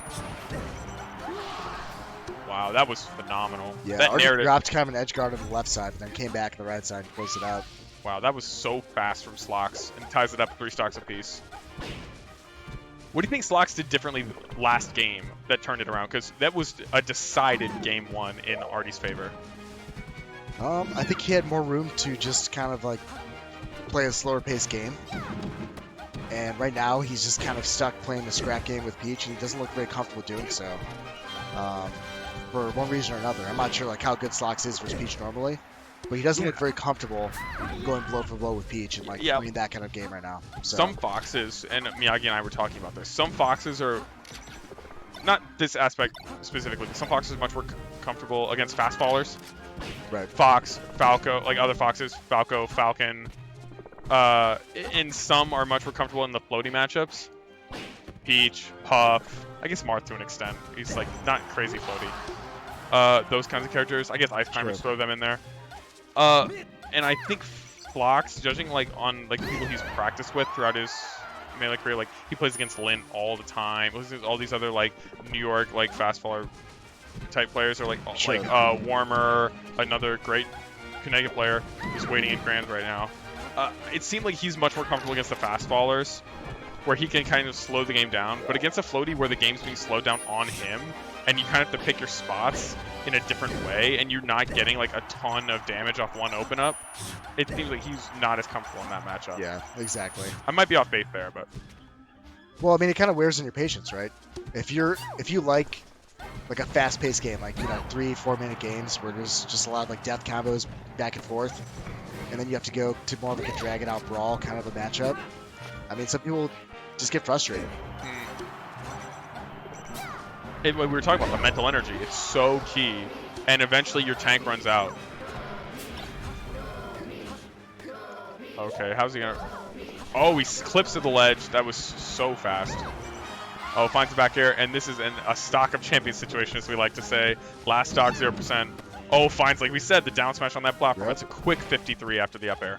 Wow, that was phenomenal. Yeah, That Arty narrative. dropped kind of an edge guard on the left side, but then came back to the right side and closed it out. Wow, that was so fast from SloX and ties it up 3 stocks apiece. What do you think SloX did differently last game that turned it around? Because that was a decided game 1 in Arty's favor. I think he had more room to just kind of like play a slower paced game. And right now he's just kind of stuck playing the scrap game with Peach, and he doesn't look very comfortable doing so. For one reason or another. I'm not sure like how good SloX is versus Peach normally, but he doesn't look very comfortable going blow for blow with Peach and like Yeah. playing that kind of game right now. So, Some Foxes, and Miyagi and I were talking about this, some Foxes are, not this aspect specifically, but some Foxes are much more comfortable against fast fallers. right. Fox, Falco, like other Foxes, Falco, Falcon. And some are much more comfortable in the floaty matchups. Peach, Puff, I guess Marth to an extent. He's like not crazy floaty. Those kinds of characters. I guess Ice Climbers throw them in there. And I think Flox, judging like on like people he's practiced with throughout his melee career, like he plays against Lin all the time. All these other like New York like fast faller type players are like Warmer, another great Kanega player who's waiting in Grands right now. It seemed like he's much more comfortable against the fast fallers, where he can kind of slow the game down. But against a floaty where the game's being slowed down on him, and you kind of have to pick your spots in a different way, and you're not getting like a ton of damage off one open up, it seems like he's not as comfortable in that matchup. Yeah, exactly. I might be off base there, but Well, I mean, it kind of wears on your patience, right? If you like a fast-paced game, like 3-4 minute games where there's just a lot of like death combos back and forth, and then you have to go to more of like a drag-it-out brawl kind of a matchup. I mean, some people just get frustrated. when we were talking about the mental energy, it's so key, and eventually your tank runs out. Okay, how's he gonna? Oh, he clips to the ledge. That was so fast. Oh, finds it back here, and this is a stock of champions situation, as we like to say. Last stock, 0%. Oh, finds, like we said, the down smash on that platform. Yep. That's a quick 53 after the up air.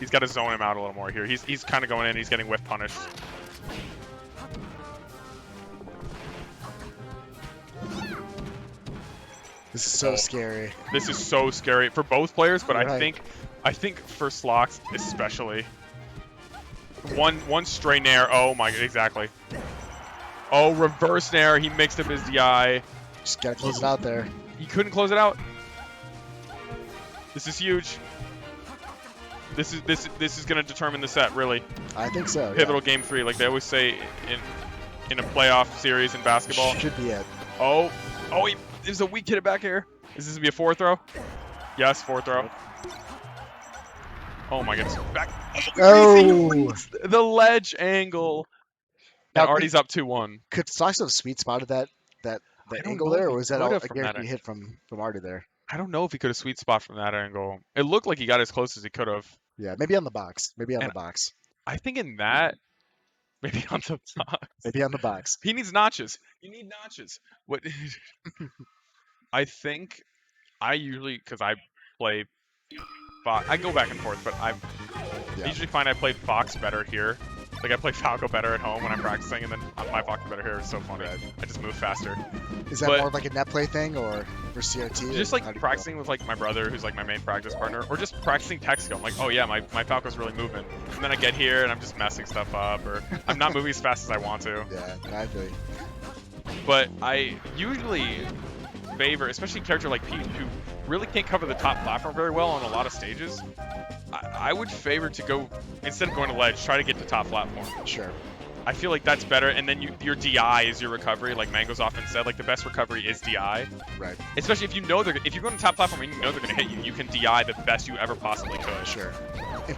He's got to zone him out a little more here. He's kind of going in. He's getting whiff punished. This is so scary. This is so scary for both players, but Right. I think for SloX especially. One stray nair. Oh my, exactly. Oh, reverse nair. He mixed up his DI. Just gotta close it out there. He couldn't close it out. This is huge. This is gonna determine the set, really. I think so. Pivotal game 3, like they always say in a playoff series in basketball. Should be it. Oh, there's a weak hit back here. Is this gonna be a 4 throw? Yes, 4 throw. Oh my goodness. Back. Oh! The ledge angle. Now, And Arty's up 2-1. Could SloX have sweet spotted that I don't angle know there, if or he was that could all have a from that guaranteed hit from Arty there? I don't know if he could have sweet spot from that angle. It looked like he got as close as he could have. Yeah, maybe on the box. Maybe on And- the box. I think in that, maybe on the box. Maybe on the box. He needs notches. You need notches. What? I think I usually, because I play Fox, I go back and forth, but I usually find I play Fox better here. Like I play Falco better at home when I'm practicing, and then my Fox better here. It's so funny. Right. I just move faster. Is that But- more of like a net play thing or for CRT? Just or like how do you practicing with like my brother, who's like my main practice partner, or just practicing tech skill. I'm like, oh yeah, my Falco's really moving. And then I get here and I'm just messing stuff up, or I'm not moving as fast as I want to. go? Yeah, I feel you. But I usually favor, especially a character like Pete, who really can't cover the top platform very well on a lot of stages. I would favor to go, instead of going to ledge, try to get to top platform. Sure. I feel like that's better, and then your DI is your recovery, like Mango's often said. Like the best recovery is DI, Right. especially if you know if you're going to top platform and you know they're going to hit you, you can DI the best you ever possibly could. Sure.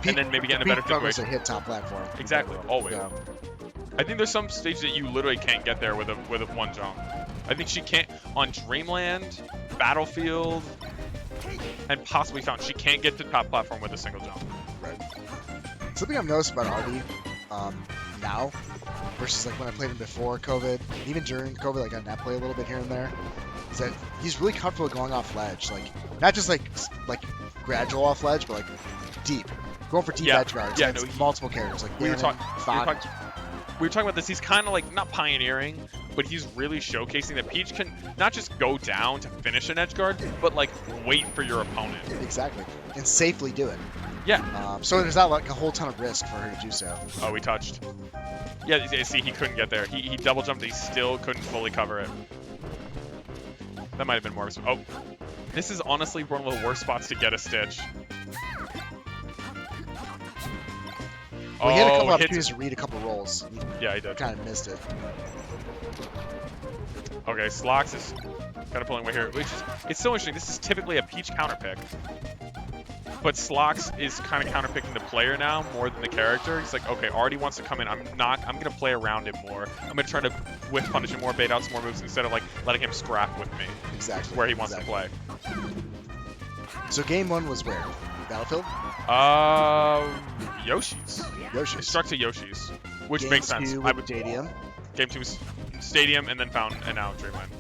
And then maybe get in a better Pete struggles situation. to hit top platform. Exactly, always. Yeah. I think there's some stages that you literally can't get there with a one jump. I think she can't on Dreamland, Battlefield, and possibly Fountain. She can't get to top platform with a single jump. Right. Something I've noticed about Arty now versus like when I played him before COVID, even during COVID, like on net play a little bit here and there, is that he's really comfortable going off ledge, like not just like gradual off ledge, but like deep, going for deep Yeah. edge guards. Yeah, against no, multiple characters like we were Ganon, Fox. We were talking about this. He's kind of like not pioneering, but he's really showcasing that Peach can not just go down to finish an edge guard, but like wait for your opponent. Exactly, and safely do it. Yeah. So there's not like a whole ton of risk for her to do so. Oh, we touched. Yeah, see, he couldn't get there. He double jumped. He still couldn't fully cover it. That might have been more. Oh, this is honestly one of the worst spots to get a stitch. Well, he had a couple hits- opportunities to read a couple rolls. Yeah, he did. Kind of missed it. Okay, SloX is kind of pulling away here, which is, it's so interesting. This is typically a Peach counter pick, but SloX is kind of counterpicking the player now more than the character. He's like, okay, Arty wants to come in. I'm gonna play around him more. I'm gonna try to whiff punish him more, bait out some more moves instead of like letting him scrap with me Exactly. where he wants to play. So game one was where? Battlefield? Yoshi's. Yoshi. It struck to Yoshi's, which Game makes sense. two I with would Stadium. game two was Stadium and then Fountain and now Dreamland.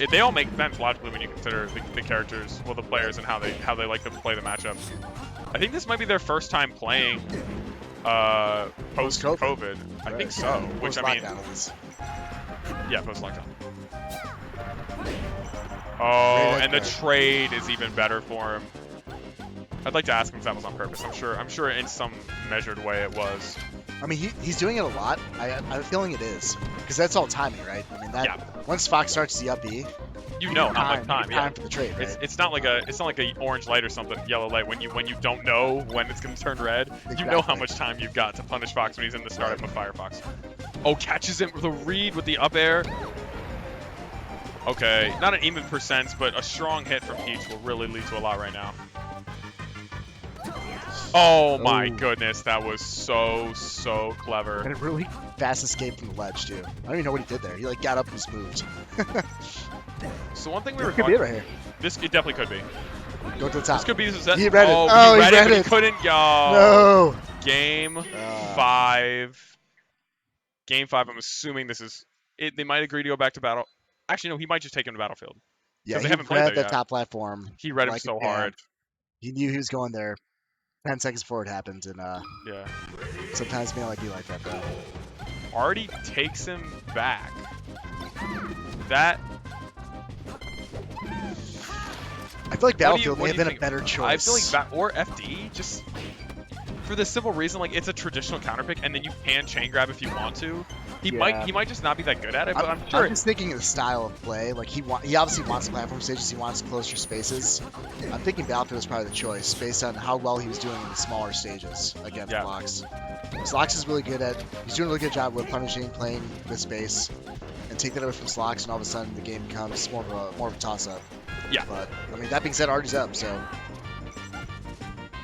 They all make sense logically when you consider the characters, well, the players and how they like to play the matchup. I think this might be their first time playing post-COVID. I think so. Which I mean, yeah, post-lockdown. Oh, and the trade is even better for him. I'd like to ask him if that was on purpose. I'm sure in some measured way it was. I mean, he's doing it a lot. I have a feeling it is. Because that's all timing, right? I mean, once Fox starts the up B, you know how much time. Time for the trade, right? It's not like a orange light or something, yellow light. When you don't know when it's gonna turn red, you know how much time you've got to punish Fox when he's in the startup of Firefox. Oh, catches him with a read with the up air. Okay, not an even percent, but a strong hit from Peach will really lead to a lot right now. Oh my goodness, that was so clever. And a really fast escape from the ledge too. I don't even know what he did there. He like got up and just moved. So one thing we were Could be it right here. it definitely could be. Go to the top. This could be He read it. Oh, he read it, but he it. couldn't. Oh. No. Game 5. Game 5. I'm assuming this is it. They might agree to go back to battle. Actually, no. He might just take him to Battlefield. Yeah, they he haven't played read there that yet. top platform. He read him like so a champ. hard. He knew he was going there. 10 seconds before it happened, and Yeah. sometimes me like be like that though. Arty takes him back. That. I feel like Battlefield what may do have you been a think? better choice. I feel like or FD just for the simple reason, like it's a traditional counter pick, and then you can chain grab if you want to. He might just not be that good at it, but I'm sure. I'm just thinking of the style of play. Like he obviously wants platform stages. He wants closer spaces. I'm thinking Battlefield is probably the choice based on how well he was doing in the smaller stages against SloX. SloX is really good at. He's doing a really good job with punishing, playing with space, and take that away from SloX, and all of a sudden the game becomes more of a toss up. Yeah. But I mean, that being said, Arty's up, so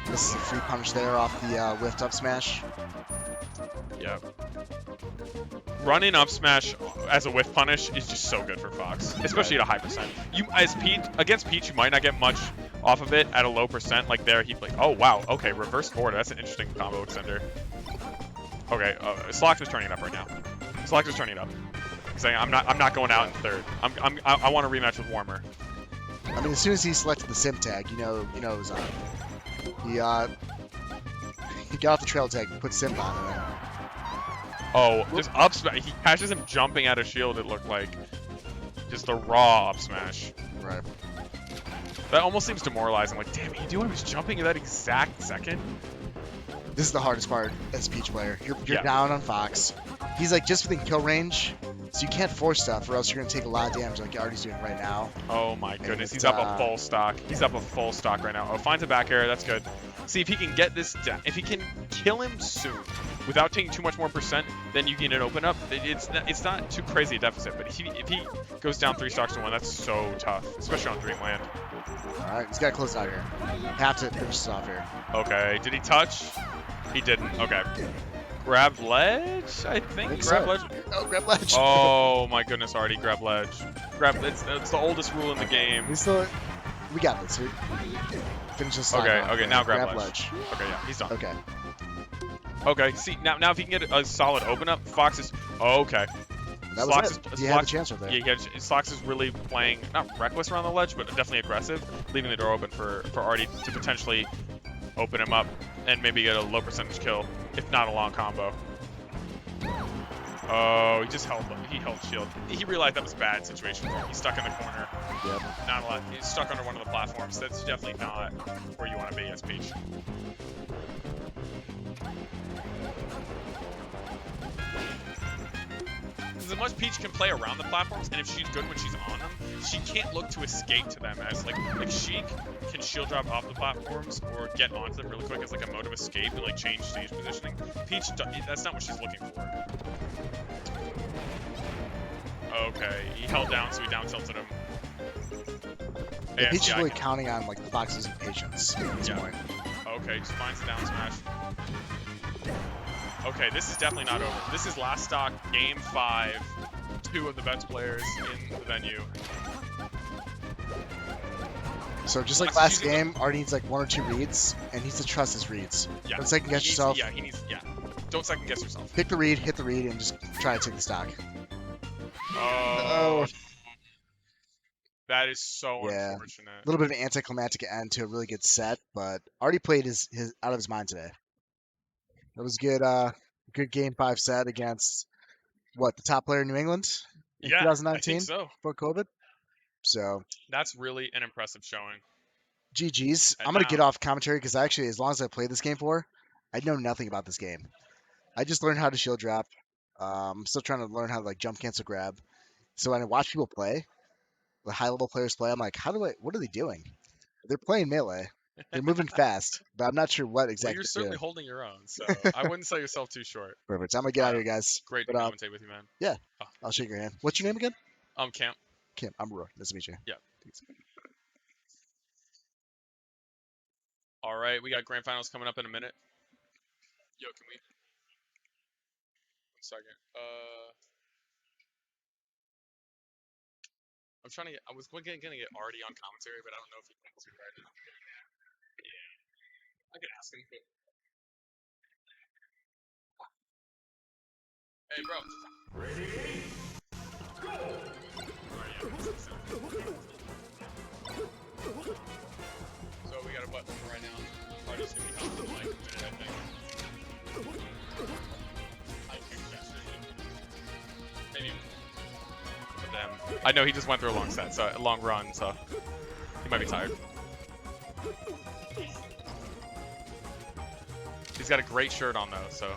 this is a free punish there off the whiffed up smash. Yeah. Running up smash as a whiff punish is just so good for Fox, especially at a high percent. You against Peach, you might not get much off of it at a low percent. Like there, he'd like, oh wow, okay, reverse forward. That's an interesting combo extender. Okay, SloX is turning it up right now. SloX is turning it up. He's saying, I'm not going out in third. I want a rematch with Warmer. I mean, as soon as he selected the sim tag, you know it was on. He got off the trail tag, put sim on, and then Oh, just up smash. He catches him jumping out of shield, it looked like. Just a raw up smash. right. That almost seems demoralizing. Like, damn, he knew I was jumping at that exact second. This is the hardest part as a Peach player. You're Yeah. down on Fox. He's like just within kill range, so you can't force stuff, or else you're gonna take a lot of damage, like Arty's doing right now. Oh my goodness, it's, he's up a full stock. He's up a full stock right now. Oh, finds a back air, that's good. See if he can get this down. If he can kill him soon, without taking too much more percent, then you can open up. It's not too crazy a deficit, but if he goes down 3 stocks to 1, that's so tough, especially on Dreamland. All right, he's gotta close it out here. Have to finish this off here. Okay, did he touch? He didn't. Okay. Grab ledge, I think. Grab so. ledge. Oh, grab ledge. Oh my goodness, Arty, grab ledge. It's the oldest rule in the game. We got this. Finish this. Okay, off. okay, now grab ledge. Okay, yeah, he's done. Okay. Okay, see now if he can get a solid open up, Fox is okay. That SloX was it. You had the chance right there. Yeah, SloX is really playing not reckless around the ledge, but definitely aggressive, leaving the door open for Arty to potentially open him up and maybe get a low percentage kill, if not a long combo. Oh, he just held shield. He realized that was a bad situation for him. He's stuck in the corner. Yep. Not a lot. He's stuck under one of the platforms. That's definitely not where you want to be as Peach. As much Peach can play around the platforms, and if she's good when she's on them, she can't look to escape to them as like Sheik can shield drop off the platforms or get onto them really quick as like a mode of escape and like change stage positioning. Peach, that's not what she's looking for. Okay, he held down, so he down tilted him. Yeah, Peach is really counting on like the Fox's patience at this point. Okay, just finds the down smash. Okay, this is definitely not over. This is last stock, game 5. 2 of the best players in the venue. So just like last game, Arty needs like 1 or 2 reads, and he needs to trust his reads. Yeah. Don't second guess yourself. Yeah, don't second guess yourself. Pick the read, hit the read, and just try to take the stock. Oh. That is so unfortunate. A little bit of an anticlimactic end to a really good set, but Arty played his out of his mind today. That was good. Good game 5 set against the top player in New England in 2019 I think so. before COVID. So that's really an impressive showing. GG's. I'm gonna get off commentary because actually, as long as I played this game for, I know nothing about this game. I just learned how to shield drop. I'm still trying to learn how to like jump cancel grab. So when I watch people play, the high level players play, I'm like, what are they doing? They're playing melee. They're moving fast, but I'm not sure what exactly. Well, you're certainly holding your own, so I wouldn't sell yourself too short. Perfect. I'm gonna get out of here, guys. Great to commentate with you, man. Yeah, I'll shake your hand. What's your name again? Camp. Camp. I'm Roy. Nice to meet you. Yeah. All right, we got grand finals coming up in a minute. Yo, can we? 1 second. I was gonna get Arty on commentary, but I don't know if he wants to right now. Yeah. I could ask him. Hey, bro. Ready? So we got a button right now. Arty's gonna be helping like a minute, I think. Maybe. But then I know he just went through a long set, so a long run, so he might be tired. He's got a great shirt on though, so.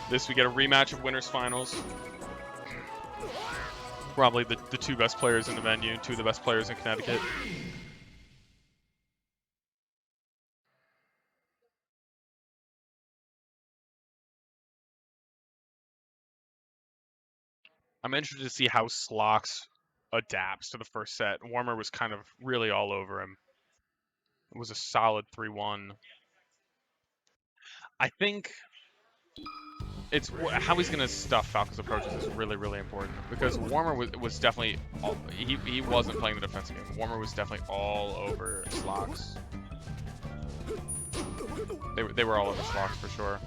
This we get a rematch of winners finals. Probably the 2 best players in the venue, 2 of the best players in Connecticut. I'm interested to see how SloX adapts to the first set. Warmer was kind of really all over him. It was a solid 3-1. I think it's how he's gonna stuff Falco's approaches is really, really important because Warmer was definitely he wasn't playing the defensive game. Warmer was definitely all over SloX. They were all over SloX for sure.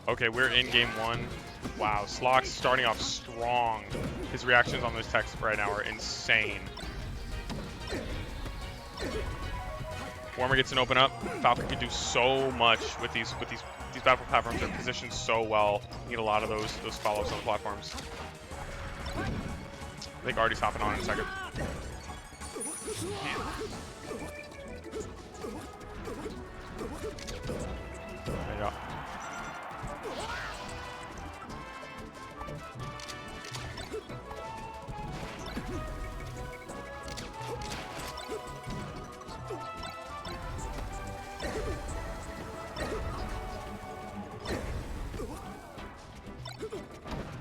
Okay, we're in game 1. Wow, SloX starting off strong. His reactions on those techs right now are insane. Warmer gets an open up. Falco can do so much with these battle platforms. They're positioned so well. You need a lot of those follow-ups on the platforms. I think Arty's hopping on in a second. There you go.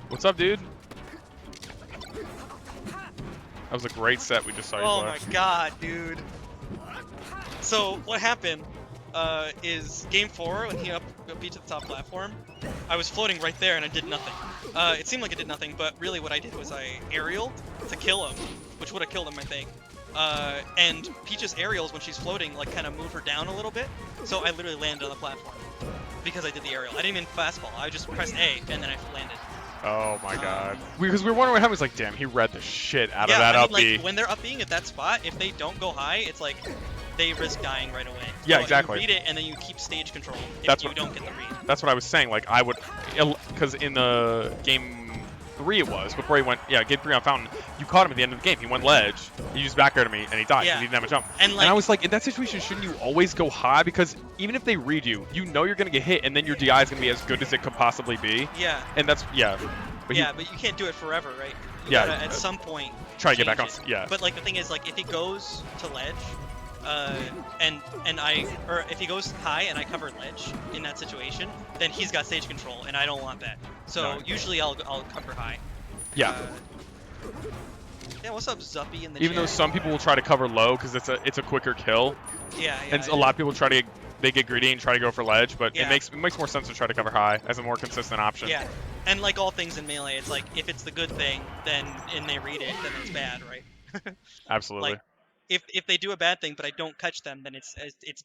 What's up, dude? That was a great set we just saw you play. Oh my god, dude. So what happened is game 4 when he up beat to the top platform. I was floating right there and I did nothing. It seemed like I did nothing, but really what I did was I aerialed to kill him, which would have killed him, I think. And Peach's aerials when she's floating like kind of move her down a little bit, so I literally landed on the platform because I did the aerial. I didn't even fastball. I just pressed A and then I landed. Oh my god. Because we were wondering what happened. It's like, damn, he read the shit out of Yeah, that I up mean, B. like, when they're up being at that spot, if they don't go high, it's like they risk dying right away. Yeah, So exactly. You read it and then you keep stage control if That's you what- don't get the read. That's what I was saying. Like, I would, because in the game 3 it was, before he went, yeah, game 3 on Fountain, you caught him at the end of the game. He went ledge, he just back aired me, and he died. Yeah. He didn't have a jump. And, like, I was like, in that situation, shouldn't you always go high? Because even if they read you, you know you're going to get hit, and then your DI is going to be as good as it could possibly be. Yeah. And that's, yeah. But Yeah, but you can't do it forever, right? You Yeah, gotta, at some point, try to get back change on, it. yeah. But like the thing is, like if he goes to ledge, or if he goes high and I cover ledge in that situation, then he's got stage control, and I don't want that. So No. usually I'll cover high. Yeah. Yeah, what's up, Zuppy in the Even though chat? some people will try to cover low because it's a quicker kill, Yeah, and a lot of people they get greedy and try to go for ledge, but Yeah. it makes more sense to try to cover high as a more consistent option. Yeah, and like all things in Melee, it's like if it's the good thing, then and they read it, then it's bad, right? Absolutely. Like if they do a bad thing, but I don't catch them, then it's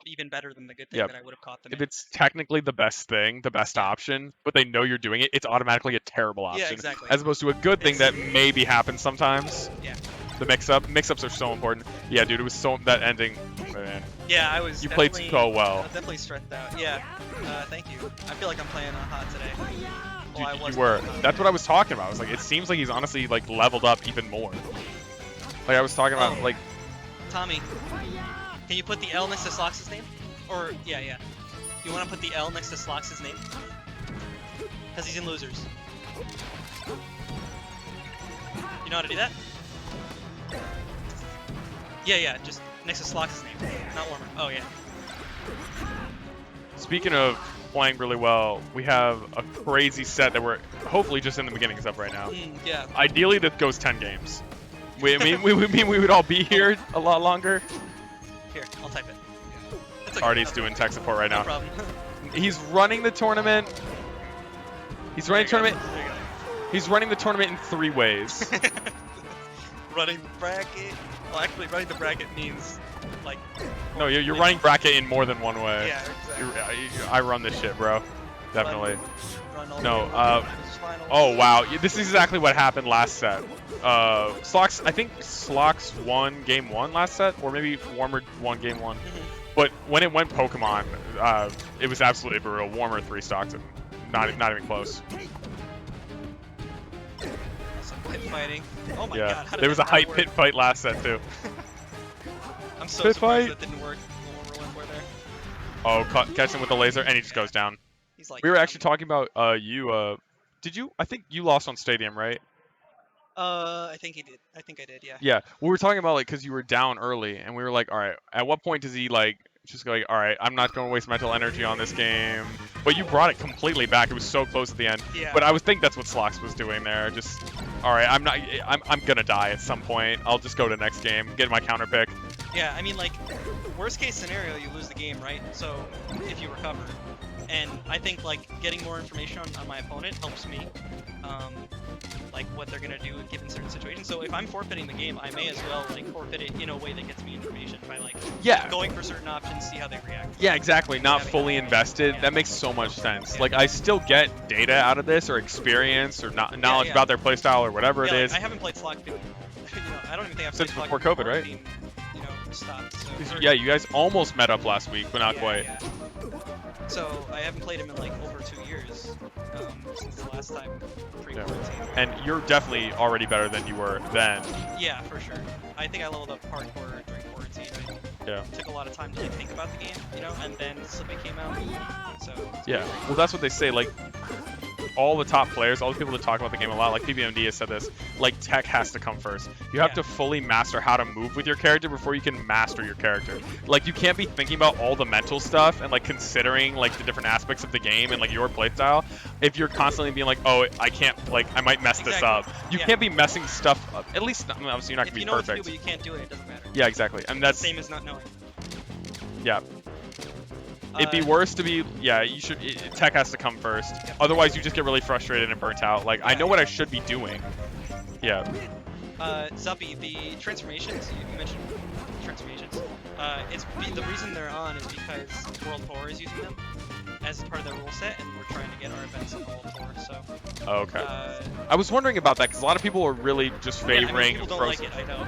even better than the good thing Yep. that I would have caught them. If in. it's technically the best thing, the best option, but they know you're doing it, it's automatically a terrible option. Yeah, exactly. As opposed to a good thing It's- that maybe happens sometimes. Yeah. The mix-ups are so important. Yeah, dude, it was so that ending, man. Yeah, I was. You played definitely- so I well. was definitely stressed out. Yeah. Thank you. I feel like I'm playing hot today. Well, I You was were. playing hot. That's what I was talking about. I was like, it seems like he's honestly like leveled up even more. Like I was talking about, Oh. like, Tommy, can you put the L next to SloX's name? Or yeah. You want to put the L next to SloX's name? Because he's in losers. You know how to do that? Yeah, just next to SloX's name, not Warmer. Oh yeah. speaking of playing really well, we have a crazy set that we're hopefully just in the beginnings of right now. Yeah. Ideally, that goes 10 games. We would all be here a lot longer. Here, I'll type it. It's okay. Arty's doing tech support right No now. problem. He's running the tournament. He's running the tournament. There you go. He's running the tournament in 3 ways. Running the bracket. Well, actually, running the bracket means like. No, you're running bracket in more than one way. Yeah, exactly. I run this shit, bro. Definitely. Run all No, the way to the finals. Oh wow, this is exactly what happened last set. SloX, I think SloX won game 1 last set, or maybe Warmer won game 1. But when it went Pokemon, it was absolutely brutal. Warmer 3 stocks, and not even close. Some pit fighting. Oh my Yeah, god, how did there was a that hype work? pit fight last set too. I'm so Pit surprised fight. that didn't work. The one we're there. Oh, catch him with the laser, and he just goes down. He's like, We were actually talking about you. Did you? I think you lost on Stadium, right? I think he did. I think I did. Yeah. Yeah, we were talking about like because you were down early, and we were like, all right, at what point does he like just go like, all right, I'm not going to waste mental energy on this game? But you brought it completely back. It was so close at the end. Yeah. But I would think that's what SloX was doing there. Just, all right, I'm gonna die at some point. I'll just go to next game, get my counter pick. Yeah. I mean, like, worst case scenario, you lose the game, right? So if you recover, and I think like getting more information on my opponent helps me. Like what they're gonna do in given certain situations. So if I'm forfeiting the game, I may as well like forfeit it in a way that gets me information by like going for certain options, see how they react. Yeah, exactly. Not Having fully that. invested. Yeah. That makes so much sense. Yeah. Like I still get data out of this, or experience, or knowledge yeah. about their playstyle, or whatever Yeah, it like, is. I haven't played SloX. I don't even think I've Since played before SloX COVID, right? Being, stopped. So, Yeah, you guys almost met up last week, but not yeah, quite. yeah. So I haven't played him in like over 2 years since the last time pre-quarantine. And you're definitely already better than you were then. Yeah, for sure. I think I leveled up hardcore during quarantine. Yeah. Took a lot of time to like think about the game, and then Slippy came out. So Yeah. Well, that's what they say. Like all the top players, all the people that talk about the game a lot, like PBMD has said this, like tech has to come first. You have to fully master how to move with your character before you can master your character. Like you can't be thinking about all the mental stuff and like considering like the different aspects of the game and like your playstyle if you're constantly being like, oh, I can't, like I might mess this up. You can't be messing stuff up. At least, I mean, obviously you're not if gonna you be know perfect. what to do, but you can't do it, it doesn't matter. Yeah, exactly. And that's Same as not knowing. yeah. It'd be worse to be, tech has to come first. Otherwise, you just get really frustrated and burnt out. Like, I know what I should be doing. Yeah. Zuppy, the transformations, you mentioned transformations. The reason they're on is because World Tour is using them as part of their rule set, and we're trying to get our events on the World Tour, so. Okay. I was wondering about that, because a lot of people are really just favoring people don't Frozen. like it, I know.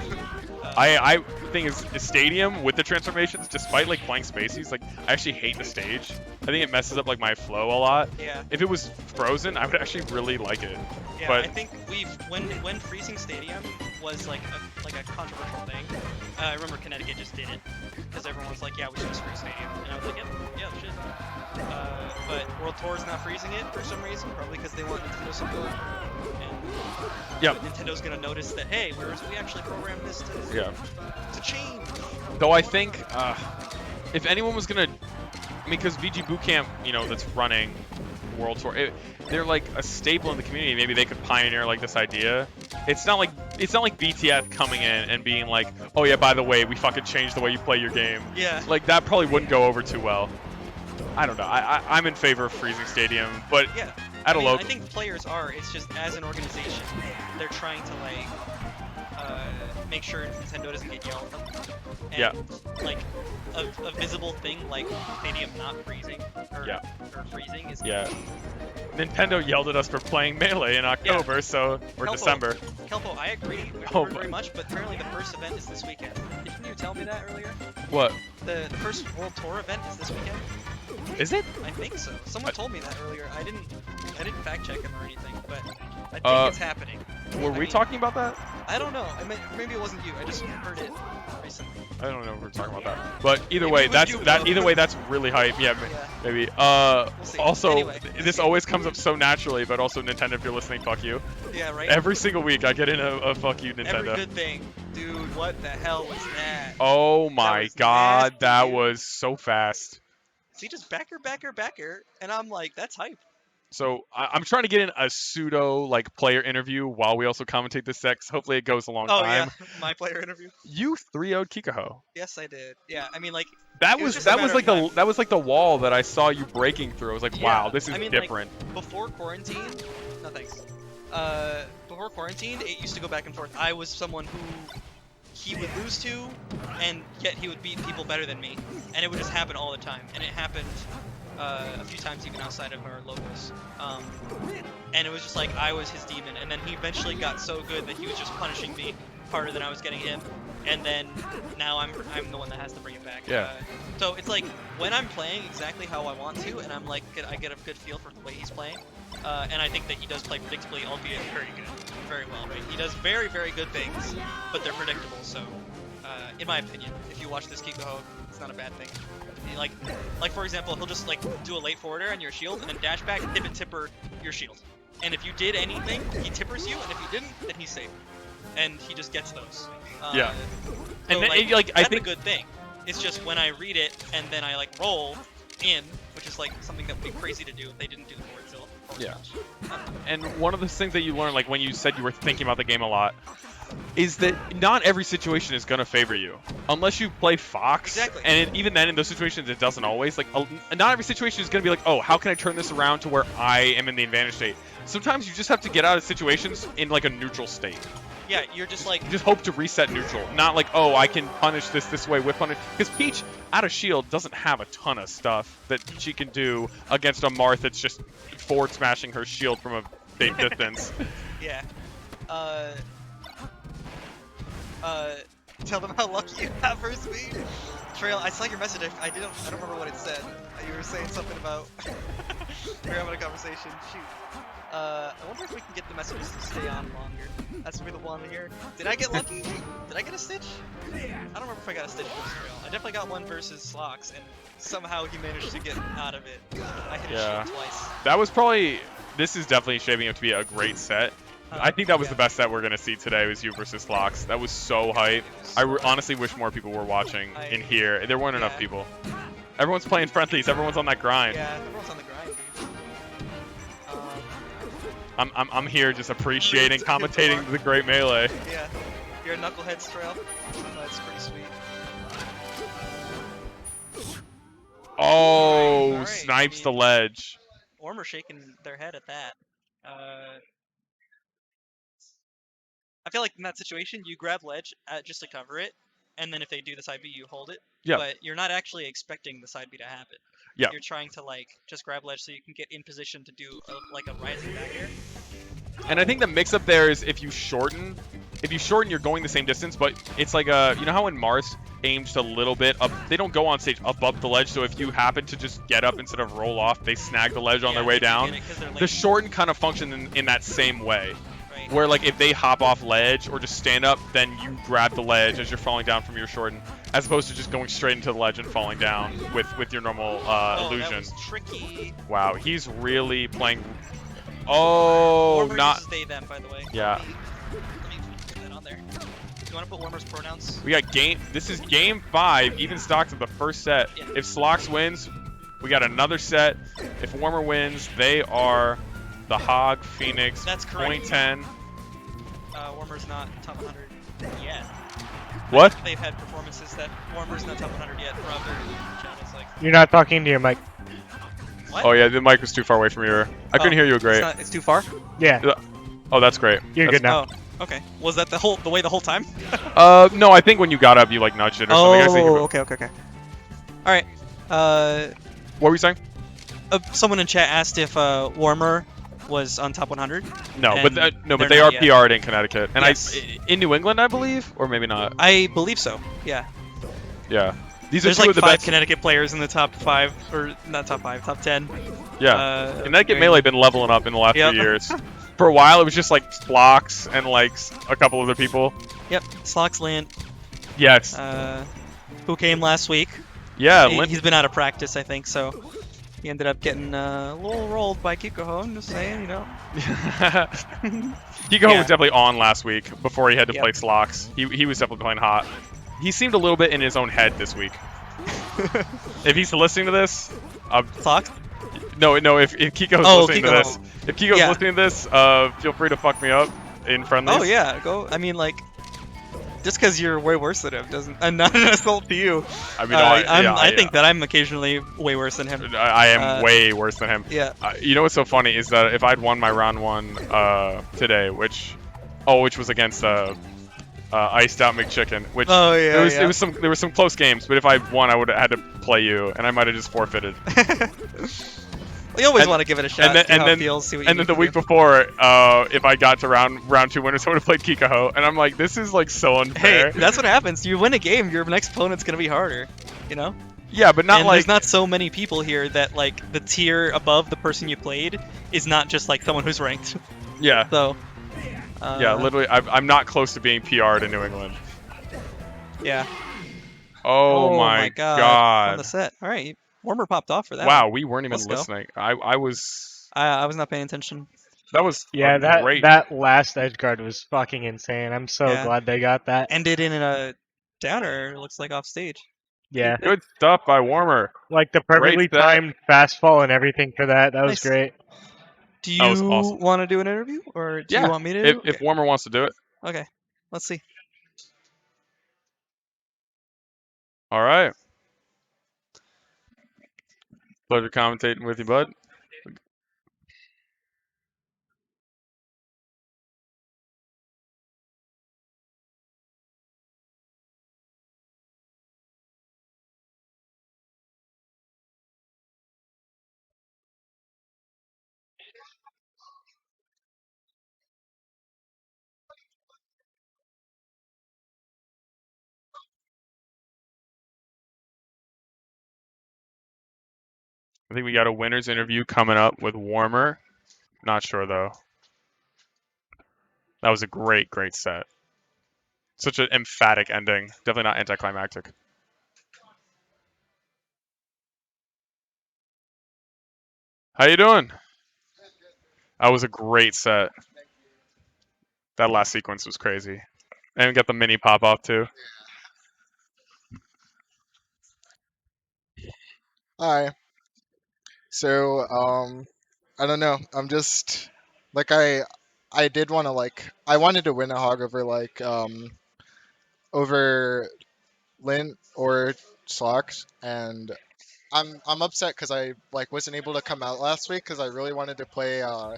I think is the stadium with the transformations, despite like playing Spaceys, like I actually hate the stage. I think it messes up like my flow a lot. Yeah. If it was Frozen, I would actually really like it. Yeah, but I think when freezing stadium was like a controversial thing. I remember Connecticut just did it because everyone was like, yeah, we should just freeze stadium, and I was like, yeah, we should. But World Tour is not freezing it for some reason, probably because they want Nintendo support. And Nintendo's gonna notice that, hey, we actually programmed this to change. Though I think if anyone was gonna, I mean, because VG Bootcamp, that's running World Tour, they're like a staple in the community. Maybe they could pioneer like this idea. It's not like BTF coming in and being like, oh yeah, by the way, we fucking changed the way you play your game. Yeah. Like that probably wouldn't go over too well. I don't know. I'm in favor of freezing stadium, but yeah. at a local. I think players are. It's just as an organization, they're trying to like make sure Nintendo doesn't get yelled at. And, like a visible thing like Stadium not freezing or freezing is. Yeah. Nintendo yelled at us for playing Melee in October, or December. Kelpo, I agree very much, but apparently the first event is this weekend. Didn't you tell me that earlier? What? The first World Tour event is this weekend. Is it? I think so. Someone told me that earlier. I didn't fact check him or anything, but I think it's happening. Were we talking about that? I don't know. Maybe it wasn't you. I just heard it recently. I don't know if we're talking about that. But either way, that's really hype. Yeah, maybe. We'll see. Also, Anyway, this always comes up so naturally, but also Nintendo, if you're listening, fuck you. Yeah, right? Every single week I get in a fuck you, Nintendo. Every good thing. Dude, what the hell was that? Oh my god, nasty, that dude. was so fast. See, just backer, and I'm like, that's hype. So I'm trying to get in a pseudo like player interview while we also commentate this set. 'Cause hopefully it goes a long time. Yeah, my player interview. You 3-0'd Kikoho. Yes, I did. Yeah, I mean like that was like the wall that I saw you breaking through. I was like, wow, this is different. Like, before quarantine, no thanks. Before quarantine, it used to go back and forth. I was someone who he would lose to, and yet he would beat people better than me, and it would just happen all the time. And it happened a few times even outside of our locals. And it was just like I was his demon, and then he eventually got so good that he was just punishing me harder than I was getting him, and then now I'm the one that has to bring it back. Yeah. So it's like when I'm playing exactly how I want to, and I'm like I get a good feel for the way he's playing, and I think that he does play predictably, albeit very good, very well. Right? He does very good things, but they're predictable. So, in my opinion, if you watch this Kikoho, it's not a bad thing. He, like for example, he'll just like do a late forwarder on your shield, and then dash back, pivot tipper your shield. And if you did anything, he tippers you, and if you didn't, then he's safe. And he just gets those. Yeah. So, And then, like, like, I that's think a good thing. It's just when I read it and then I like roll in, which is like something that would be crazy to do if they didn't do the forward tilt. Yeah. And one of the things that you learn, like when you said you were thinking about the game a lot, is that not every situation is going to favor you. Unless you play Fox. Exactly. And even then, in those situations, it doesn't always. Like, not every situation is going to be like, oh, how can I turn this around to where I am in the advantage state? Sometimes you just have to get out of situations in like a neutral state. Yeah, you're just like... Just hope to reset neutral. Not like, oh, I can punish this way with punish. Because Peach, out of shield, doesn't have a ton of stuff that she can do against a Marth that's just forward smashing her shield from a big distance. Yeah. Tell them how lucky you have versus me. Trail, I saw your message. I don't remember what it said. You were saying something about... we were having a conversation. Shoot. I wonder if we can get the messages to stay on longer. That's gonna be the one here. Did I get lucky? Did I get a Stitch? I don't remember if I got a Stitch versus Trail. I definitely got one versus SloX, and somehow he managed to get out of it. I hit his shield twice. That was probably... This is definitely shaping up to be a great set. I think that was the best set we're going to see today was you versus SloX. That was so hype. I honestly wish more people were watching in here. There weren't enough people. Everyone's playing friendlies. Everyone's on that grind. Yeah, everyone's on the grind, dude. I'm here just appreciating, commentating the great melee. Yeah. You're a knucklehead, Trail. That's pretty sweet. Oh, Alright, snipes the ledge. Ormer shaking their head at that. I feel like in that situation, you grab ledge just to cover it, and then if they do the side B, you hold it. Yeah. But you're not actually expecting the side B to happen. Yeah. You're trying to like just grab ledge so you can get in position to do like a rising back air. And I think the mix-up there is if you shorten, you're going the same distance, but it's like you know how when Mars aimed just a little bit up, they don't go on stage up the ledge, so if you happen to just get up instead of roll off, they snag the ledge on their way down. The shorten kind of function in that same way. Right. Where like if they hop off ledge or just stand up, then you grab the ledge as you're falling down from your shorten, as opposed to just going straight into the ledge and falling down with your normal illusion. That was tricky. Wow, he's really playing. Oh, Warmer not. uses they them, by the way. Yeah. Let me put that on there. Do you want to put Warmer's pronouns? We got game. This is game 5, even stocks of the first set. Yeah. If SloX wins, we got another set. If Warmer wins, they are the HoG Phoenix. That's correct. 0.10. Warmer's not top 100 yet. What? They've had performances that Warmer's not top 100 yet. Brub or chat is like, You're not talking to your mic. what? Oh yeah, the mic was too far away from your. I couldn't hear you great. It's too far? Yeah, Oh, that's great. you're good now. Oh, okay. Was that the way the whole time? No, I think when you got up, you like nudged it or something. I think okay. All right. What were you saying? Someone in chat asked if Warmer was on top 100. No, And but they're they are not yet. PR'd in Connecticut, and Yes. in New England, I believe, or maybe not. I believe so. Yeah. Yeah, these There's are two like of the 5 best. Connecticut players in the top 5, or not top 5, top 10. Yeah, Connecticut very- Melee been leveling up in the last Yep. few years. For a while, it was just like SloX and like a couple other people. Yep. SloX Lint, Yes. who came last week. Yeah. He's been out of practice, I think, so he ended up getting a little rolled by Kikoho. I'm just saying, you know. Kikoho was definitely on last week before he had to play SloX. He was definitely playing hot. He seemed a little bit in his own head this week. If he's listening to this, SloX? No. If Kiko's listening to this, if Kiko's listening to this, feel free to fuck me up in friendlies. Oh yeah, go. I mean, like, just because you're way worse than him doesn't. I'm not an insult to you. I mean, I think that I'm occasionally way worse than him. I am way worse than him. Yeah. You know what's so funny is that if I'd won my round 1 today, which was against iced out McChicken, which there were some close games, but if I won, I would have had to play you, and I might have just forfeited. We always And- want to give it a shot. and then, see and how then, it feels. See what you and then need the to week do. before, if I got to round 2 winners, I would have played Kikoho, and I'm like, this is like so unfair. Hey, that's what happens. You win a game, your next opponent's gonna be harder. You know. yeah, but not And like there's not so many people here that like the tier above the person you played is not just like someone who's ranked. yeah, So. yeah. Literally, I'm not close to being PR'd in New England. Yeah. Oh, my On god. the set. All right. Warmer popped off for that. Wow, one. we weren't even Let's go. listening. I was. I was not paying attention. That was Yeah, a great. that last edge guard was fucking insane. I'm so Yeah. glad they got that. Ended in a downer. It looks like off stage. Yeah, Good stuff by Warmer. like the perfectly set. timed fast fall and everything for that. That was Nice. great. Do That was you awesome. want to do an interview, or do Yeah, you want me to? If Warmer wants to do it. Okay. Let's see. All right. Pleasure commentating with you, bud. I think we got a winner's interview coming up with Warmer. Not sure though. That was a great set. Such an emphatic ending. Definitely not anticlimactic. How you doing? That was a great set. That last sequence was crazy. And we got the mini pop off too. Hi. So, I don't know. I'm just like I did want to I wanted to win a hog over over Lint or SloX, and I'm upset because I wasn't able to come out last week because I really wanted to play I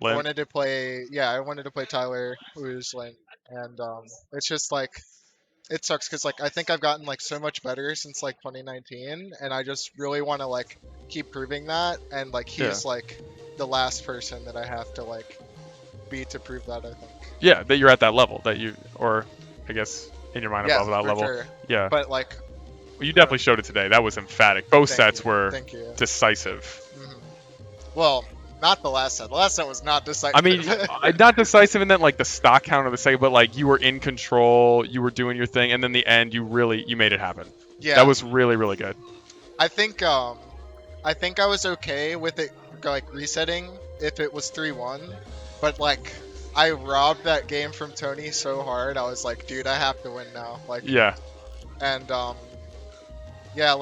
Lin. wanted to play I wanted to play Tyler, who's Lint, and it's just it sucks because I think I've gotten so much better since 2019, and I just really want to keep proving that, and he's the last person that I have to beat to prove that, I think. Yeah, that you're at that level. That you, or I guess in your mind Yeah, above that for level. sure. Yeah. But Well, you definitely showed it today. That was emphatic. Both Thank sets you, were thank you. decisive. Mhm. Well, not the last set. The last set was not decisive. I mean, not decisive in that the stock count of the second, but you were in control, you were doing your thing, and then the end, you made it happen. yeah. That was really good. I think I was okay with it resetting if it was 3-1, but I robbed that game from Tony so hard. I was like, dude, I have to win now. Yeah. And yeah,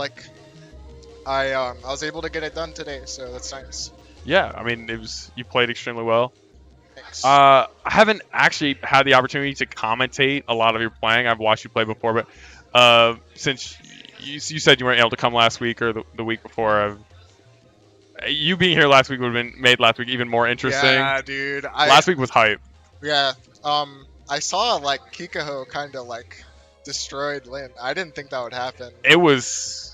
I was able to get it done today, so that's nice. Yeah, I mean, you played extremely well. Thanks. I haven't actually had the opportunity to commentate a lot of your playing. I've watched you play before, but since you said you weren't able to come last week or the week before, you being here last week would have made last week even more interesting. Yeah, dude. Last week was hype. Yeah. I saw Kikoho kind of destroyed Lin. I didn't think that would happen. It was.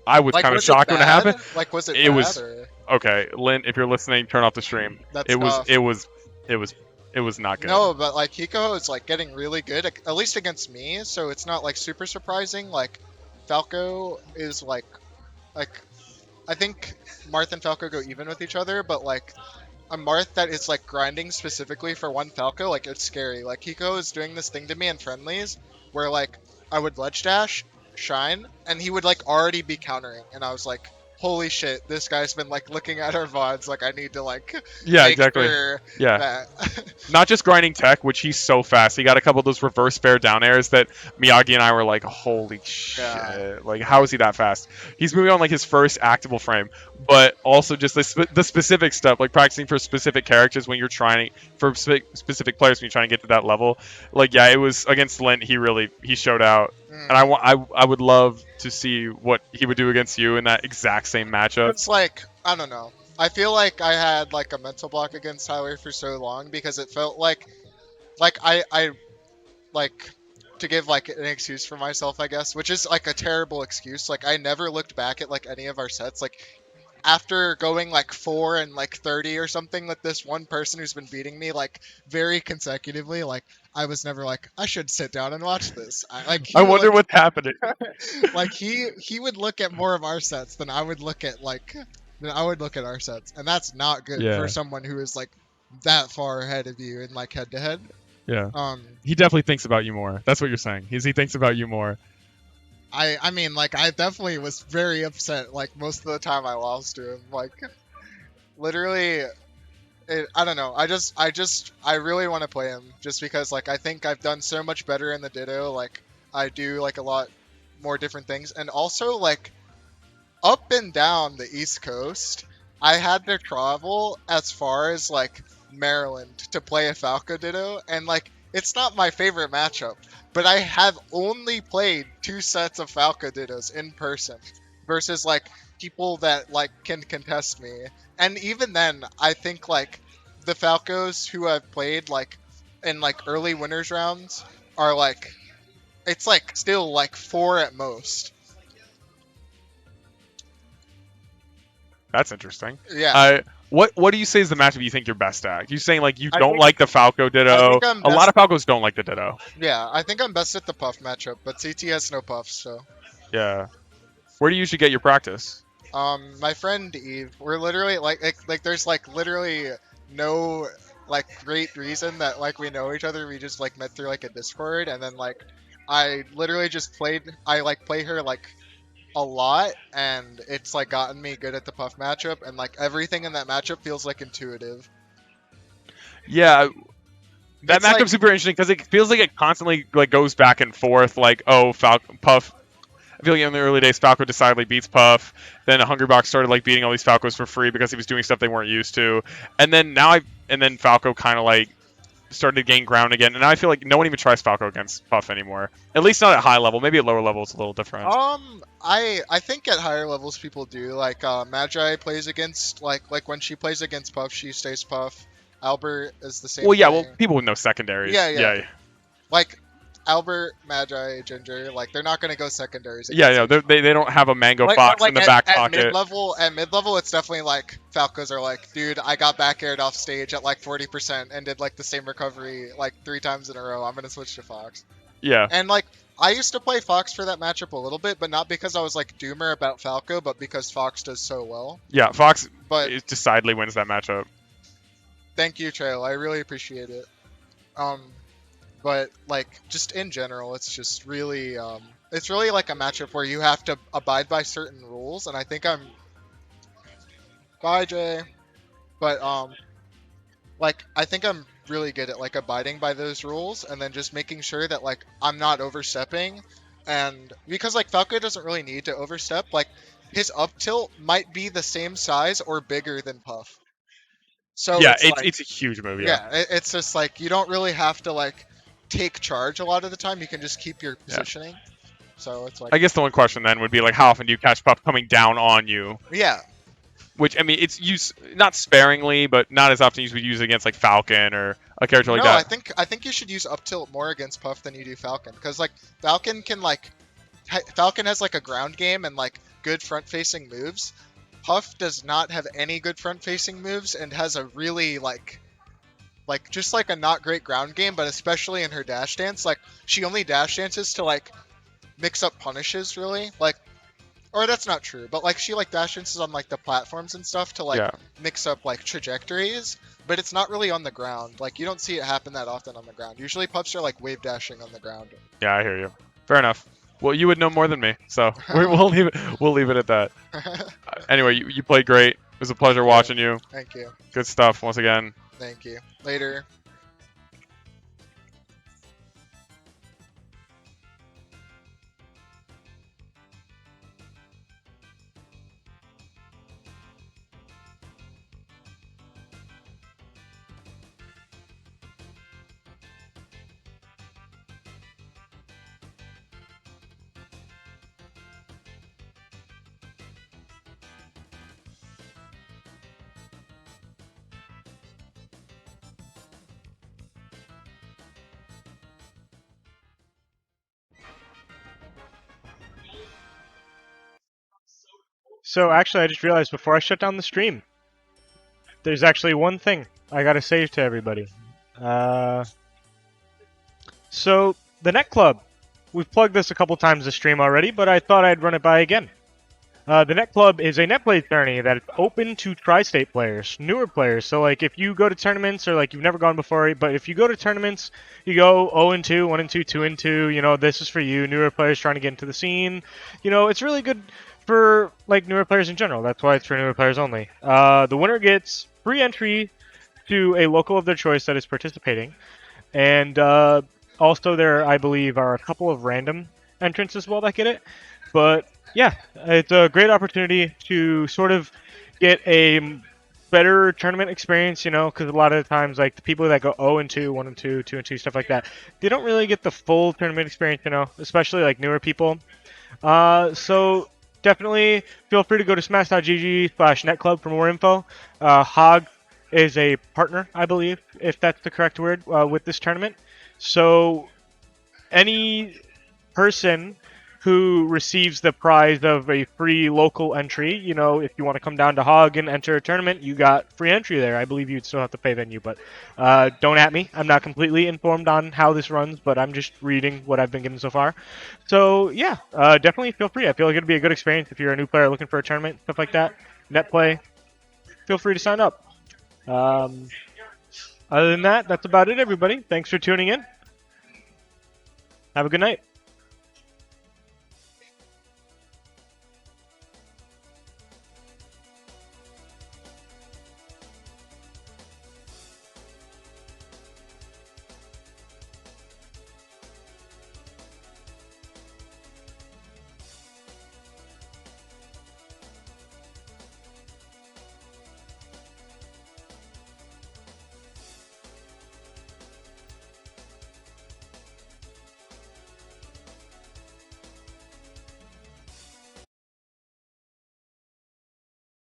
I was kind of was it shocked when it bad? happened. Was it It bad, was- or- Okay, Lynn, if you're listening, turn off the stream. That's It was tough. it was not good. No, but Kikoho is getting really good, at least against me. So it's not super surprising. Falco is I think Marth and Falco go even with each other, but a Marth that is grinding specifically for one Falco, it's scary. Kikoho is doing this thing to me in Friendlies where I would ledge dash, shine, and he would already be countering, and I was like, holy shit, this guy's been looking at our VODs. I need to Yeah, make exactly. sure Yeah. that. Not just grinding tech, which he's so fast. He got a couple of those reverse fair down airs that Miyagi and I were like, holy shit. Yeah. How is he that fast? He's moving on his first actable frame, but also just the specific stuff, practicing for specific characters when you're trying, for specific players when you're trying to get to that level. Yeah, it was against Lint, he showed out. And I would love to see what he would do against you in that exact same matchup. It's I don't know. I feel I had a mental block against Tyler for so long because it felt I to give an excuse for myself, I guess, which is a terrible excuse. I never looked back at any of our sets. after going like 4 and like 30 or something with this one person who's been beating me like very consecutively, like I was never like I should sit down and watch this. I wonder what's happening. like he would look at more of our sets than I would look at our sets, and that's not good Yeah. for someone who is like that far ahead of you in like head to head. Yeah. He definitely thinks about you more. That's what you're saying. He thinks about you more. I mean, like, I definitely was very upset, like, most of the time I lost to him. Like, literally, I don't know. I really want to play him just because, like, I think I've done so much better in the Ditto. Like, I do, like, a lot more different things. And also, like, up and down the East Coast, I had to travel as far as, like, Maryland to play a Falco Ditto. And, like, it's not my favorite matchup. But I have only played 2 sets of Falco Dittos in person versus like people that like can contest me. And even then, I think like the Falcos who I've played like in like early winners rounds are like it's like still like 4 at most. That's interesting. Yeah. What do you say is the matchup you think you're best at? You saying like you I don't think- like the Falco Ditto? think I'm A lot best- of Falcos don't like the Ditto. Yeah, I think I'm best at the Puff matchup, but CT has no Puffs, so. Yeah. Where do you usually get your practice? My friend Eve, we're literally like there's like literally no like great reason that like we know each other. We just like met through like a Discord, and then like I literally just play her like a lot, and it's like gotten me good at the Puff matchup, and like everything in that matchup feels like intuitive. Yeah. That It's matchup's like- super interesting because it feels like it constantly like goes back and forth. Like, oh, Puff. I feel like in the early days, Falco decidedly beats Puff. Then Hungrybox started like beating all these Falcos for free because he was doing stuff they weren't used to. And then then Falco kind of like started to gain ground again. And now I feel like no one even tries Falco against Puff anymore. At least not at high level. Maybe at lower level it's a little different. I think at higher levels people do. Like Magi plays against like when she plays against Puff, she stays Puff. Albert is the same. Well, yeah. thing. Well, people with no secondaries. Yeah. Like Albert, Magi, Ginger, like they're not gonna go secondaries. Yeah. They don't have a Mango Like, Fox like in the at, back at pocket. mid-level, it's definitely like Falcos are like, dude, I got back aired off stage at like 40% and did like the same recovery like 3 times in a row. I'm gonna switch to Fox. Yeah. And like I used to play Fox for that matchup a little bit, but not because I was like doomer about Falco, but because Fox does so well. Yeah. Fox But decidedly wins that matchup. thank you, Trail. I really appreciate it. But like just in general, it's just really it's really like a matchup where you have to abide by certain rules, and I think I'm bye Jay. But like I think I'm really good at like abiding by those rules and then just making sure that like I'm not overstepping. And because like Falco doesn't really need to overstep, like his up tilt might be the same size or bigger than Puff. So Yeah, it's, like, it's a huge move. yeah, it's just like you don't really have to like take charge a lot of the time. You can just keep your positioning. So it's like I guess the one question then would be like, how often do you catch Puff coming down on you? yeah, Which I mean, it's used not sparingly, but not as often as we use against like Falcon or a character like no, that. I think you should use up tilt more against Puff than you do Falcon, because like Falcon can like Falcon has like a ground game and like good front facing moves. Puff does not have any good front facing moves and has a really like just like a not great ground game, but especially in her dash dance, like she only dash dances to like mix up punishes really, like, or that's not true, but like she like dash dances on like the platforms and stuff to like Yeah. mix up like trajectories, but it's not really on the ground. Like you don't see it happen that often on the ground. Usually pups are like wave dashing on the ground. Yeah, I hear you. Fair enough. Well, you would know more than me, so we'll leave it at that. Anyway, you played great. It was a pleasure watching you. Thank you. Good stuff once again. Thank you. Later. So actually, I just realized before I shut down the stream, there's actually one thing I gotta say to everybody. So the Net Club, we've plugged this a couple times this stream already, but I thought I'd run it by again. The Net Club is a netplay tourney that is open to tri-state players, newer players. So like if you go to tournaments or like you've never gone before, but if you go to tournaments, you go 0-2, 1-2, 2-2. You know, this is for you, newer players trying to get into the scene. You know, it's really good for like newer players in general. That's why it's for newer players only. The winner gets free entry to a local of their choice that is participating, and also there, I believe, are a couple of random entrants as well that get it. But yeah, it's a great opportunity to sort of get a better tournament experience, you know, because a lot of the times, like, the people that go 0-2, 1-2, 2-2, stuff like that, they don't really get the full tournament experience, you know, especially, like, newer people. So definitely feel free to go to smash.gg/netclub for more info. HoG is a partner, I believe, if that's the correct word, with this tournament. So any person who receives the prize of a free local entry, you know, if you want to come down to HoG and enter a tournament, you got free entry there. I believe you'd still have to pay venue, but don't at me. I'm not completely informed on how this runs, but I'm just reading what I've been given so far. So yeah, definitely feel free. I feel like it'd be a good experience if you're a new player looking for a tournament, stuff like that. Net play, feel free to sign up. Other than that, that's about it, everybody. Thanks for tuning in. Have a good night.